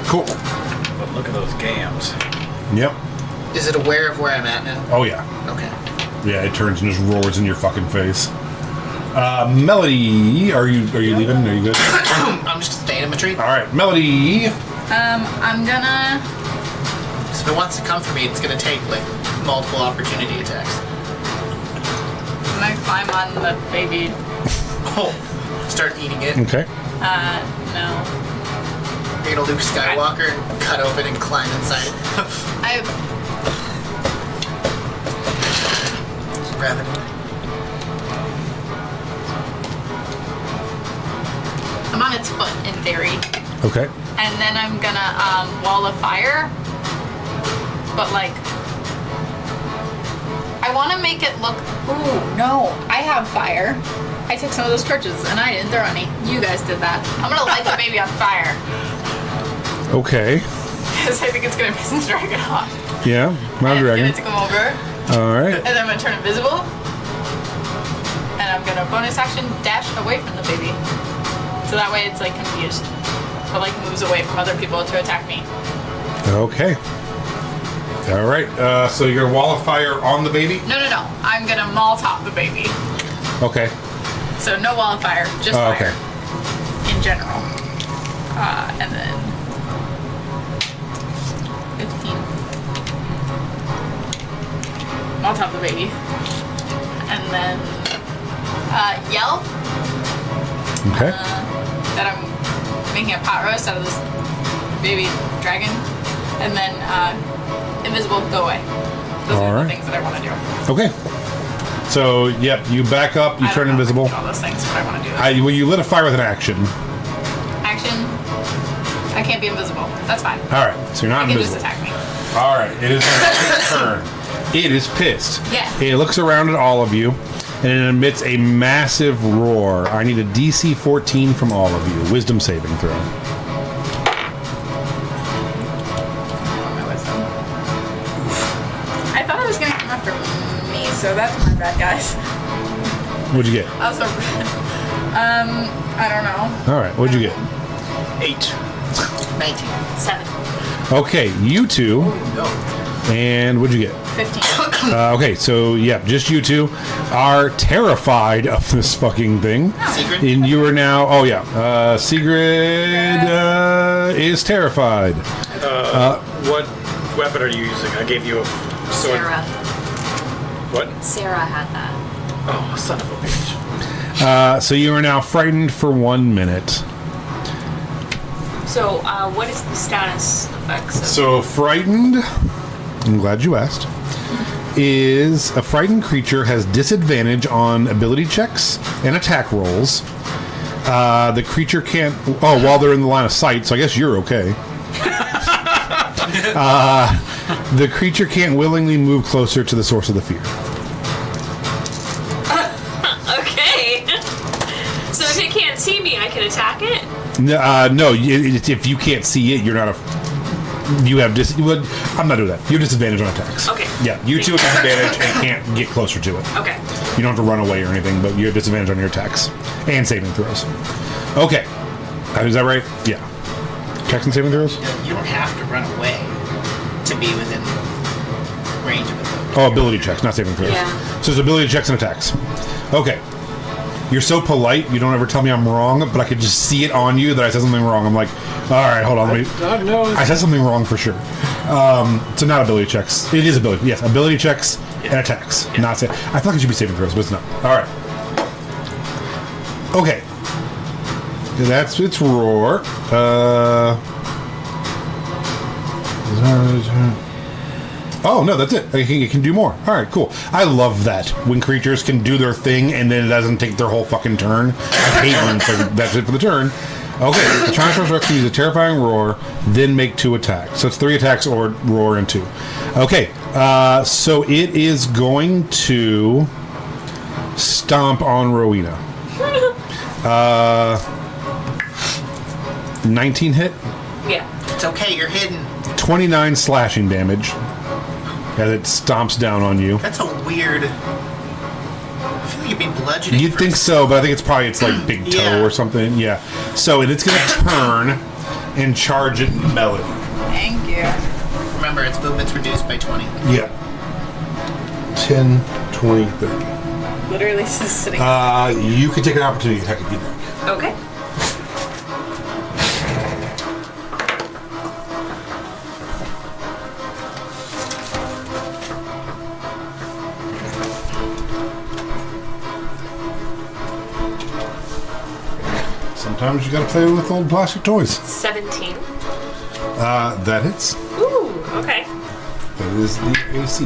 Cool. But look at those gams. Yep. Is it aware of where I'm at now? Oh, yeah. Okay. Yeah, it turns and just roars in your fucking face. Melody, are you leaving? Are you good? I'm just staying in my tree. All right, Melody. I'm gonna. So if it wants to come for me, it's going to take like multiple opportunity attacks. I'm gonna climb on the baby. Oh, start eating it. Okay. No. You're going to Luke Skywalker, cut open and climb inside. I. Just grab it. I'm on its foot in theory. Okay. And then I'm gonna wall of fire. But like, I want to make it look. Ooh, no! I have fire. I took some of those torches and I didn't throw any. You guys did that. I'm gonna light the baby on fire Okay. because I think it's gonna piss this dragon off. Yeah. Now And dragon. it's gonna come over, All right. and then I'm gonna turn invisible, and I'm gonna bonus action dash away from the baby, so that way it's like confused, but like moves away from other people to attack me. Okay. All right. So you're gonna wall of fire on the baby. No. I'm gonna Molotov the baby. Okay. So no wall of fire, just Oh, fire okay. in general. And then 15. Molotov the baby. And then yell Okay. that I'm making a pot roast out of this baby dragon. And then invisible, go away. Those All are right. the things that I want to do. Okay. So yep, you back up. You I turn don't know if I invisible. can do all those things, but I want to do that. Well, you lit a fire with an action. Action. I can't be invisible. That's fine. All right. So you're not You can just invisible. attack me. All right. It is its turn. It is pissed. Yeah. It looks around at all of you, and it emits a massive roar. I need a DC 14 from all of you. Wisdom saving throw. My wisdom. I thought it was gonna come after me, so that's my bad, guys. What'd you get? Also, I don't know. All right. What'd you get? 8. 19. 7. Okay. You two. Go. And what'd you get? 15. Okay, so yeah, just you two are terrified of this fucking thing. Secret? And you are now. Oh yeah, Sigrid is terrified. What weapon are you using? I gave you a sword. Sarah. What? Sarah had that. Oh, son of a bitch. So you are now frightened for 1 minute. So, what is the status effects? So frightened, I'm glad you asked, is a frightened creature has disadvantage on ability checks and attack rolls. The creature can't... Oh, while they're in the line of sight, so I guess you're okay. The creature can't willingly move closer to the source of the fear. Okay. So if it can't see me, I can attack it? No, if you can't see it, you're not a... You have I'm not doing that. You have disadvantage on attacks. Okay. Yeah, you two have disadvantage and can't get closer to it. Okay. You don't have to run away or anything, but you have disadvantage on your attacks and saving throws. Okay. Is that right? Yeah. Attacks and saving throws? You don't have to run away to be within range of it. Oh, ability checks, not saving throws. Yeah. So it's ability checks and attacks. Okay. You're so polite, you don't ever tell me I'm wrong, but I could just see it on you that I said something wrong. I'm like, all right, hold on. God knows. I said something wrong for sure. So not ability checks. It is ability. Yes, ability checks and attacks. Yeah. Not I feel like it should be saving throws, but it's not. All right. Okay. That's its roar. Oh, no, that's it. It can do more. All right, cool. I love that. When creatures can do their thing and then it doesn't take their whole fucking turn. I hate when that's it for the turn. Okay, the Tyrannosaurus Rex can use a terrifying roar, then make 2 attacks. So it's 3 attacks or roar and 2. Okay, so it is going to stomp on Rowena. 19 hit. Yeah. It's okay, you're hidden. 29 slashing damage as it stomps down on you. That's a weird... I feel like you'd be bludgeoning. You'd think so, but I think it's probably its like big toe Yeah. or something. Yeah. So it's going to turn and charge at Melody. Thank you. Remember, its movement's reduced by 20. Yeah. 10, 20, 30. Literally just sitting. You can take an opportunity attack if you'd like. Okay. Sometimes you gotta play with old plastic toys. 17. That hits. Ooh, okay. That is the AC.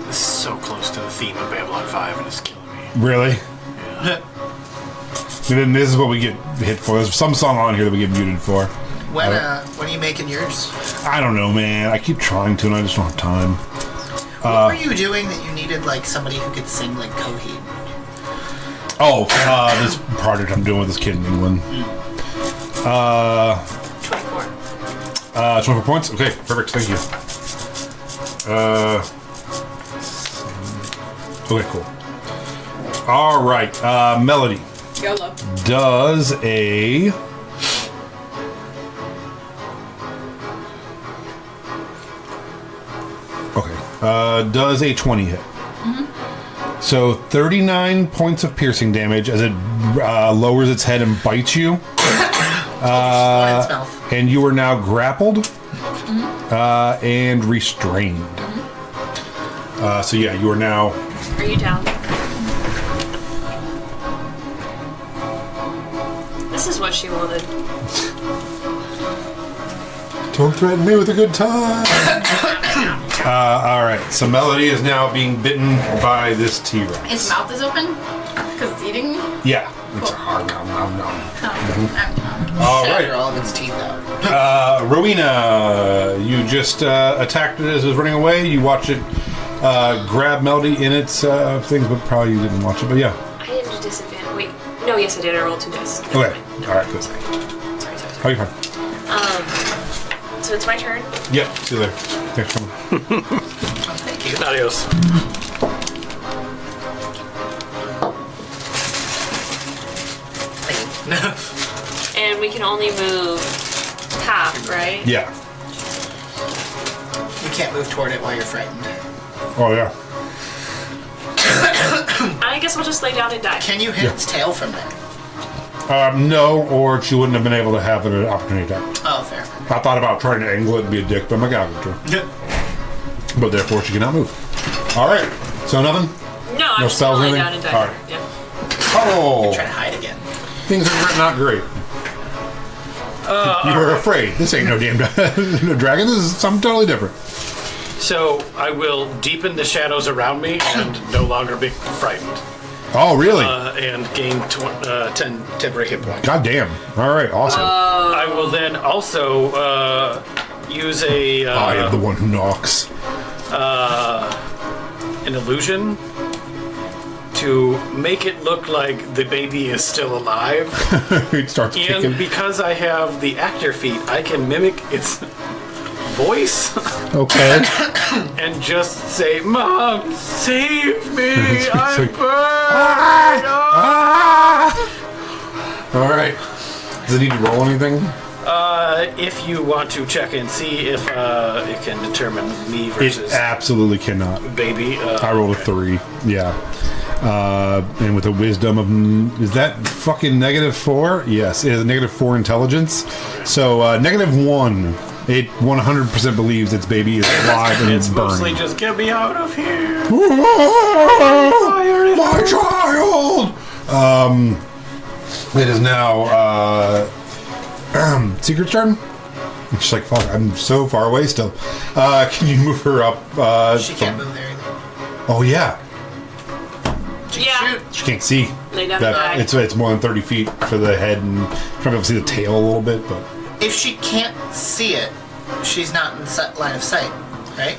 This is so close to the theme of Babylon 5 and it's killing me. Really? Yeah. And then this is what we get hit for. There's some song on here that we get muted for. When are you making yours? I don't know, man. I keep trying to, and I just don't have time. What were you doing that you needed like somebody who could sing like Coheed? Oh, this project I'm doing with this kid in England. 24. 24 points? Okay, perfect. Thank you. Okay, cool. All right. Melody YOLO. does a... Okay. Does a 20 hit. So 39 points of piercing damage as it lowers its head and bites you. Lion's mouth. And you are now grappled and restrained. So yeah, you are now... Are you down? This is what she wanted. Don't threaten me with a good time. All right, so Melody is now being bitten by this T-Rex. Its mouth is open because it's eating me. Yeah. It's a hard nom nom nom. Oh, All Shatter right, all of its teeth out. Rowena, you just attacked it as it was running away. You watch it grab Melody in its things, but probably you didn't watch it. But yeah. I didn't do disadvantage. Wait. No, yes, I did. I rolled 2 dice. Okay. All right. Good. Sorry. How are you fine? So it's my turn. Yep. See you later. Thanks for coming. Thank you. Adios. And we can only move half, right? Yeah. You can't move toward it while you're frightened. Oh yeah. I guess I'll just lay down and die. Can you hit its tail from there? No, or she wouldn't have been able to have an opportunity attack. Oh, fair. I thought about trying to angle it and be a dick, but I'm like, I'll go to. But therefore, she cannot move. All right. So nothing. No, I'm just spells or gonna lay anything? down and die. All right. Yeah. Oh, Trying to hide again. things are not great. You were afraid. This ain't no damn no dragon. This is something totally different. So I will deepen the shadows around me and no longer be frightened. Oh, really? And gain 10 temporary hit points. God damn. All right. Awesome. I will then also use a I am the one who knocks. an illusion to make it look like the baby is still alive. It starts kicking. And because I have the actor feat, I can mimic its voice Okay. and just say, "Mom, save me! I'm like, burned!" All right. Does it need to roll anything? If you want to check and see if it can determine me It versus absolutely cannot. baby. I rolled a 3. Yeah. And with a wisdom of... Is that fucking -4? Yes. It is a -4 intelligence. So, -1. It 100% believes its baby is alive and It's burning. mostly just get me out of here. My child! It is now Secret's turn. She's like, fuck, I'm so far away still. Can you move her up? She can't move there either. Oh yeah, Yeah. she can't see. Lay down That, and die. it's more than 30 feet for the head, and probably able to see the tail a little bit, but If she can't see it, she's not in line of sight, right?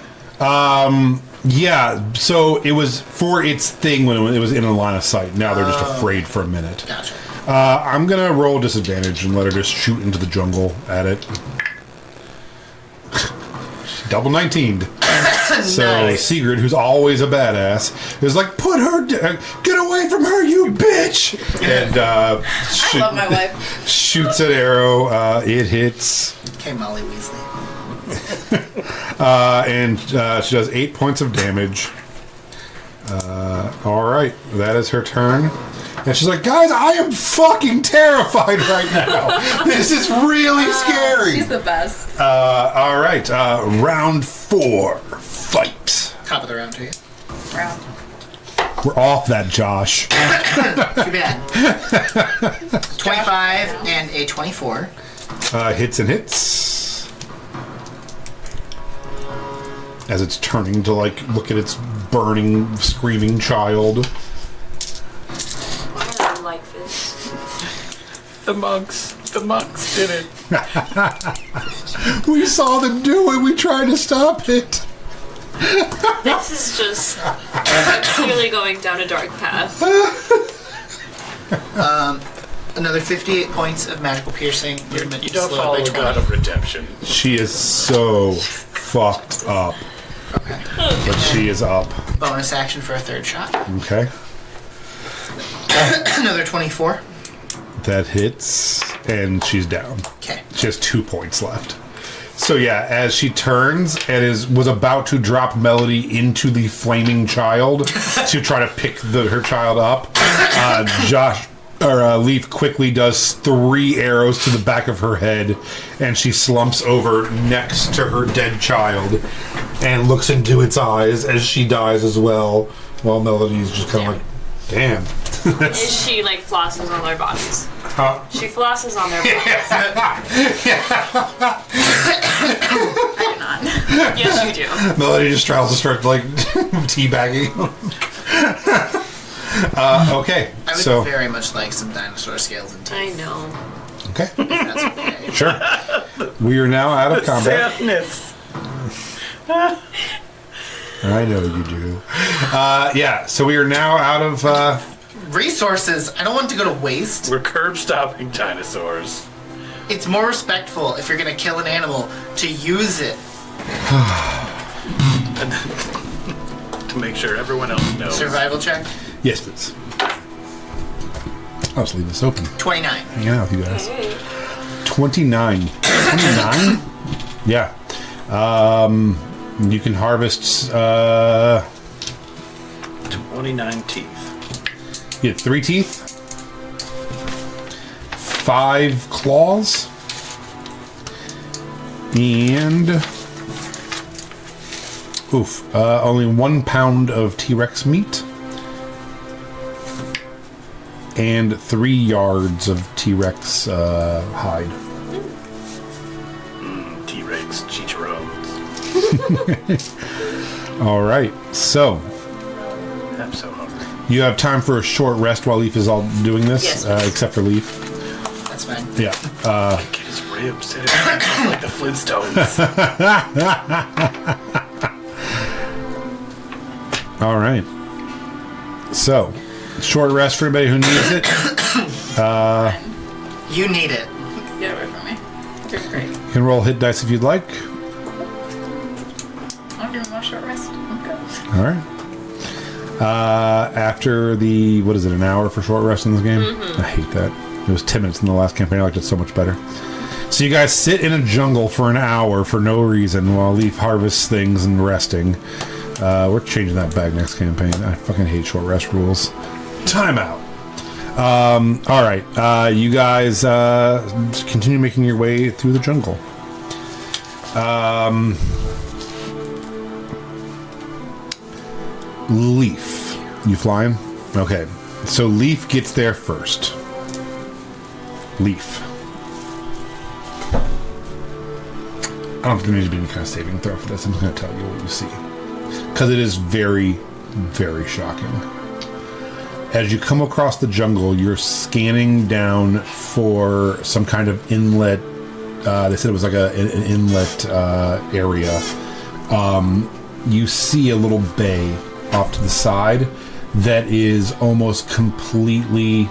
yeah. So it was for its thing when it was in a line of sight. Now they're just afraid for a minute. Gotcha. I'm gonna roll disadvantage and let her just shoot into the jungle at it. Double 19'd. So Nice. Sigrid, who's always a badass, is like, "Put her, get away from her, you bitch!" And I love my wife. shoots an arrow. It hits, Okay, Molly Weasley. and she does 8 points of damage. All right, that is her turn. And she's like, "Guys, I am fucking terrified right now. This is really scary." She's the best. All right, round 4, fight. Top of the round to you. Round. We're off that, Josh. Too bad. 25 and a 24. Hits and hits. As it's turning to, like, look at its burning, screaming child. Why do I like this? The monks did it. We saw them do it. We tried to stop it. This is just clearly going down a dark path. Another 58 points of magical piercing. Movement You don't slowed follow by the 20. god of redemption. She is so fucked up. Okay. But she is up. Bonus action for a third shot. Okay. Another 24. That hits, and she's down. Okay. She has 2 points left. So yeah, as she turns and was about to drop Melody into the flaming child to try to pick her child up, Leaf quickly does 3 arrows to the back of her head, and she slumps over next to her dead child and looks into its eyes as she dies as well, while Melody's just kind of like, damn. Is she like flosses on their bodies? Huh? She flosses on their bodies. I do not. Yes, you do. Melody just tries to start like teabagging. Okay, I would so very much like some dinosaur scales and teeth. I know. okay, If that's okay. sure. We are now out of combat. Sadness. I know you do. Yeah, so we are now out of. Resources, I don't want to go to waste. We're curb stopping dinosaurs. It's more respectful if you're going to kill an animal to use it. To make sure everyone else knows. Survival check. Yes, please. I'll just leave this open. 29. Hanging out with you guys. Hey. 29. 29? Yeah. You can harvest. 29 teeth. You get 3 teeth, 5 claws, And only 1 pound of T-Rex meat and 3 yards of T-Rex hide. T-Rex chicharrones. All right, so I'm so hungry. you have time for a short rest while Leaf is all doing this, Yes. Except for Leaf. That's fine. Yeah. Get his ribs. It just like the Flintstones. All right. So, short rest for anybody who needs it. You need it. Get away from me. You're great. You can roll hit dice if you'd like. I'm doing more short rest. Okay. All right. After the, what is it, an hour for short rest in this game? I hate that. It was 10 minutes in the last campaign. I liked it so much better. So you guys sit in a jungle for an hour for no reason while Leaf harvests things and resting. We're changing that back next campaign. I fucking hate short rest rules. Timeout. All right. You guys continue making your way through the jungle. Leaf. You flying? Okay. So Leaf gets there first. Leaf. I don't think there needs to be any kind of saving throw for this. I'm just going to tell you what you see. Because it is very, very shocking. As you come across the jungle, you're scanning down for some kind of inlet. They said it was like an inlet area. You see a little bay off to the side that is almost completely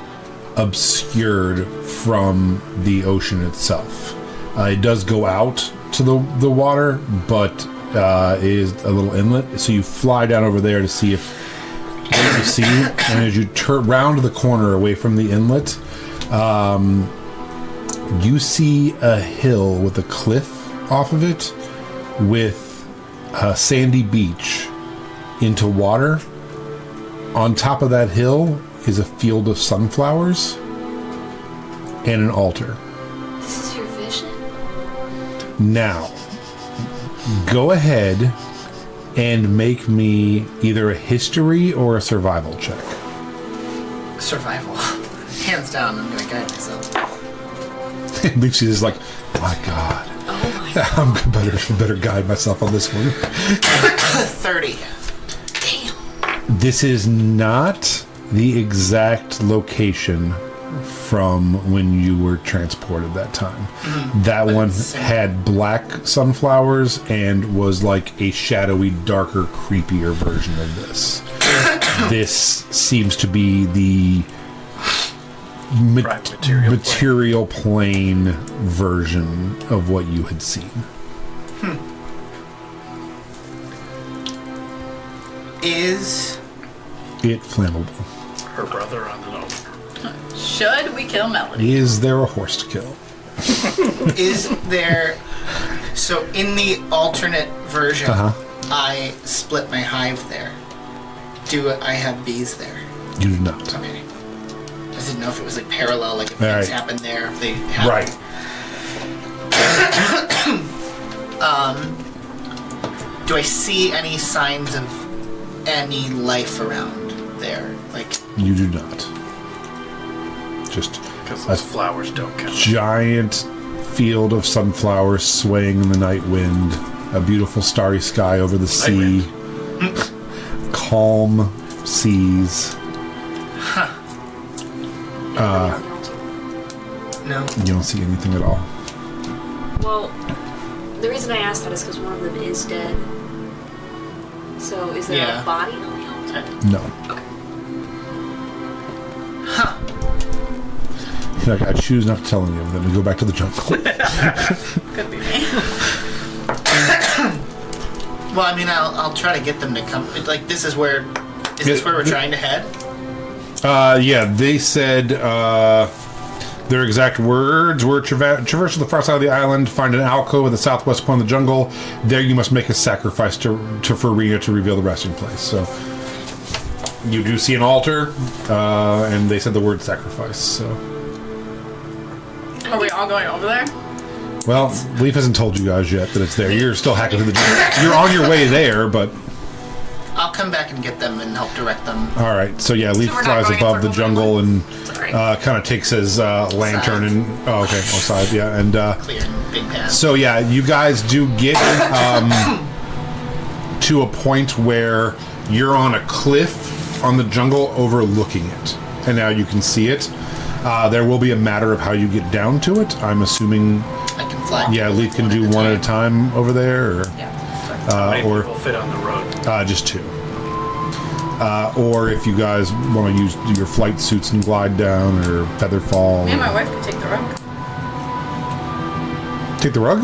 obscured from the ocean itself. It does go out to the water, but is a little inlet. So you fly down over there to see if what you see, and as you turn round the corner away from the inlet, you see a hill with a cliff off of it with a sandy beach into water. On top of that hill is a field of sunflowers and an altar. This is your vision? Now, go ahead and make me either a history or a survival check. Survival. Hands down, I'm gonna guide myself. Lucy is like, my God. Oh my god. I'm better guide myself on this one. 30. Damn. This is not the exact location from when you were transported that time. That one had black sunflowers and was like a shadowy, darker, creepier version of this. This seems to be the material plane version of what you had seen. Is it flammable? Her brother on the note. Should we kill Melody? Is there a horse to kill? is there? So in the alternate version, I split my hive there. Do I have bees there? You do not. Okay. I didn't know if it was like parallel, like if things Right. happened there, if they happened. Right. Do I see any signs of any life around there? Like, You do not. Just Because a those flowers don't count. giant field of sunflowers swaying in the night wind. A beautiful starry sky over the sea. Calm seas. no. You don't see anything at all. Well, the reason I asked that is because one of them is dead. So is there Yeah. a body on the altar? No. Okay. Huh. Like, I choose not to tell any of them. We go back to the jungle. Could be me. Well, I mean, I'll try to get them to come. Like, this is where. Is this where we're trying to head? Yeah, they said their exact words were traverse to the far side of the island, find an alcove at the southwest point of the jungle. There you must make a sacrifice for Rena to reveal the resting place. So you do see an altar, and they said the word sacrifice. So Are we all going over there? Well, Leaf hasn't told you guys yet that it's there. You're still hacking through the jungle. You're on your way there, but... I'll come back and get them and help direct them. All right. So, yeah, Leaf So we're not flies going in above the circles jungle and Sorry. kind of takes his lantern and... Oh, okay. Side, yeah. And Clear and big pass. so, yeah, you guys do get to a point where you're on a cliff on the jungle overlooking it. And now you can see it. There will be a matter of how you get down to it. I'm assuming... I can fly. Yeah, Leaf can do one at a time over there, or How many or people fit on the road? just two. Or if you guys want to use your flight suits and glide down, or feather fall. Me and my wife could take the rug. Take the rug?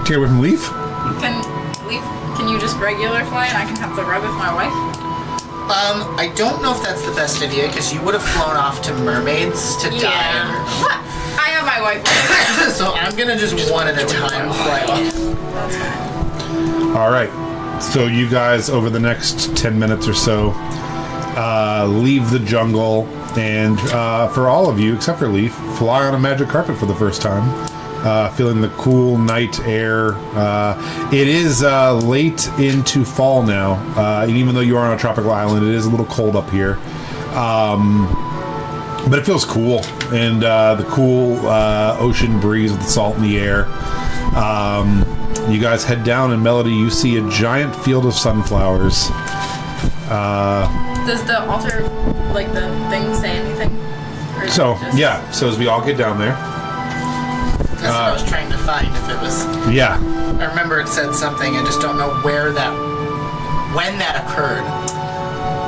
Take it away from Leaf? Can you just regular fly and I can have the rug with my wife? I don't know if that's the best idea because you would have flown off to mermaids to die. What? I have my wife. So I'm gonna just one at a time fly off. That's fine. All right. So you guys, over the next 10 minutes or so, leave the jungle, and for all of you, except for Leaf, fly on a magic carpet for the first time. Feeling the cool night air. It is late into fall now, and even though you are on a tropical island, it is a little cold up here. But it feels cool, and the cool ocean breeze with the salt in the air. You guys head down, and Melody, you see a giant field of sunflowers. Does the altar, like the thing, say anything? Or is So, it just- yeah, so as we all get down there. That's what I was trying to find. If it was, Yeah. I remember it said something. I just don't know when that occurred,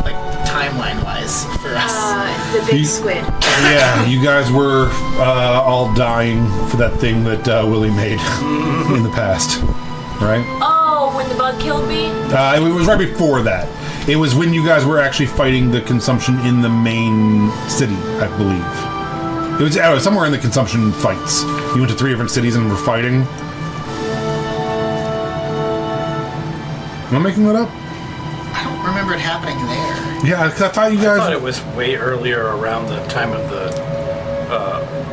like timeline-wise for us. The big You- squid. Yeah, you guys were all dying for that thing that Willie made in the past, right? Oh, when the bug killed me? It was right before that. It was when you guys were actually fighting the consumption in the main city, I believe. It was somewhere in the consumption fights. You went to 3 different cities and were fighting. Am I making that up? I don't remember it happening there. Yeah, 'cause I thought you I thought guys... it was way earlier around the time of the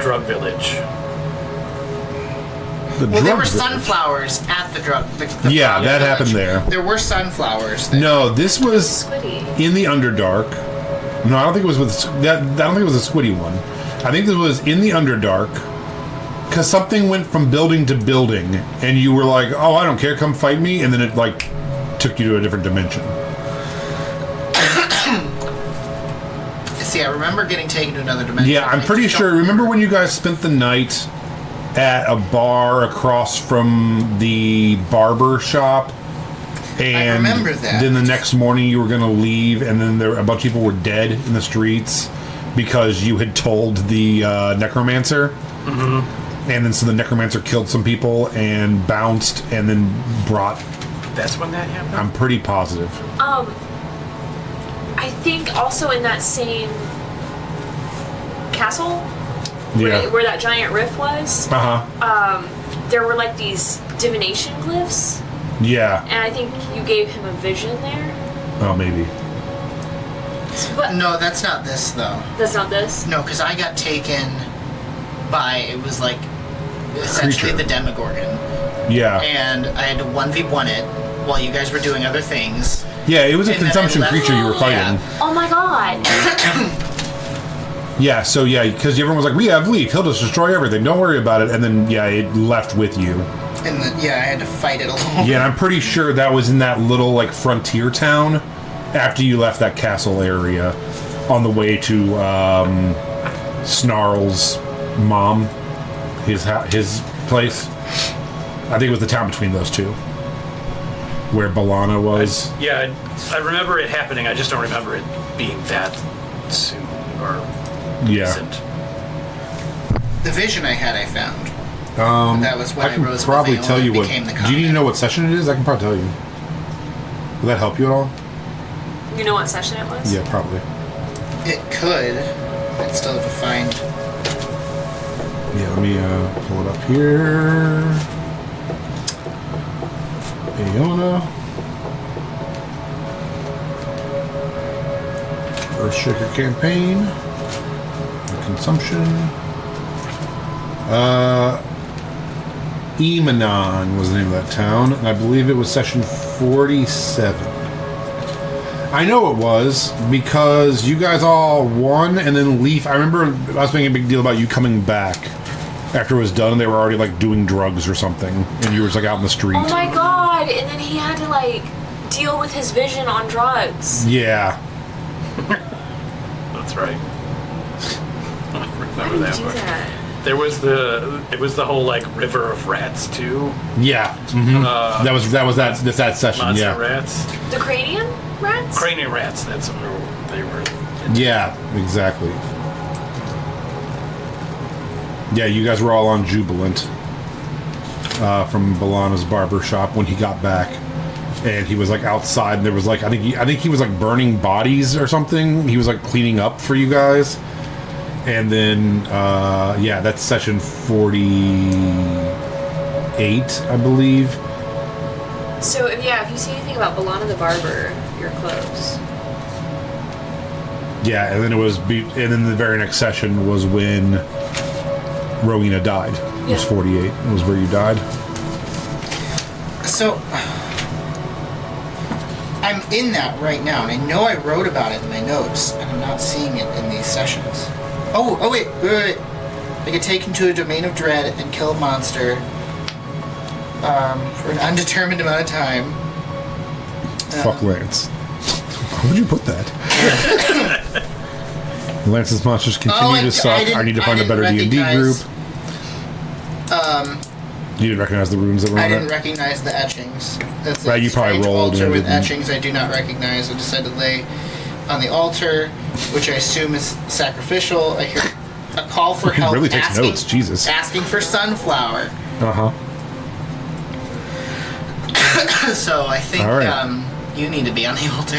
drug village. The Well, there drug were village. sunflowers at the drug. The Yeah, frog that village. happened there. There were sunflowers there. No, this was Squiddy. in the Underdark. No, I don't think it was with that. I don't think it was a Squiddy one. I think this was in the Underdark, because something went from building to building, and you were like, "Oh, I don't care, come fight me," and then it like took you to a different dimension. See, I remember getting taken to another dimension. Yeah, I'm I pretty just sure. don't Remember when you guys spent the night at a bar across from the barber shop? And remember that. then the next morning you were going to leave, and then a bunch of people were dead in the streets because you had told the necromancer. Mm-hmm. And then so the necromancer killed some people and bounced and then brought... That's when that happened? I'm pretty positive. I think also in that same castle Yeah. where that giant rift was, Uh-huh. there were like these divination glyphs, Yeah. and I think you gave him a vision there. Oh, maybe. But No, that's not this though. that's not this. No, because I got taken by, it was like essentially Creature. the Demogorgon, Yeah. and I had to 1v1 it while you guys were doing other things. Yeah, it was a And then I consumption left- creature you were fighting. Yeah. Oh my god! Yeah, so yeah, because everyone was like, "We have Leaf. He'll just destroy everything. Don't worry about it." And then yeah, it left with you. And then, yeah, I had to fight it alone. Yeah, and I'm pretty sure that was in that little like frontier town after you left that castle area, on the way to Snarl's mom, his place. I think it was the town between those two, where Balana was. Yeah, I remember it happening. I just don't remember it being that soon or Yeah. recent. The vision I had, I found. That was when I can rose probably above tell Aona you and what. became the Do you need to comet. know what session it is? I can probably tell you. Will that help you at all? You know what session it was? Yeah, probably. It could. I'd still have to find. Yeah, let me pull it up here. Aona. Earthshaker campaign. The consumption. Emanon was the name of that town, and I believe it was session 47. I know it was because you guys all won, and then Leaf. I remember I was making a big deal about you coming back after it was done, and they were already like doing drugs or something, and you were just like out in the street. Oh my god! And then he had to like deal with his vision on drugs. Yeah. That's right. I Why remember did that you do part. that? It was the whole like river of rats too. Yeah. Mm-hmm. That was that session. Monster Yeah. rats. The cranium rats? Cranium rats. That's what they were. Yeah. Exactly. Yeah, you guys were all on Jubilant from Balana's barber shop when he got back, and he was like outside, and there was like I think he was like burning bodies or something. He was like cleaning up for you guys, and then yeah, that's session 48, I believe. So if you see anything about Balana the barber, you're close. Yeah, and then and then the very next session was when Rowena died. It was 48. It was where you died. So, I'm in that right now, and I know I wrote about it in my notes, and I'm not seeing it in these sessions. Oh, wait. I get taken to a domain of dread and kill a monster for an undetermined amount of time. Fuck Lance. Why would you put that? Lance's monsters continue to suck. I need to find a better D&D group. You didn't recognize the runes that were on it? I didn't recognize the etchings. That's right, you probably strange rolled altar and with didn't. etchings I do not recognize. I decided to lay on the altar, which I assume is sacrificial. I hear a call for help. Really takes notes, Jesus. Asking for sunflower. Uh-huh. So I think All right. you need to be on the altar.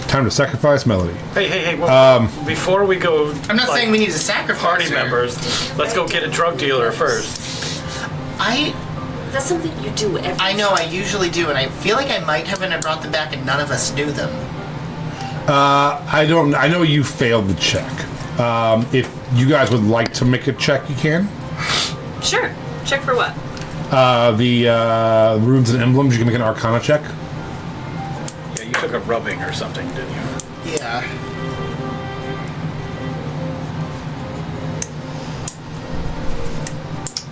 Time to sacrifice Melody. Hey! Well, before we go, I'm not saying we need to sacrifice party her. members. Let's go get a drug dealer first. That's something you do every I know, I usually do, and I feel like I might have when I brought them back and none of us knew them. I know you failed the check. If you guys would like to make a check, you can. Sure. Check for what? The runes and emblems, you can make an Arcana check. Yeah, you took a rubbing or something, didn't you? Yeah.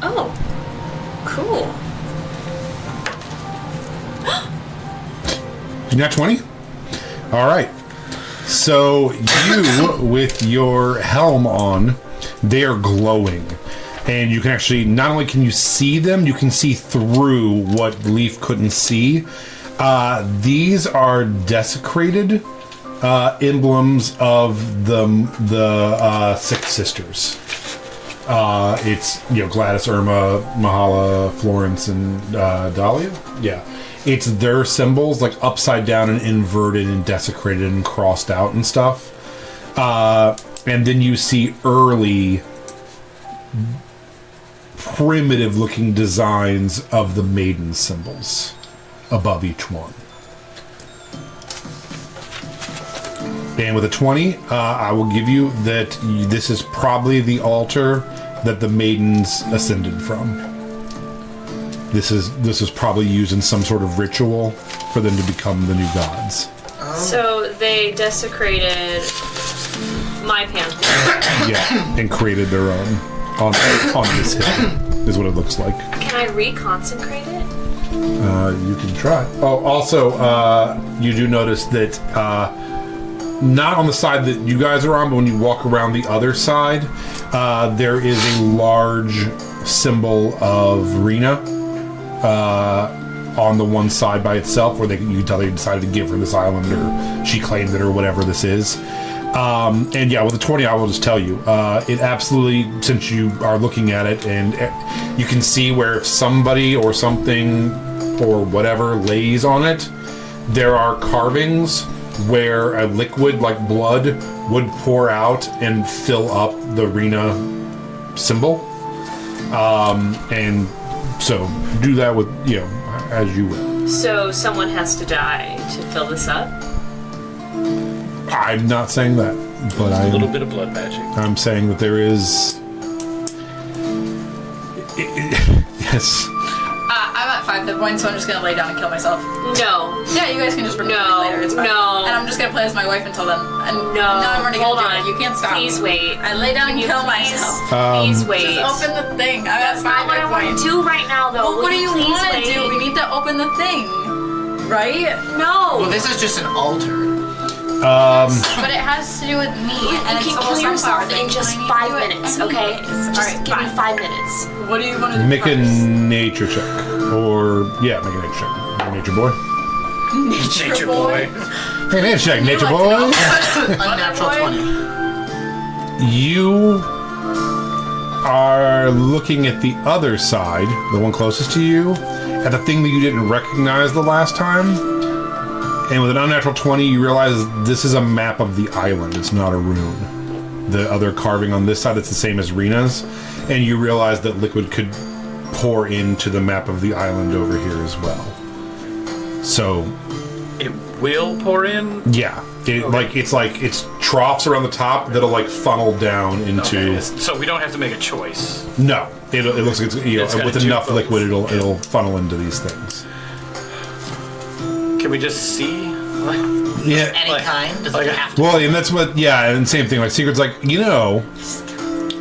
Oh. Cool. You got 20? All right. So you, with your helm on, they are glowing. And you can actually, not only can you see them, you can see through what Leaf couldn't see. These are desecrated emblems of the Six Sisters. It's, Gladys, Irma, Mahala, Florence, and Dahlia. Yeah. It's their symbols, like upside down and inverted and desecrated and crossed out and stuff. And then you see early, primitive-looking designs of the maiden symbols above each one. And with a 20, I will give you that this is probably the altar that the maidens ascended from. This is probably used in some sort of ritual for them to become the new gods. So they desecrated my pantheon. Yeah, and created their own on this hill, is what it looks like. Can I reconsecrate it? You can try. Oh, also, you do notice that not on the side that you guys are on, but when you walk around the other side, there is a large symbol of Rena on the one side by itself, where you can tell they decided to give her this island, or she claimed it, or whatever this is. And yeah, with the 20, I will just tell you, it absolutely, since you are looking at it, and you can see where if somebody or something or whatever lays on it, there are carvings where a liquid like blood would pour out and fill up the Rena symbol. And so do that with, as you will. So someone has to die to fill this up? I'm not saying that, but A little bit of blood magic. I'm saying that there is. Yes. I'm at 5 hit points, so I'm just gonna lay down and kill myself. No. Yeah, you guys can just remove me later. It's fine. No. And I'm just gonna play as my wife until then. And No. now I'm already Hold gonna do on. it. You can't stop Please me. wait. I lay down and kill myself. Please wait. Just open the thing. I'm That's at 5 not what I hit want points. to do right now, though. Well, what do you Please want to wait. do? We need to open the thing, right? No. Well, this is just an altar. But it has to do with me. And You it's can all kill yourself sunflower in thing. just I need 5 to do it minutes, anyways. okay? All Just right, give me fine. 5 minutes. What do you want to do Make a first? nature check. Or, yeah, make a nature check. You're a nature boy. Nature boy. Hey, nature check, nature like boy. to Unnatural boy? 20. You are looking at the other side, the one closest to you, at the thing that you didn't recognize the last time. And with an unnatural 20, you realize this is a map of the island. It's not a rune. The other carving on this side, it's the same as Rena's. And you realize that liquid could pour into the map of the island over here as well. So, It will pour in. yeah. It's troughs around the top that'll like funnel down into... Okay, so we don't have to make a choice. No, it looks like it's, It's gotta with do enough both. liquid, it'll funnel into these things. Can we just see? Yeah. Any Like- kind? Does like it a- have to? Well, and that's what. Yeah, and same thing. Like Secret's like,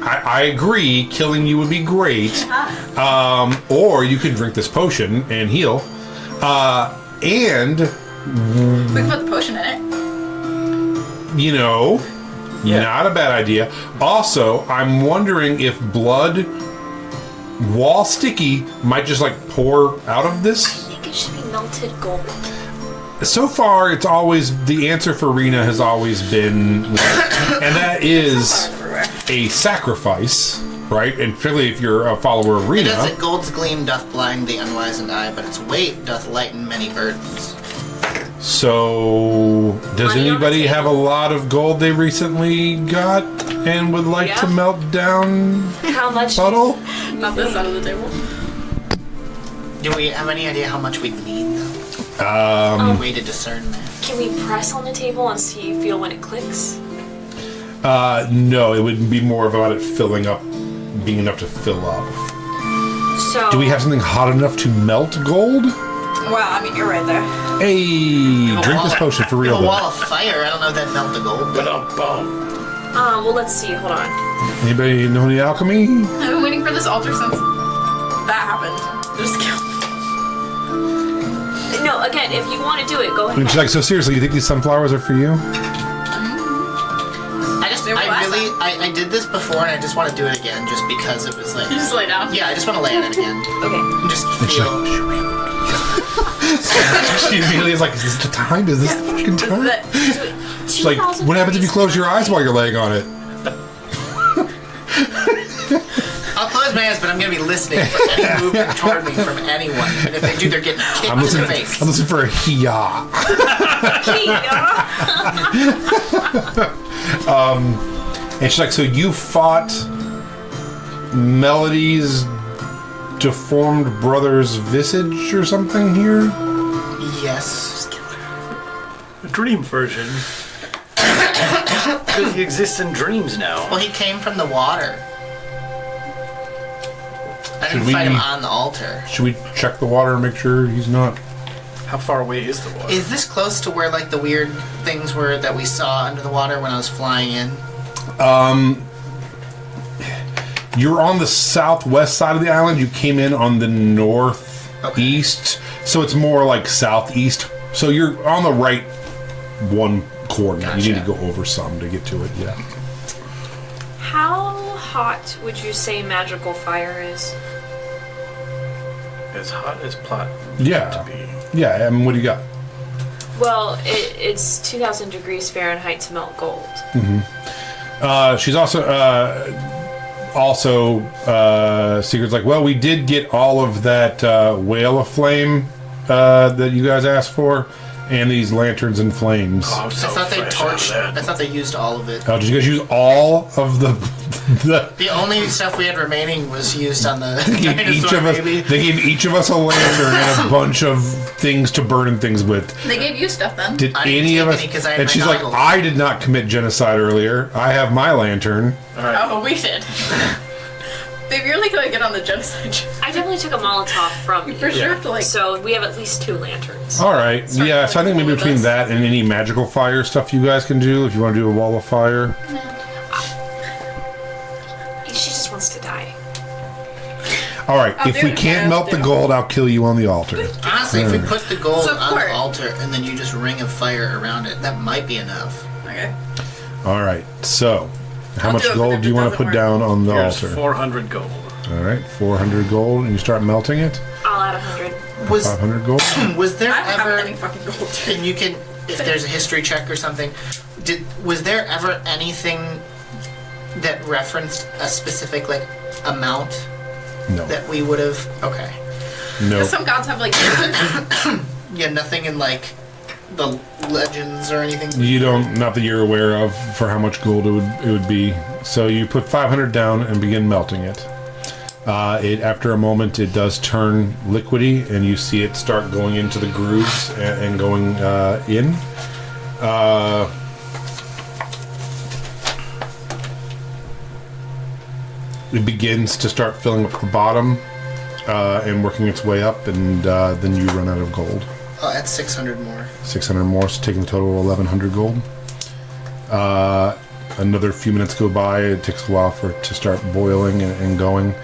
I agree. Killing you would be great. Or you can drink this potion and heal. And We can put the potion in it. Yeah. not a bad idea. Also, I'm wondering if blood, while sticky, might just like pour out of this. I think it should be melted gold. So far, it's always the answer for Rena has always been, and that is a sacrifice, right? And particularly if you're a follower of It Rena. does it. Gold's gleam doth blind the unwizened eye, but its weight doth lighten many burdens. So, does Money on the anybody table. have a lot of gold they recently got and would like to Yeah. melt down How much? puddle? Not this side of the table. Do we have any idea how much we need, though? Way to discern that. Can we press on the table and feel when it clicks? No, it would be more about it filling up, being enough to fill up. So. Do we have something hot enough to melt gold? Well, I mean, you're right there. Hey, drink this potion for real A though. wall of fire. I don't know if that melt the gold. Ba-dum-bum. Well, let's see. Hold on. Anybody know any alchemy? I've been waiting for this altar since that happened. Just kill me. No, again, if you want to do it, go ahead. And she's like, so seriously, you think these sunflowers are for you? I did this before, and I just want to do it again, just because it was like. You just lay down. Yeah, I just want to lay on it again. Okay. And just She's feel. She immediately is like, is this the time? Is this the fucking time? She's like, what happens if you close your eyes while you're laying on it? I'll close my eyes, but I'm going to be listening for any movement toward me from anyone. And if they do, they're getting kicked I'm in listening, the face. I'm listening for a hiya. And she's like, so you fought Melody's deformed brother's visage or something here? Yes. The dream version. Because he exists in dreams now. Well, he came from the water. I didn't Should fight him we- on the altar. Should we check the water and make sure he's not? How far away is the water? Is this close to where like the weird things were that we saw under the water when I was flying in? You're on the southwest side of the island. You came in on the northeast, so it's more like southeast. So you're on the right one coordinate. Gotcha. You need to go over some to get to it. Yeah. How hot would you say magical fire is? As hot as plot Yeah. to be. Yeah. I mean, what do you got? Well, it's 2,000 degrees Fahrenheit to melt gold. She's also Secret's like, well, we did get all of that whale of flame that you guys asked for, and these lanterns and flames. Oh, I'm so I thought they fresh out of torched. that. I thought they used all of it. Oh, did you guys use all of the? The only stuff we had remaining was used on the They gave each dinosaur of us. baby. They gave each of us a lantern and a bunch of things to burn things with. They gave you stuff then. Did I didn't any of take us? any 'cause I had And my she's like, goggles. I did not commit genocide earlier. I have my lantern. All right. Oh, we did. Babe, you're like gonna get on the genocide. I definitely took a Molotov from you. For sure have to like. So we have at least 2 lanterns. All right. Start Yeah. So I think maybe with between us. that and any magical fire stuff you guys can do, if you want to do a wall of fire. She just wants to die. All right. I'll If do we it. can't I'll melt the do it. gold, I'll kill you on the altar. Honestly, if we put the gold on Support. the altar and then you just ring of fire around it, that might be enough. Okay. All right. So, how I'll much do it, but gold if do you it want to doesn't put work- down on the Here's altar? 400 gold. All right. 400 gold, and you start melting it. I'll add 100. Was 500 gold. was there I don't have ever? any fucking gold. And you can, if there's a history check or something, was there ever anything that referenced a specific like amount No. that we would have? Okay. No. Some gods have like. Yeah, nothing in like the legends or anything. You don't, not that you're aware of, for how much gold it would be. So you put 500 down and begin melting it. After a moment, it does turn liquidy, and you see it start going into the grooves and going in. It begins to start filling up the bottom and working its way up, and then you run out of gold. Oh, that's 600 more. 600 more, so taking a total of 1,100 gold. Another few minutes go by. It takes a while for it to start boiling and going.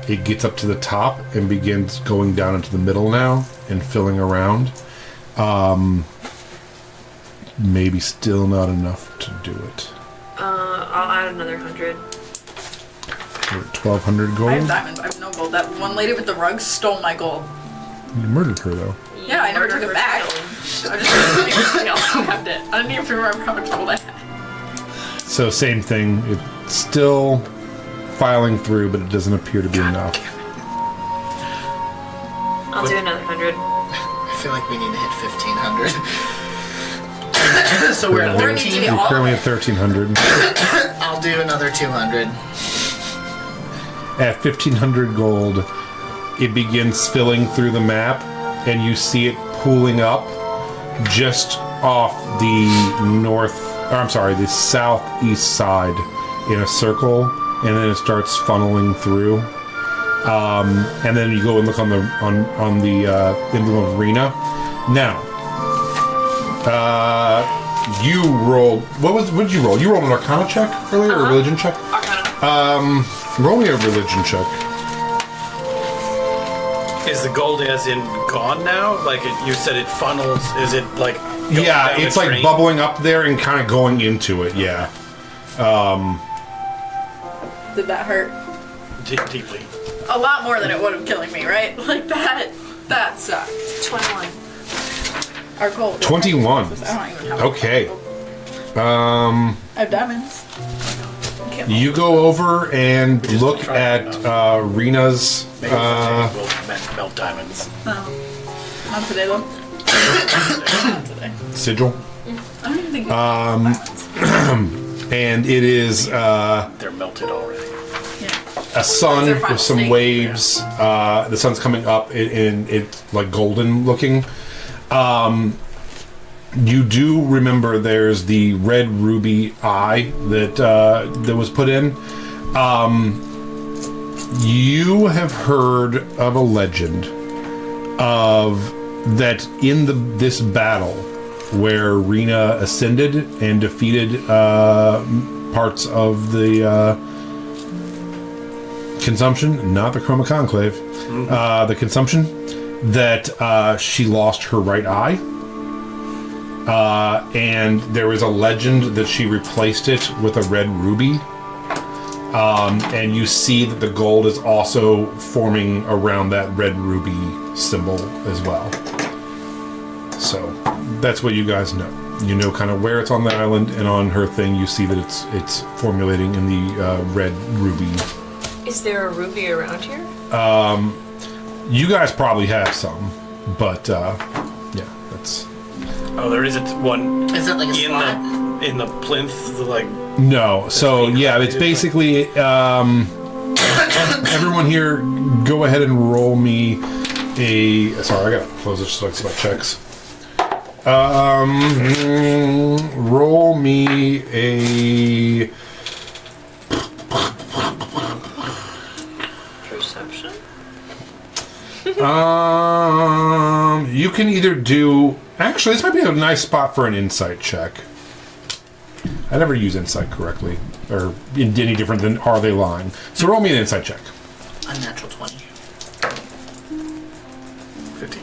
It gets up to the top and begins going down into the middle now and filling around. Maybe still not enough to do it. I'll add another 100. We're at 1,200 I have gold. diamonds. I have no gold. That one lady with the rug stole my gold. You murdered her, though. Yeah, I never took it back. I just kept it. I didn't even remember how much gold I had. So same thing. It's still filing through, but it doesn't appear to be enough. I'll do another 100. I feel like we need to hit 1,500. So we're at Or it needs to be 13. all- You're currently at 1,300. I'll do another 200. At 1,500 gold, it begins filling through the map, and you see it pooling up just off the the southeast side in a circle, and then it starts funneling through. And then you go and look on the emblem of Rena. Now, you rolled. What did you roll? You rolled an Arcana check earlier, or a religion check? Arcana. Roll me a religion check. Is the gold as in gone now? Like you said, it funnels. Is it like? going Yeah, down it's a like drain? bubbling up there and kind of going into it. Yeah. Did that hurt? Deeply. A lot more than it would have killing me, right? Like that sucked. 21. Our gold. 21. I don't even have Okay. gold. Um, I have diamonds. Can't you go over and look try at it Rena's Maybe we'll melt diamonds. Not today though. Not today. sigil, I don't even think you have diamonds. and it is They're melted already. Yeah. a sun They're fine with some snake. waves. The sun's coming up, and it's like golden looking. You do remember there's the red ruby eye that was put in. You have heard of a legend of that in this battle where Rena ascended and defeated parts of the consumption, not the Chroma Conclave, the consumption, that she lost her right eye. And there is a legend that she replaced it with a red ruby. And you see that the gold is also forming around that red ruby symbol as well. So that's what you guys know. You know kind of where it's on the island, and on her thing you see that it's formulating in the red ruby. Is there a ruby around here? You guys probably have some, but yeah, that's... Oh, there isn't one Is that like a in slot? the plinth, like No, so yeah, it's basically everyone here go ahead and roll me a sorry, I gotta close this so I can see my checks. Roll me a You can either do... Actually, this might be a nice spot for an insight check. I never use insight correctly. Or any different than are they lying. So roll me an insight check. Unnatural 20. 15.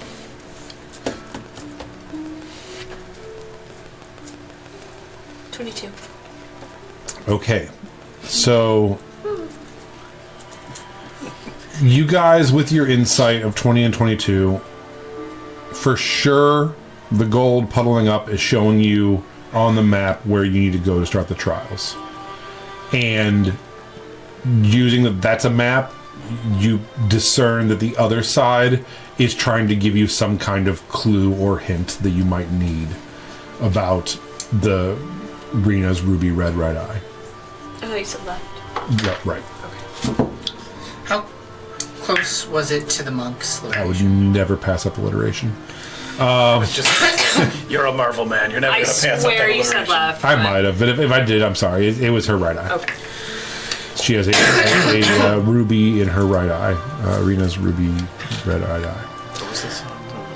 $22. Okay. So... You guys, with your insight of 20 and 22, for sure the gold puddling up is showing you on the map where you need to go to start the trials. And using that's a map, you discern that the other side is trying to give you some kind of clue or hint that you might need about the Rena's ruby red right eye. I thought you said left. Yeah, right. How close was it to the monk's I would location? never pass up alliteration. You're a Marvel man. You're never I going to pass up swear that you said alliteration. left. I but- might have, but if I did, I'm sorry. It was her right eye. Okay. She has a ruby in her right eye. Rena's ruby red-eyed eye. What was this?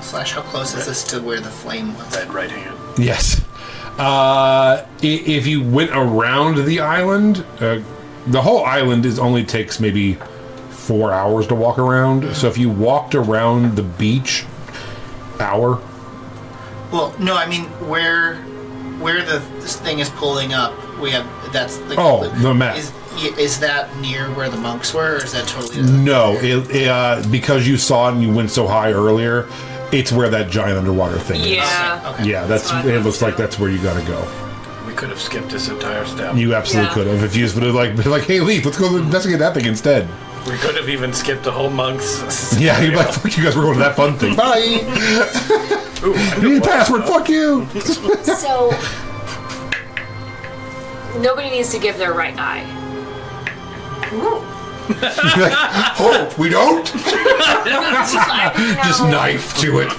Slash, how close is this to where the flame was? That right hand. Yes. If you went around the island, the whole island only takes maybe 4 hours to walk around. So if you walked around the beach, hour. Well, no, I mean where this thing is pulling up. We have that's the The map. Is that near where the monks were, or is that totally? No, because you saw it and you went so high earlier, it's where that giant underwater thing is. Yeah. Okay. Yeah, That's what I it thought looks like too. that's where you gotta go. We could have skipped this entire step. You absolutely Yeah. could have if you would have been like, hey, Leaf, let's go investigate that thing instead. We could have even skipped the whole monks. Yeah, you'd be like, fuck you guys, we're going to that fun thing. Bye! Ooh, I You know need a what. password, fuck you! So nobody needs to give their right eye. Oh, we don't? Just No. knife to it.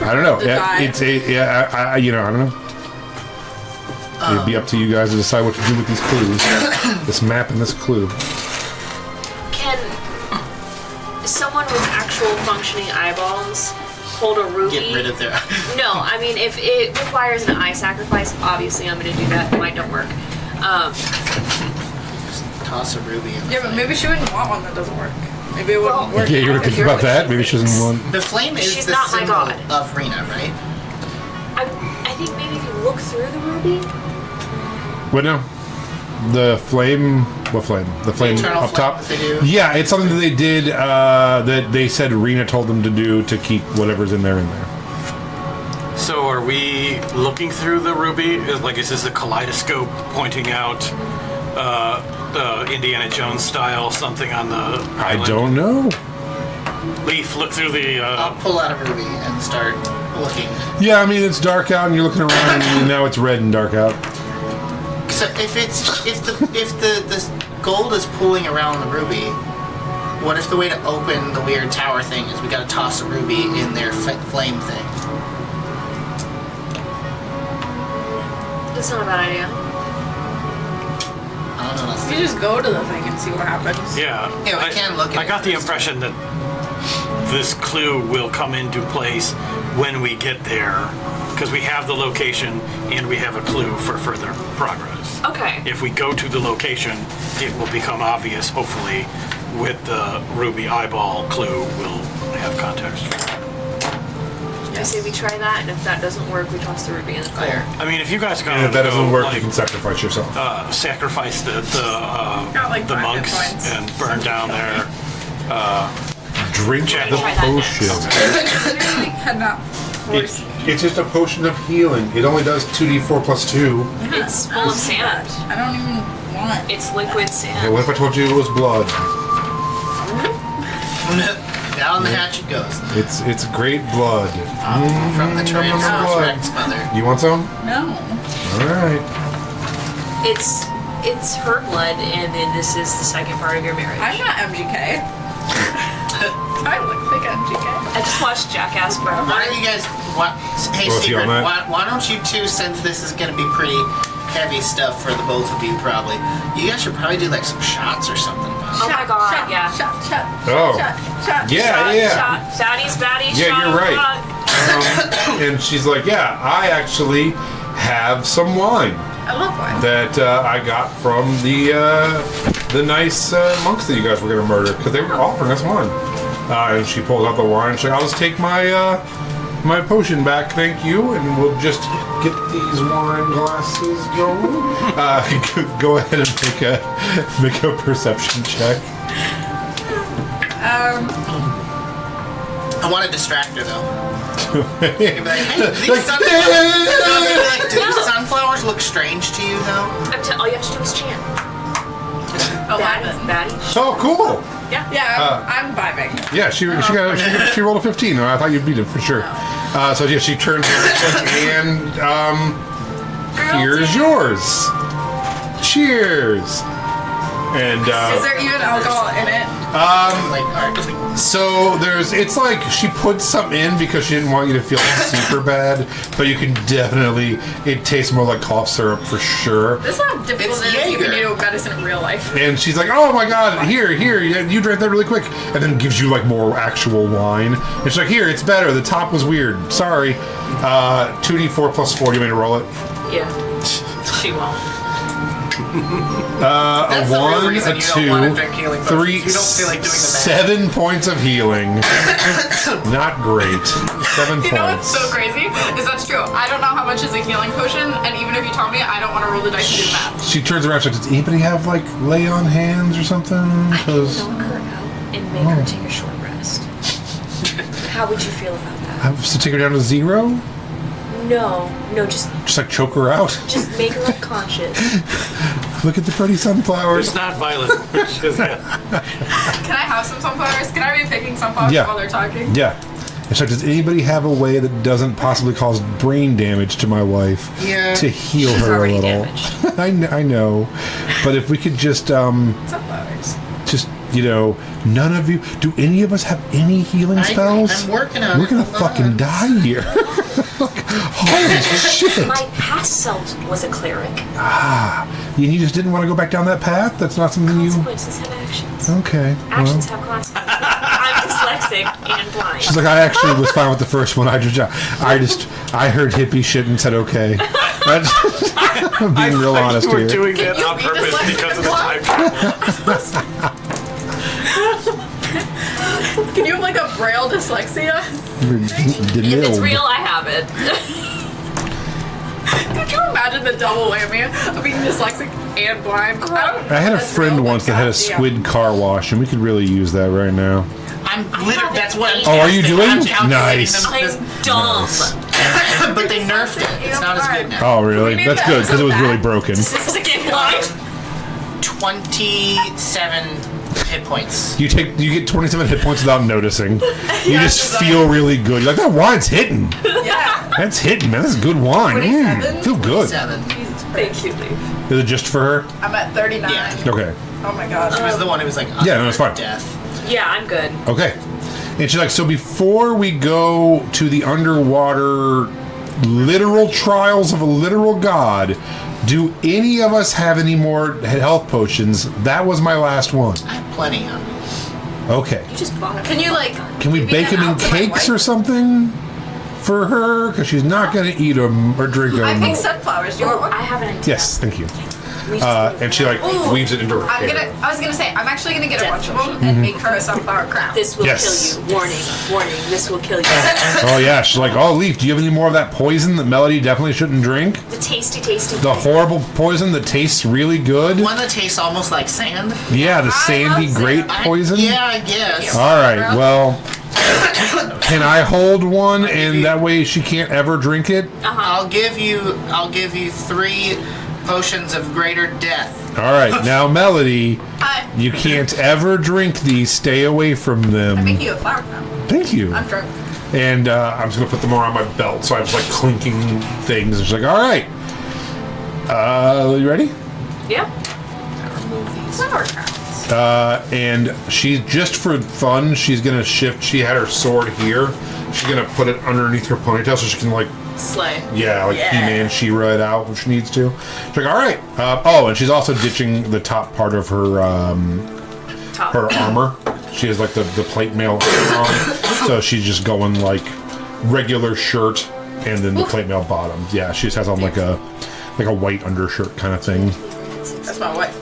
I don't know. The Yeah, die. it's I don't know. It'd be up to you guys to decide what to do with these clues. This map and this clue. Can someone with actual functioning eyeballs hold a ruby? Get rid of their. No, I mean, if it requires an eye sacrifice, obviously I'm going to do that. Mine don't work. Toss a ruby. In the Yeah, but flame. maybe she wouldn't want one that doesn't work. Maybe it wouldn't Well, work. Yeah, you were if thinking you're about that? like- Maybe she doesn't want... The flame is She's the not my symbol god. of Rena, right? I think maybe if you look through the ruby. What now? The flame... What flame? The flame Eternal up flame top? that they do. Yeah, it's something that they did that they said Rena told them to do to keep whatever's in there in there. So are we looking through the ruby? Like, is this a kaleidoscope pointing out Indiana Jones style something on the I island? don't know. Leaf, look through the... I'll pull out a ruby and start looking. Yeah, I mean, it's dark out and you're looking around and now it's red and dark out. So if the gold is pulling around the ruby, what if the way to open the weird tower thing is we got to toss a ruby in their flame thing? That's not a bad idea. I don't know. That's You just go to the thing and see what happens. Yeah, Yeah, we can look at I it got the first. impression that this clue will come into place when we get there, because we have the location and we have a clue for further progress. Okay. If we go to the location, it will become obvious, hopefully, with the ruby eyeball clue, we'll have context. I say we try that, and if that doesn't work, we toss the ruby in the fire. I mean, if you guys And if that doesn't work, you can sacrifice yourself. sacrifice Got like the 5 hit monks points. and burn down their Drink Jack, the try that potion. Literally cannot force. It's just a potion of healing. It only does 2d4 plus 2. It's full of sand. I don't even want. It's liquid Hey, sand. what if I told you it was blood? Down the hatch it goes. It's great blood. From the Tyrannosaurus mother. You want some? No. All right. It's her blood, and then this is the second part of your marriage. I'm not MGK. I look like MGK. I just watched Jackass Forever. Why don't you guys? Hey, Oh, is he Secret, on that? why don't you two, since this is going to be pretty heavy stuff for the both of you, probably, you guys should probably do like some shots or something about Oh my god, yeah. Oh. Yeah. Shot. Fatties, baddies, Yeah, shot you're right. And she's like, yeah, I actually have some wine I love wine. that I got from the nice monks that you guys were going to murder because they were offering us wine. And she pulls out the wine. She's like, I'll just take my my potion back, thank you, and we'll just get these wine glasses going. Go ahead and make a perception check. I want to distract her though. You'd be like, hey, do these sunflowers look strange to you though? All you have to do is chant. Baddies. Baddies. Oh, cool. Yeah, I'm vibing. Yeah, she rolled a 15. I thought you'd beat it for sure. So yeah, she turns around and here's yours. Cheers. And Is there even alcohol in it? so it's like she put something in because she didn't want you to feel super bad, but you can definitely, it tastes more like cough syrup for sure. This is how difficult it is you can do medicine in real life. And she's like, oh my god, here, you drank that really quick. And then gives you like more actual wine. And she's like, here, it's better. The top was weird. Sorry. 2d4 plus 4. Do you want me to roll it? Yeah. She won't. A 1, a 2, 3, 7 points of healing. Not great. 7 points. You know what's so crazy? Is that's true. I don't know how much is a healing potion, and even if you told me, I don't want to roll the dice and do the math. She turns around. She's like, does anybody have like lay on hands or something? I can knock her out and make her take a short rest. How would you feel about that? I have to take her down to 0. No, just like choke her out. Just make her unconscious. Look at the pretty sunflowers. It's not violent. Can I have some sunflowers? Can I be picking sunflowers while they're talking? Yeah. It's like, does anybody have a way that doesn't possibly cause brain damage to my wife to heal She's her a already little? damaged. I know, but if we could just Sunflowers. just none of you. Do any of us have any healing spells? I'm working on it. We're gonna fucking die here. Holy shit! My past self was a cleric. And you just didn't want to go back down that path? That's not something Consequences have actions. Okay. Actions have consequences. I'm dyslexic and blind. She's like, I actually was fine with the first one. I heard hippie shit and said okay. I'm being real honest you were here. doing that on purpose because of the time travel. Can you have like a braille dyslexia? If it's real, I have it. Could you imagine the double whammy of being dyslexic and blind? I had a friend once that had a squid car wash, and we could really use that right now. I'm literally, that's what I'm Oh, are you testing. doing? I'm calculating Nice. them. I'm dumb. But they nerfed it. It's not as good now. Oh, really? need That's to good because it was episode really that. broken. Dyslexic and blind. 27 hit points. You get 27 hit points without noticing. You just feel really good. You're like, that wine's hitting. Yeah. That's hitting, man. That's good wine. 27? Feel good. 7. Thank you, Leaf. Is it just for her? I'm at 39. Yeah. Okay. Oh my god. She was the one who was like, Yeah, no, it's fine. Death. Yeah, I'm good. Okay. And she's like, so before we go to the underwater literal trials of a literal god, do any of us have any more health potions? That was my last one. I have plenty on me. Okay. You just bought. Can you Can we bake them in cakes or something for her? Because she's not going to eat them or drink them. I pick sunflowers. Do you want one? I have an idea. Yes, thank you. We just And she weaves it into her hair. I was gonna say, I'm actually gonna get a bunch of them and make her a sunflower crown. This will Yes. kill you. Warning, warning. This will kill you. Oh yeah, she's like, oh Leaf, do you have any more of that poison that Melody definitely shouldn't drink? The tasty. The horrible poison that tastes really good? One that tastes almost like sand. Yeah, the I sandy love grape sand. poison? Yeah, I guess. All right, well, can I hold one and that way she can't ever drink it? I'll give you 3 potions of greater death. All right, now Melody, Hi. you can't ever drink these. Stay away from them. I'm making you a flower crown. Thank you. I'm drunk. And I'm just gonna put them around my belt, so I was like clinking things. And she's like, "All right, you ready?" Yeah. Flower crowns. And she's just for fun. She's gonna shift. She had her sword here. She's gonna put it underneath her ponytail so she can like, Slay. He-Man, She-Ra it out if she needs to. She's like, "All right." And she's also ditching the top part of her Top. her armor. She has like the plate mail on, so she's just going like regular shirt and then the plate mail bottoms. Yeah, she just has on like a white undershirt kind of thing. That's my wife.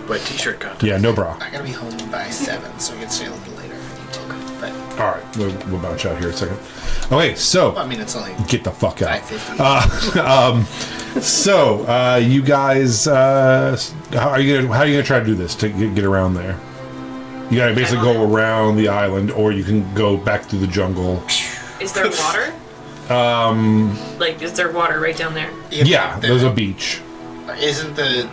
White t-shirt content. Yeah, no bra. I gotta be home by 7, so I can stay a little later if I need to. But All right, we'll bounce out here in a second. Okay, so I mean, it's only get the fuck out. 5:50. So you guys, how are you gonna try to do this to get around there? You gotta basically go around the island, or you can go back through the jungle. Is there water? Like, is there water right down there? Yeah, there's a beach. Isn't the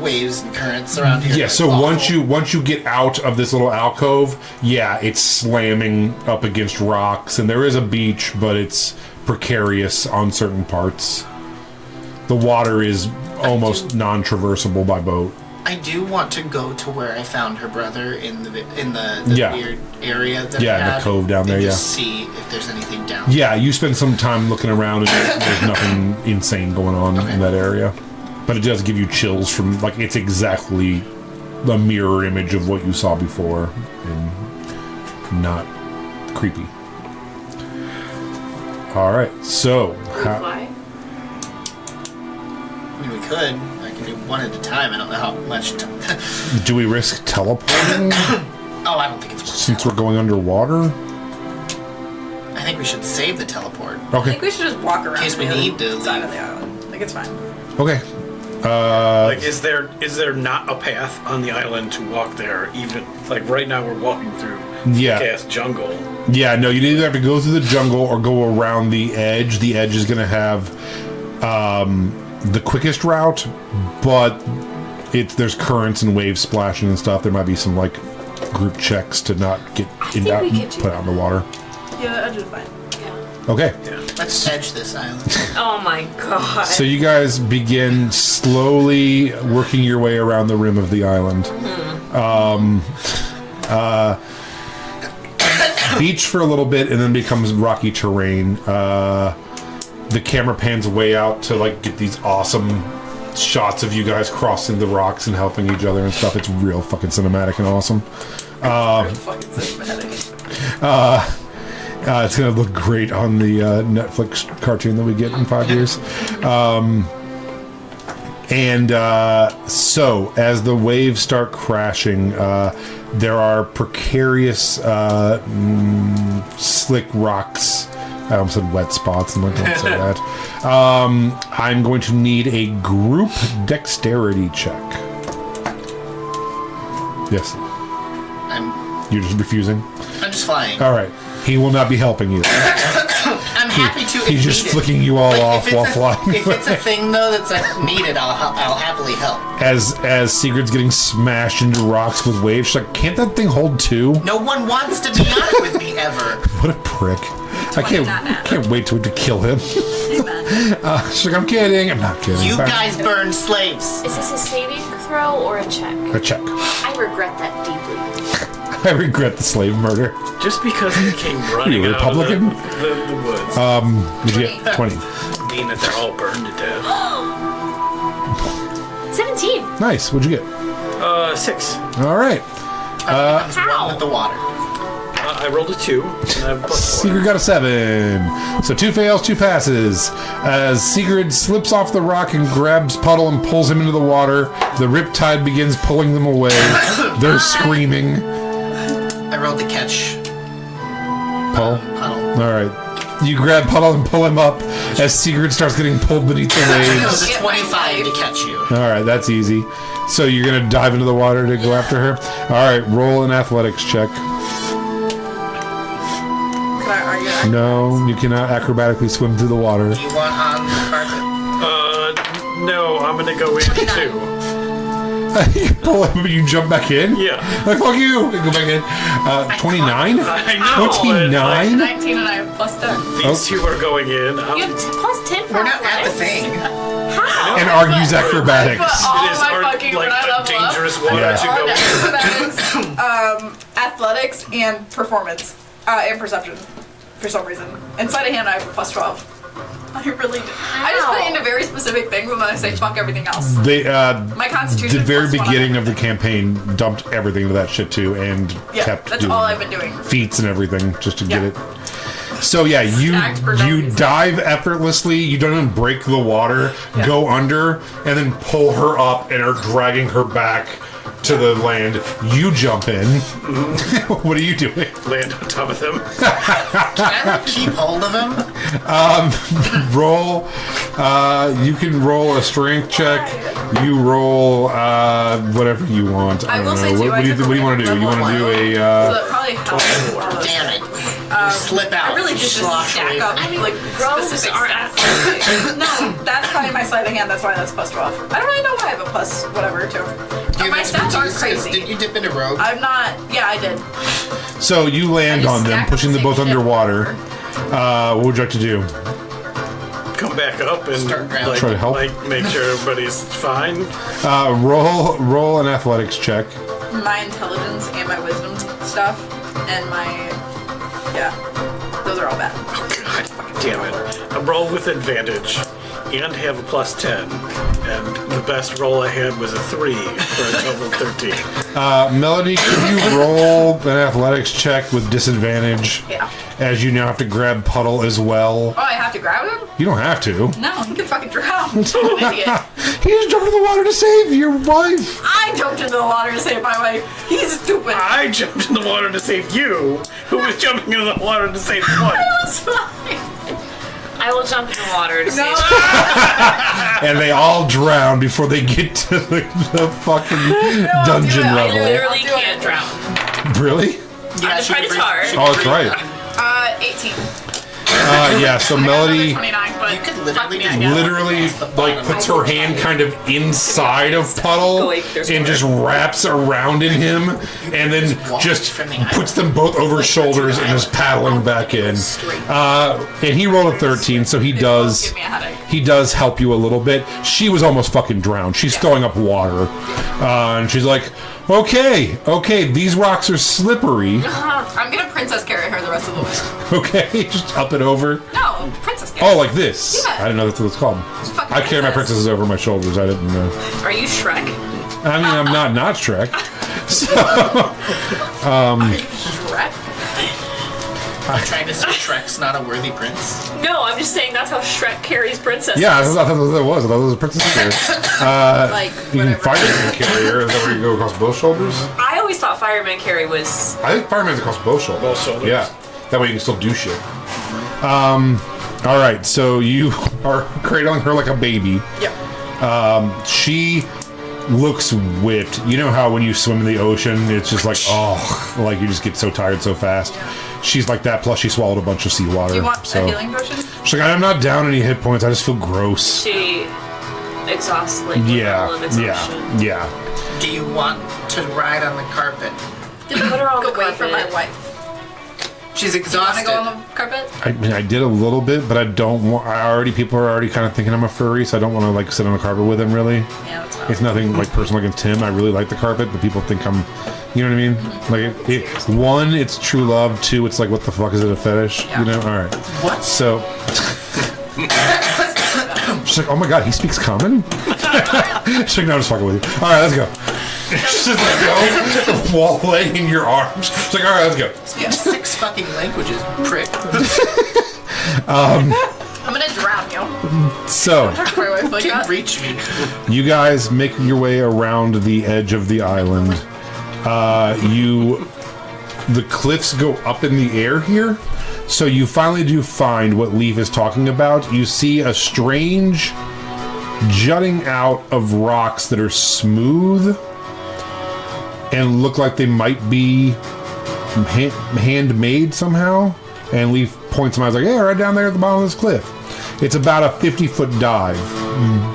waves and currents around here? Yeah, so awful? once you get out of this little alcove, yeah, it's slamming up against rocks, and there is a beach, but it's precarious on certain parts. The water is almost non-traversable by boat. I do want to go to where I found her brother in the Yeah. weird area that Yeah, I in the had, cove down there, and yeah. just see if there's anything down. Yeah, you spend some time looking around, and there's nothing insane going on in that area. But it does give you chills from, like, it's exactly the mirror image of what you saw before, and not creepy. Alright, so... Fly? I mean, we could. I can do one at a time. I don't know how much. do we risk teleporting Oh, I don't think it's just. since we're going underwater? I think we should save the teleport. I Okay, think we should just walk around. case we the need to side leave. of the island. Like it's fine. okay. Like, is there not a path on the island to walk there? Even like right now, we're walking through Yeah. gas jungle. Yeah, no, you either have to go through the jungle or go around the edge. The edge is going to have the quickest route, but there's currents and waves splashing and stuff. There might be some like group checks to not get think we could do put out in the water. Yeah, the edge is fine. Yeah. Okay, Let's edge this island. Oh my god. so you guys begin slowly working your way around the rim of the island. Beach for a little bit, and then becomes rocky terrain. The camera pans way out to like get these awesome shots of you guys crossing the rocks and helping each other and stuff. It's real fucking cinematic and awesome. Fucking cinematic. It's gonna look great on the Netflix cartoon that we get in 5 years. So as the waves start crashing, there are precarious slick rocks. I almost said wet spots, and I don't say that. I'm going to need a group dexterity check. Yes, you're just refusing? I'm just flying. All right. He will not be helping you. I'm happy to. He's if just needed. flicking you all Like, off if while it's flying. If it's a thing though that's needed, I'll happily help. As Sigurd's getting smashed into rocks with waves, she's like, can't that thing hold two? No one wants to be on it with me ever. What a prick. I can't wait to kill him. She's like, I'm kidding. I'm not kidding. You guys burn slaves. Is this a saving throw or a check? A check. I regret that deeply. I regret the slave murder. Just because they came running You out Republican? of the woods. Did you get 20? Mean that they're all burned to death. 17. Nice. What'd you get? 6. All right. Comes one with the water. I rolled a 2. And I have +4. Sigurd got a 7. So 2 fails, 2 passes. As Sigurd slips off the rock and grabs Puddle and pulls him into the water, the riptide begins pulling them away. They're screaming. I rolled the catch. Puddle? Puddle. All right. You grab Puddle and pull him up as Sigurd starts getting pulled beneath the It waves. was a 25 to catch you. All right, that's easy. So you're going to dive into the water to go after her? All right, roll an athletics check. Can I argue? No, you cannot acrobatically swim through the water. Do you want on the carpet? No, I'm gonna go in too. You pull him, but you jump back in? Yeah. Like, fuck you! Go back in. 29? I know. 29? 19 and I have +10. These two are going in. You have +10 for We're not at the athletics? thing. How? And argues acrobatics. But all It is my fucking like when I the level up, dangerous water Yeah. to go in. acrobatics, athletics, and performance, and perception, for some reason. And sleight of hand, I have a +12. I really do. I just put it into very specific things and then I say fuck everything else. They, My constitution the very plus one beginning on of the campaign dumped everything into that shit too, and Yeah, kept that's doing all I've been doing. feats and everything just to get Yeah. it. So yeah, Stacked for no you reason. dive effortlessly. You don't even break the water. Yeah. Go under and then pull her up and are dragging her back to the land. You jump in. What are you doing? Land on top of them. Can I keep hold of him? Roll. You can roll a strength check. You roll whatever you want. I I don't will know. say too, What do you want to do? You want to do a? So that probably helps. Damn it. You slip out. I really did just slosh away stack up from me. like Rogues specific aren't stats. No, that's probably my sleight of hand. That's why that's plus 12. I don't really know why I have a plus whatever too. Do you My have stats aren't expertise? crazy. Did you dip into rogue? I'm not. Yeah, I did. So you land I just on them, stacked pushing the them both same shit underwater. What would you like to do? Come back up and Start drowning. like, Try to help. like make sure everybody's fine. Roll an athletics check. My intelligence and my wisdom stuff and my those are all bad. God damn it. I roll with advantage and have a plus 10. And the best roll I had was a 3 for a total of 13. Melody, can you roll an athletics check with disadvantage? Yeah. As you now have to grab Puddle as well. Oh, I have to grab him? You don't have to. No, he can fucking drown. I'm an idiot. He just jumped in the water to save your wife. I jumped into the water to save my wife. He's stupid. I jumped in the water to save you, who was jumping into the water to save one. It was fine. I will jump in the water to No. save And they all drown before they get to the fucking dungeon it. level. literally I'll do it. can't drown. Really? Yeah, the she could Predator. she Oh, could that's bring- right. 18. Yeah, so I got another Melody 29, but You could fuck literally me, just I guess. literally like puts her hand kind of inside of Puddle and just wraps around in him and then just puts them both over shoulders and is paddling back in. And he rolled a 13, so he It does give me a headache. he does help you a little bit. She was almost fucking drowned. She's throwing up water. And she's like, okay, these rocks are slippery. I'm gonna princess carry her the rest of the way. Okay, just up and over. No, princess carry. Oh, like this. Yeah. I didn't know that's what it's called. fucking I carry my princess. princesses over my shoulders. I didn't know. Are you Shrek? I mean, I'm not Shrek. Shrek. I'm trying to say Shrek's not a worthy prince. No, I'm just saying that's how Shrek carries princesses. Yeah, I thought that's what it was. I thought it was a princess carrier. Like, You can whatever. fireman carrier. Is that where you go across both shoulders? I always thought fireman carry was. I think fireman's across both shoulders. Both shoulders. Yeah. That way you can still do shit. All right, so you are cradling her like a baby. Yeah. She looks whipped. You know how when you swim in the ocean, it's just like, oh, like you just get so tired so fast. She's like that, plus she swallowed a bunch of seawater. Do you want so. a healing potion? She's like, I'm not down any hit points. I just feel gross. She exhausts like Yeah, level of exhaustion. yeah. Do you want to ride on the carpet? Put her on Go the wait for my carpet. wife. She's Do you want exhausted. to go on the carpet? I mean, I did a little bit, but I don't want. People are already kind of thinking I'm a furry, so I don't want to like sit on the carpet with him. Really, Yeah, that's fine. it's nothing like personal against him. I really like the carpet, but people think I'm. You know what I mean? Like, one, it's true love. Two, it's like, what the fuck is it, a fetish? Yeah. You know? All right. What? So she's like, oh my god, he speaks common. She's like, no, I'm just fucking with you. All right, let's go. She's just like, go, wall laying in your arms. She's like, all right, let's go. Yeah. 6 fucking languages, prick. I'm gonna drown you. So Talk to my wife like Can't that. reach me. you guys make your way around the edge of the island. The cliffs go up in the air here, so you finally do find what Leaf is talking about. You see a strange jutting out of rocks that are smooth and look like they might be handmade somehow. And Leaf points them out, like, yeah, right down there at the bottom of this cliff. It's about a 50-foot dive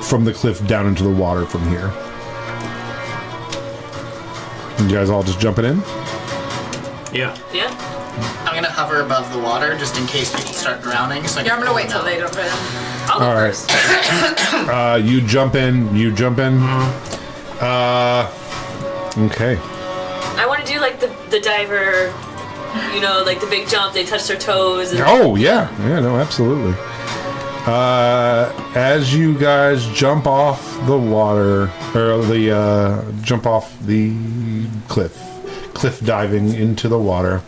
from the cliff down into the water from here. You guys all just jumping in? Yeah. Yeah. I'm gonna hover above the water just in case people start drowning. So I Yeah, I'm can gonna wait pull till they them jump in. I'll go All right. first. You jump in. You jump in. Okay. I want to do like the diver, you know, like the big jump. They touch their toes. And Oh yeah, yeah, no, absolutely. As you guys jump off the water, or jump off the cliff diving into the water,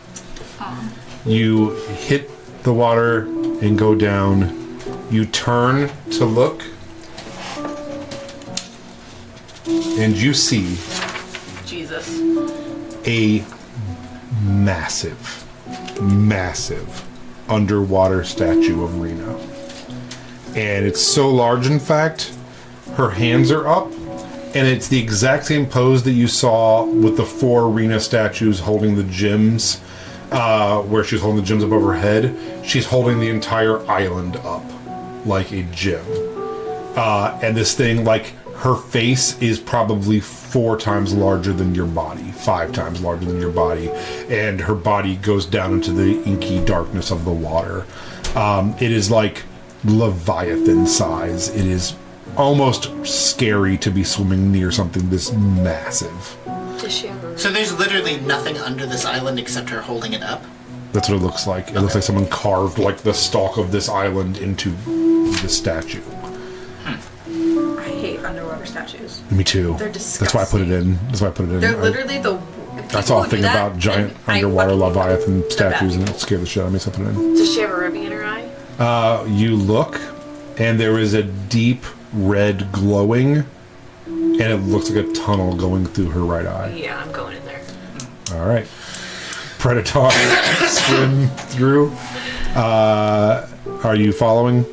you hit the water and go down. You turn to look, and you see Jesus. a massive underwater statue of Rena. And it's so large, in fact, her hands are up, and it's the exact same pose that you saw with the 4 Rena statues holding the gems, where she's holding the gems above her head. She's holding the entire island up like a gem. And this thing, like, her face is probably 4 times larger than your body, 5 times larger than your body, and her body goes down into the inky darkness of the water. It is like Leviathan size. It is almost scary to be swimming near something this massive. Does she have a... So there's literally nothing under this island except her holding it up? That's what it looks like. It looks like someone carved like the stalk of this island into the statue. I hate underwater statues. Me too. They're That's why I put it in. They're literally the... I saw a thing about giant underwater Leviathan statues, and people. it scared the shit out of me, so I put it in. Does she have a ruby in her eye? You look, and there is a deep red glowing, and it looks like a tunnel going through her right eye. Yeah, I'm going in there. All right. Predator swim through. Are you following?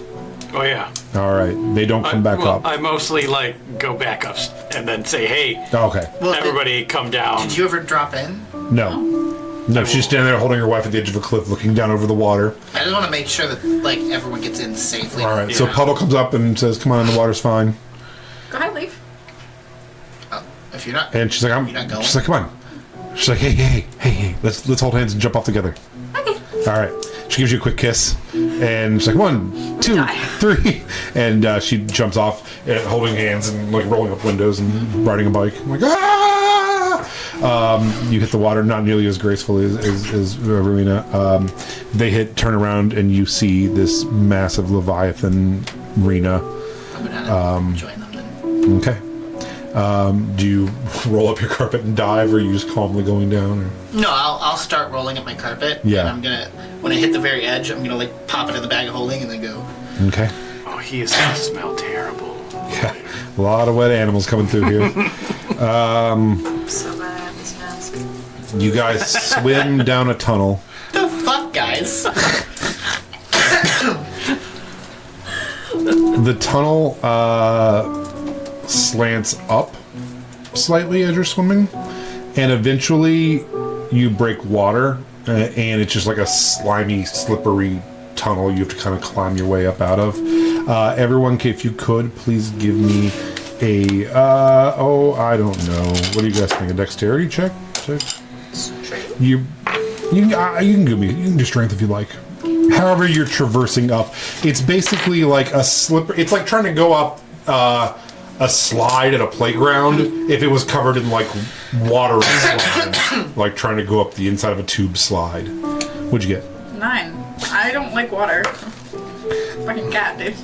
Oh yeah. All right. They don't come back up. I mostly like go back up and then say, "Hey, Okay. Well, everybody, come down." Did you ever drop in? No, she's standing there holding her wife at the edge of a cliff, looking down over the water. I just want to make sure that like everyone gets in safely. All right. So Yeah. Puddle comes up and says, "Come on, the water's fine." Go ahead, leave. Oh, if you're not, And she's like, You're not going? She's like, "Come on." She's like, "Hey, let's hold hands and jump off together." Okay. All right. She gives you a quick kiss, and she's like, 1, 2, Die. 3, and she jumps off, holding hands and like rolling up windows and riding a bike. I'm like, ah! You hit the water, not nearly as gracefully as Rowena. They turn around, and you see this massive Leviathan Rena. I'm gonna join them then. Okay. Do you roll up your carpet and dive, or are you just calmly going down? Or? No, I'll start rolling up my carpet. Yeah. And I'm gonna, when I hit the very edge, I'm gonna like pop it in the bag of holding and then go. Okay. Oh, he is gonna smell terrible. Yeah. A lot of wet animals coming through here. I'm so glad I have this mask. You guys swim down a tunnel. The fuck, guys? The tunnel slants up slightly as you're swimming, and eventually you break water, and it's just like a slimy, slippery tunnel you have to kind of climb your way up out of. Everyone, if you could, please give me a I don't know. What do you guys think? A dexterity check? You can do strength if you like. However you're traversing up, it's basically like a slipper. It's like trying to go up a slide at a playground if it was covered in like water slide, like trying to go up the inside of a tube slide. What'd you get? 9. I don't like water. Fucking cat, dude.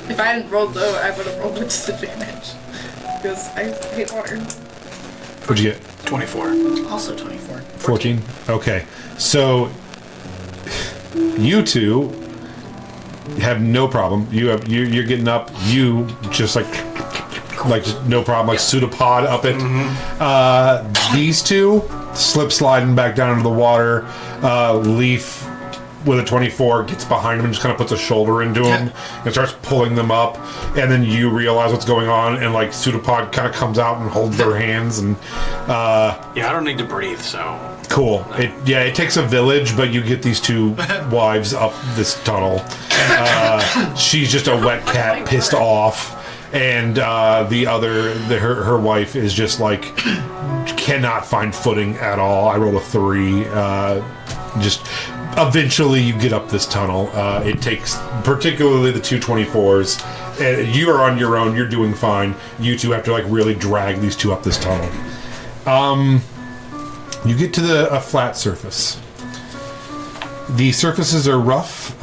If I hadn't rolled low, I would have rolled with disadvantage. Because I hate water. What'd you get? 24. Also 24. 14. Okay, so you two have no problem. You're getting up. You just like just no problem. Like pseudopod up it. These two slip sliding back down into the water. Leaf with a 24 gets behind him and just kind of puts a shoulder into him and starts pulling them up. And then you realize what's going on, and like pseudopod kind of comes out and holds their hands and. Yeah, I don't need to breathe, so. Cool. It takes a village, but you get these two wives up this tunnel. She's just a wet cat, pissed off, and her wife is just like cannot find footing at all. I rolled a 3. Just eventually you get up this tunnel. It takes particularly the 224s. And you are on your own. You're doing fine. You two have to like really drag these two up this tunnel. You get to a flat surface. The surfaces are rough,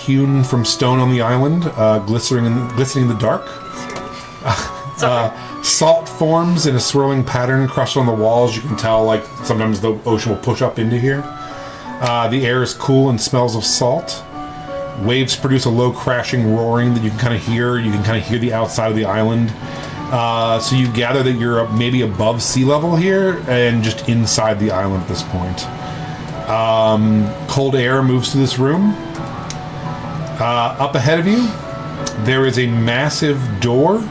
hewn from stone on the island, glistening in the dark. Salt forms in a swirling pattern crushed on the walls. You can tell, like, sometimes the ocean will push up into here. The air is cool and smells of salt. Waves produce a low crashing roaring that you can kind of hear. You can kind of hear the outside of the island. So you gather that you're maybe above sea level here and just inside the island at this point. Cold air moves to this room. Up ahead of you, there is a massive door.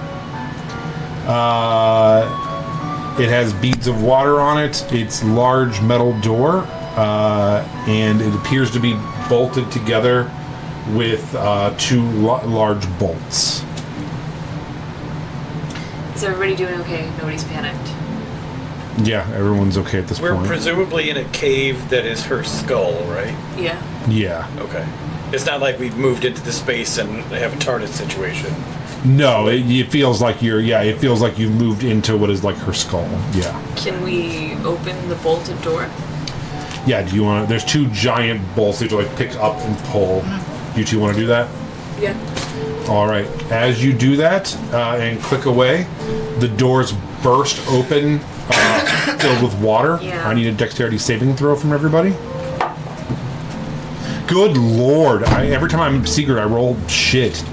It has beads of water on it. It's large metal door, and it appears to be bolted together with two large bolts. Is everybody doing okay? Nobody's panicked. Yeah, everyone's okay at this We're point. presumably in a cave that is her skull, right? Yeah. Yeah. Okay. It's not like we've moved into the space and have a TARDIS situation. No, it feels like it feels like you've moved into what is like her skull. Yeah. Can we open the bolted door? Yeah, do you want to... There's two giant bolts that you have to, like, pick up and pull. You two want to do that? Yeah. All right. As you do that and click away, the doors burst open, filled with water. Yeah. I need a dexterity saving throw from everybody. Good lord. Every time I'm secret, I roll shit.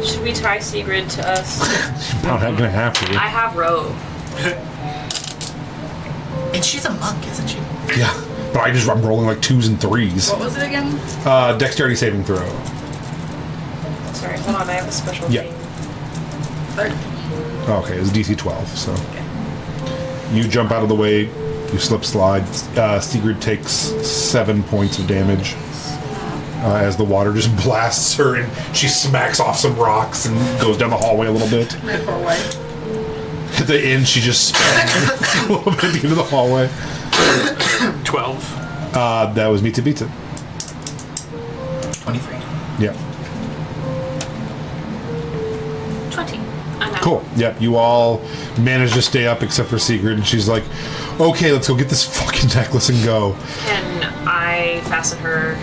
Should we tie Sigrid to us? I'm not going to have to. I have robe. And she's a monk, isn't she? Yeah. But I'm rolling like 2s and 3s. What was it again? Dexterity saving throw. Sorry, hold on. I have a special Yeah. thing. 13. Okay, it was DC 12, so. You jump out of the way, you slip slide. Sigrid takes 7 points of damage as the water just blasts her and she smacks off some rocks and goes down the hallway a little bit. My poor wife. At the end, she just spins a little bit into the hallway. 12. That was Meet to Beat It. 23. Yeah. 20. I'm out. Cool. Yep, you all manage to stay up except for Sigrid, and she's like, okay, let's go get this fucking necklace and go. Can I fasten her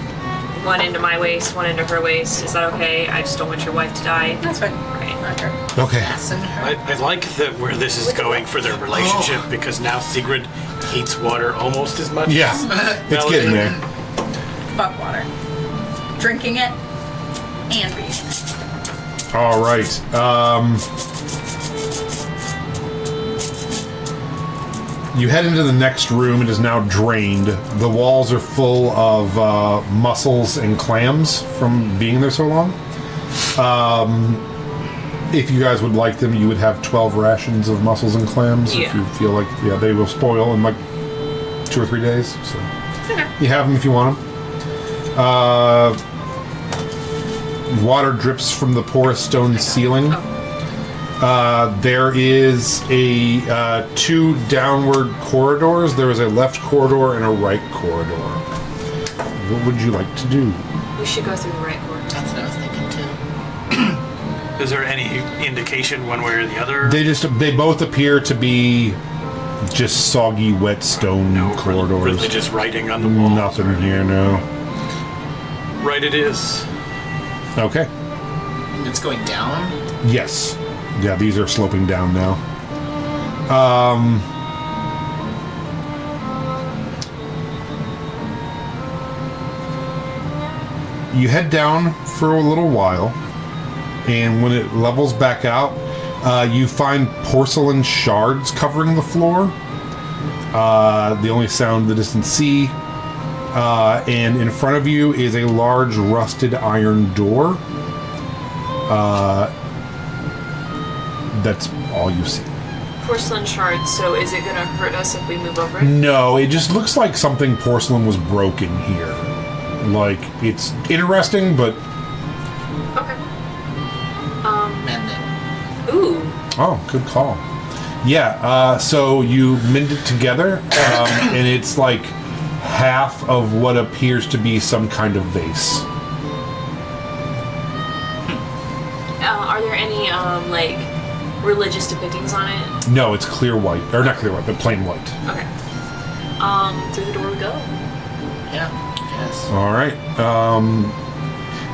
one into my waist, one into her waist? Is that okay? I just don't want your wife to die. That's fine. Right. Okay. Okay. Fasten her. I like that where this is going for their relationship because now Sigrid hates water almost as much. Yeah, as it's Melody. getting there. Fuck water. Drinking it and being it. All right. You head into the next room. It is now drained. The walls are full of mussels and clams from being there so long. If you guys would like them, you would have 12 rations of mussels and clams. If Yeah. you feel like, they will spoil in like 2 or 3 days. So Okay. you have them if you want them. Water drips from the porous stone ceiling. There is a 2 downward corridors. There is a left corridor and a right corridor. What would you like to do? We should go through the right corridor. That's what I was thinking too. Is there any indication one way or the other? They both appear to be just soggy, wet stone corridors. Religious writing on the wall. Nothing here, no. Right, it is. Okay. It's going down. Yes. Yeah, these are sloping down now. You head down for a little while, and when it levels back out, you find porcelain shards covering the floor. The only sound the distant sea. And in front of you is a large rusted iron door. That's all you see. Porcelain shards, so is it gonna hurt us if we move over it? No, it just looks like something porcelain was broken here. Like, it's interesting, but... Okay. Mend it. Ooh. Oh, good call. Yeah, so you mend it together, and it's like half of what appears to be some kind of vase. Are there any, like, religious depictions on it? No, it's clear white. Or not clear white, but plain white. Okay. Through the door we go. Yeah. guess. All right.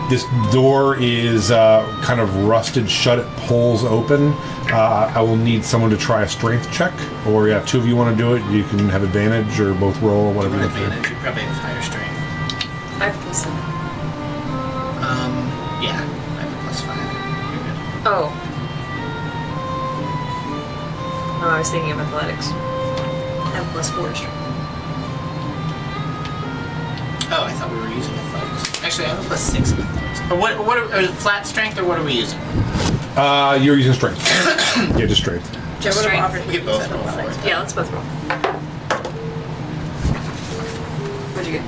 This door is kind of rusted shut. It pulls open. I will need someone to try a strength check, or two of you want to do it. You can have advantage, or both roll, whatever you want to do. Advantage. You probably have higher strength. I have +7. Yeah. I have a +5. You're good. Oh. No, I was thinking of athletics. I have +4 strength. Oh, I thought we were using athletics. Actually, I have a +6 in athletics. But what are flat strength, or what are we using? You're using strength. Yeah, just strength. Joe would have offered We me could both instead roll of for athletics. it. Yeah, let's both roll. What'd you get?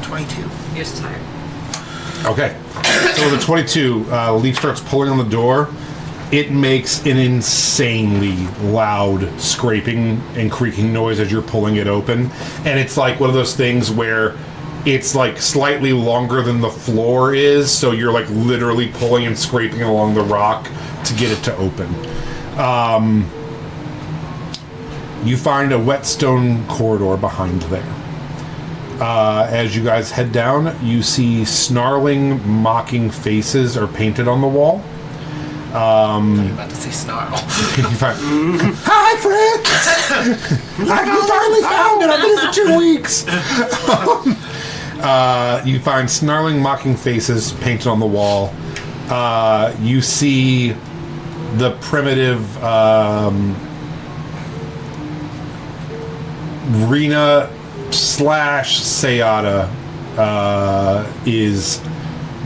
22. Yours is higher. Okay. So with the 22, Leaf starts pulling on the door. It makes an insanely loud scraping and creaking noise as you're pulling it open. And it's like one of those things where it's like slightly longer than the floor is, so you're like literally pulling and scraping along the rock to get it to open. You find a whetstone corridor behind there. As you guys head down, you see snarling, mocking faces are painted on the wall. I'm about to say snarl. You find, hi, friends! I finally found it! I've been here for 2 weeks! You find snarling, mocking faces painted on the wall. You see the primitive Rena / Seata is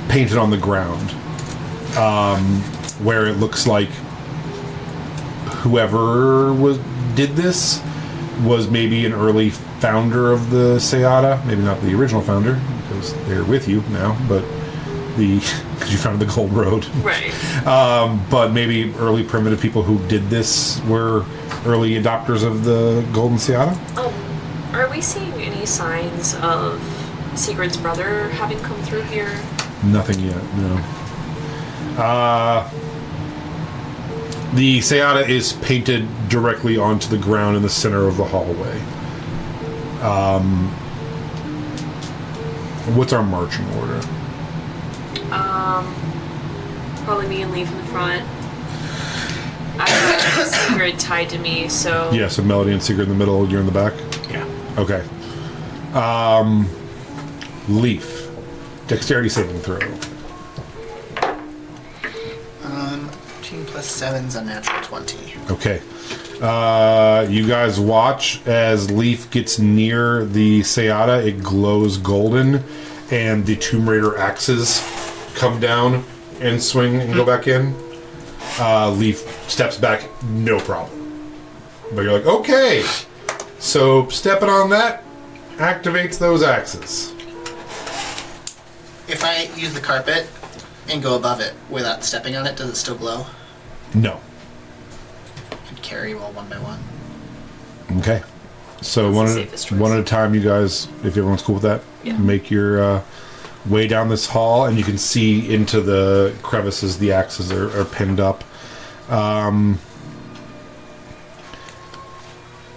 painted on the ground. Where it looks like whoever did this was maybe an early founder of the Seata, maybe not the original founder because they're with you now, but because you founded the Gold Road, Right. but maybe early primitive people who did this were early adopters of the Golden Seata. Are we seeing any signs of Sigurd's brother having come through here? Nothing yet, no. The Seata is painted directly onto the ground in the center of the hallway. What's our marching order? Probably me and Leaf in the front. I have Sigurd tied to me, so... Yeah, so Melody and Sigurd in the middle, you're in the back? Yeah. Okay. Leaf. Dexterity saving throw. 15 + 7's a natural 20. Okay. You guys watch as Leaf gets near the Seata. It glows golden, and the Tomb Raider axes come down and swing and go back in. Leaf steps back, no problem. But you're like, okay. So stepping on that activates those axes. If I use the carpet and go above it without stepping on it, does it still glow? No. And carry roll one by one. Okay. So That's the safest choice. one at a time, you guys, if everyone's cool with that, Yeah. make your way down this hall, and you can see into the crevices. The axes are pinned up.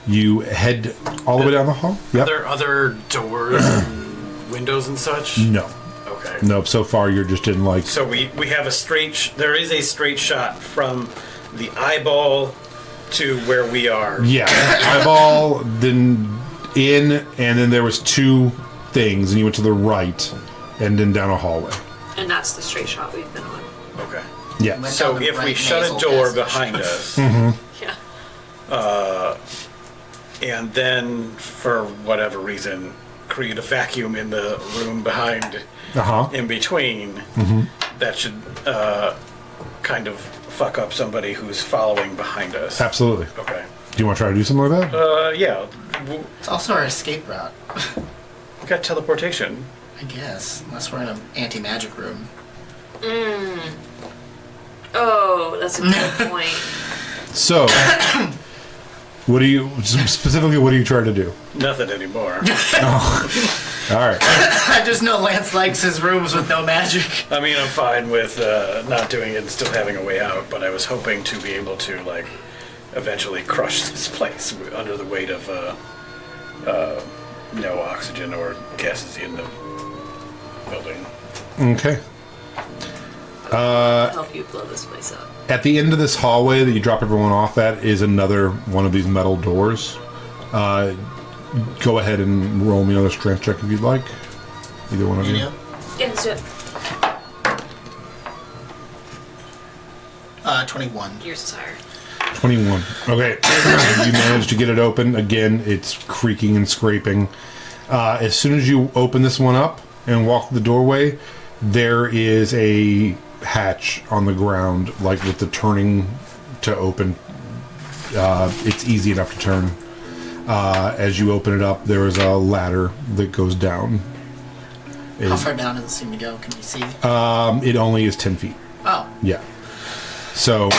You head all the way down the hall. Are Yep. there other doors and windows and such? No. Okay. Nope. So far, you're just in like. So we have a straight. There is a straight shot from the eyeball to where we are. Yeah. Eyeball, then in, and then there was two things, and you went to the right, and then down a hallway. And that's the straight shot we've been on. Okay. Yeah. Went So down the if we right shut a nasal door passage. behind us, Yeah. and then for whatever reason create a vacuum in the room behind, in between, that should kind of fuck up somebody who's following behind us. Absolutely. Okay. Do you want to try to do something like that? Yeah. It's also our escape route, We got teleportation. I guess. Unless we're in an anti-magic room. Oh, that's a good point. So, what do you specifically? What are you trying to do? Nothing anymore. All right. I just know Lance likes his rooms with no magic. I mean, I'm fine with not doing it and still having a way out, but I was hoping to be able to, like, eventually crush this place under the weight of no oxygen or gases in the building. Okay. Help you blow this place up. At the end of this hallway that you drop everyone off at is another one of these metal doors. Go ahead and roll me another strength check if you'd like. Either one of you. Yeah, let's do it. 21. Yours is higher. 21. Okay. You managed to get it open. Again, it's creaking and scraping. As soon as you open this one up and walk through the doorway, there is a hatch on the ground, like with the turning to open. It's easy enough to turn. As you open it up, there is a ladder that goes down. How far down does it seem to go? Can you see? It only is 10 feet. Oh. Yeah. So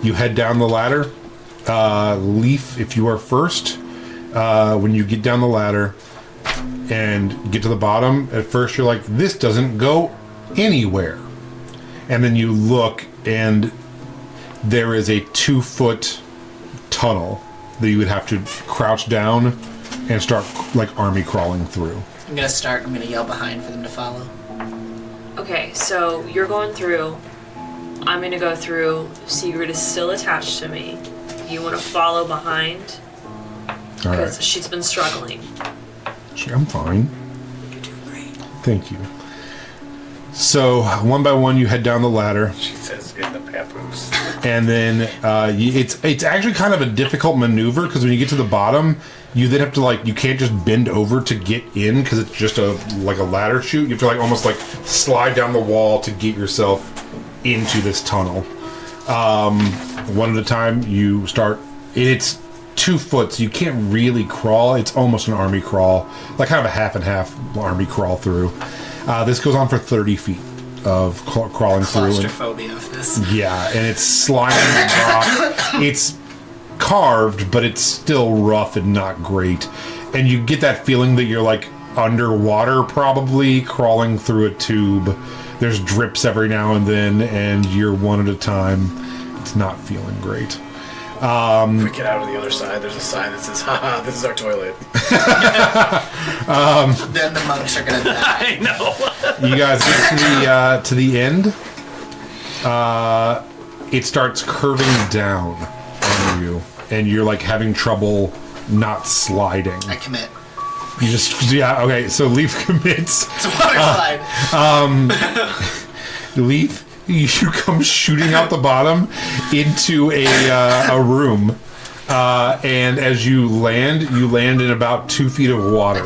you head down the ladder. Leaf, if you are first, when you get down the ladder and get to the bottom, at first you're like, this doesn't go anywhere. And then you look and there is a 2-foot tunnel that you would have to crouch down and start like army crawling through. I'm gonna yell behind for them to follow. Okay, so you're going through. I'm gonna go through. Sigrid is still attached to me. You want to follow behind All because right. she's been struggling. I'm fine. You're doing great. Thank you. So one by one, you head down the ladder. She says in the papoose. And then it's actually kind of a difficult maneuver because when you get to the bottom, you then have to you can't just bend over to get in because it's just a ladder chute. You have to almost slide down the wall to get yourself into this tunnel. One at a time, you start. It's 2 foot, so you can't really crawl. It's almost an army crawl, like kind of a half and half army crawl through. This goes on for 30 feet of crawling through. Claustrophobia of this. Yeah, and it's slimy rock. It's carved, but it's still rough and not great. And you get that feeling that you're underwater, probably crawling through a tube. There's drips every now and then, and you're one at a time. It's not feeling great. If we get out on the other side, there's a sign that says, haha, this is our toilet. Then the monks are gonna die. I know. You guys get to the end. It starts curving down on you, and you're having trouble not sliding. I commit. You just okay. So Leaf commits. It's a water slide. Leaf, you come shooting out the bottom into a room, and as you land in about 2 feet of water.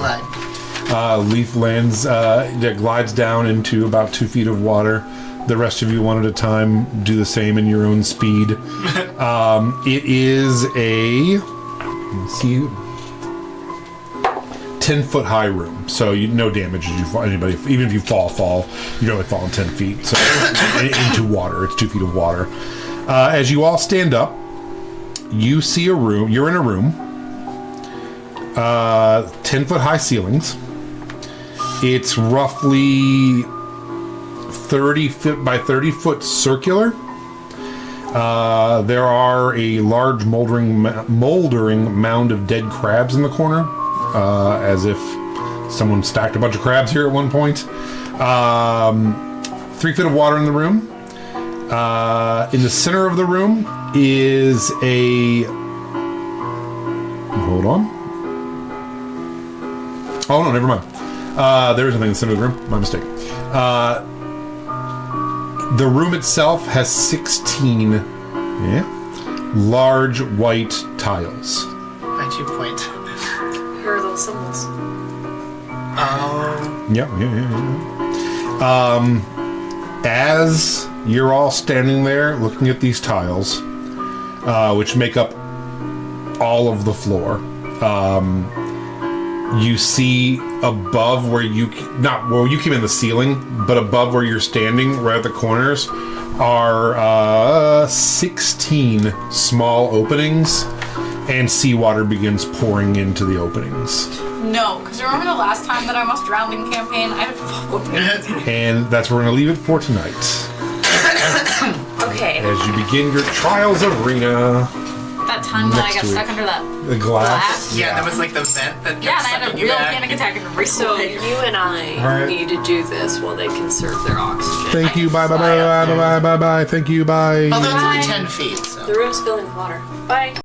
Leaf glides down into about 2 feet of water. The rest of you, one at a time, do the same in your own speed. It is a 10-foot high room, so no damage as you fall. Anybody, even if you fall, you only fall in 10 feet. So into water, it's 2 feet of water. As you all stand up, you see a room. You're in a room. 10-foot high ceilings. It's roughly 30 foot by 30 foot circular. There are a large moldering mound of dead crabs in the corner. As if someone stacked a bunch of crabs here at one point. 3 feet of water in the room. In the center of the room is a... Hold on. Oh, no, never mind. There is nothing in the center of the room. My mistake. The room itself has 16 large white tiles. My 2 point. Here are those symbols. Yeah. As you're all standing there looking at these tiles, which make up all of the floor, you see above where you came in the ceiling, but above where you're standing, right at the corners, are 16 small openings, and seawater begins pouring into the openings. No, because remember the last time that I almost drowned in campaign? I had followed it. And that's where we're going to leave it for tonight. Okay. As you begin your trials of Rena. That time that I Next got to stuck it. under that The glass. Yeah, there was like the vent that kept Yeah, and I had a sucking you real back. panic attack and race So away. you and I Alright. need to do this while they conserve their oxygen. Thank you. Bye. Bye. Bye. Bye. Bye. Bye. Bye. Bye. Thank you. Bye. Although it's only 10 feet, so. The room's filling with water. Bye.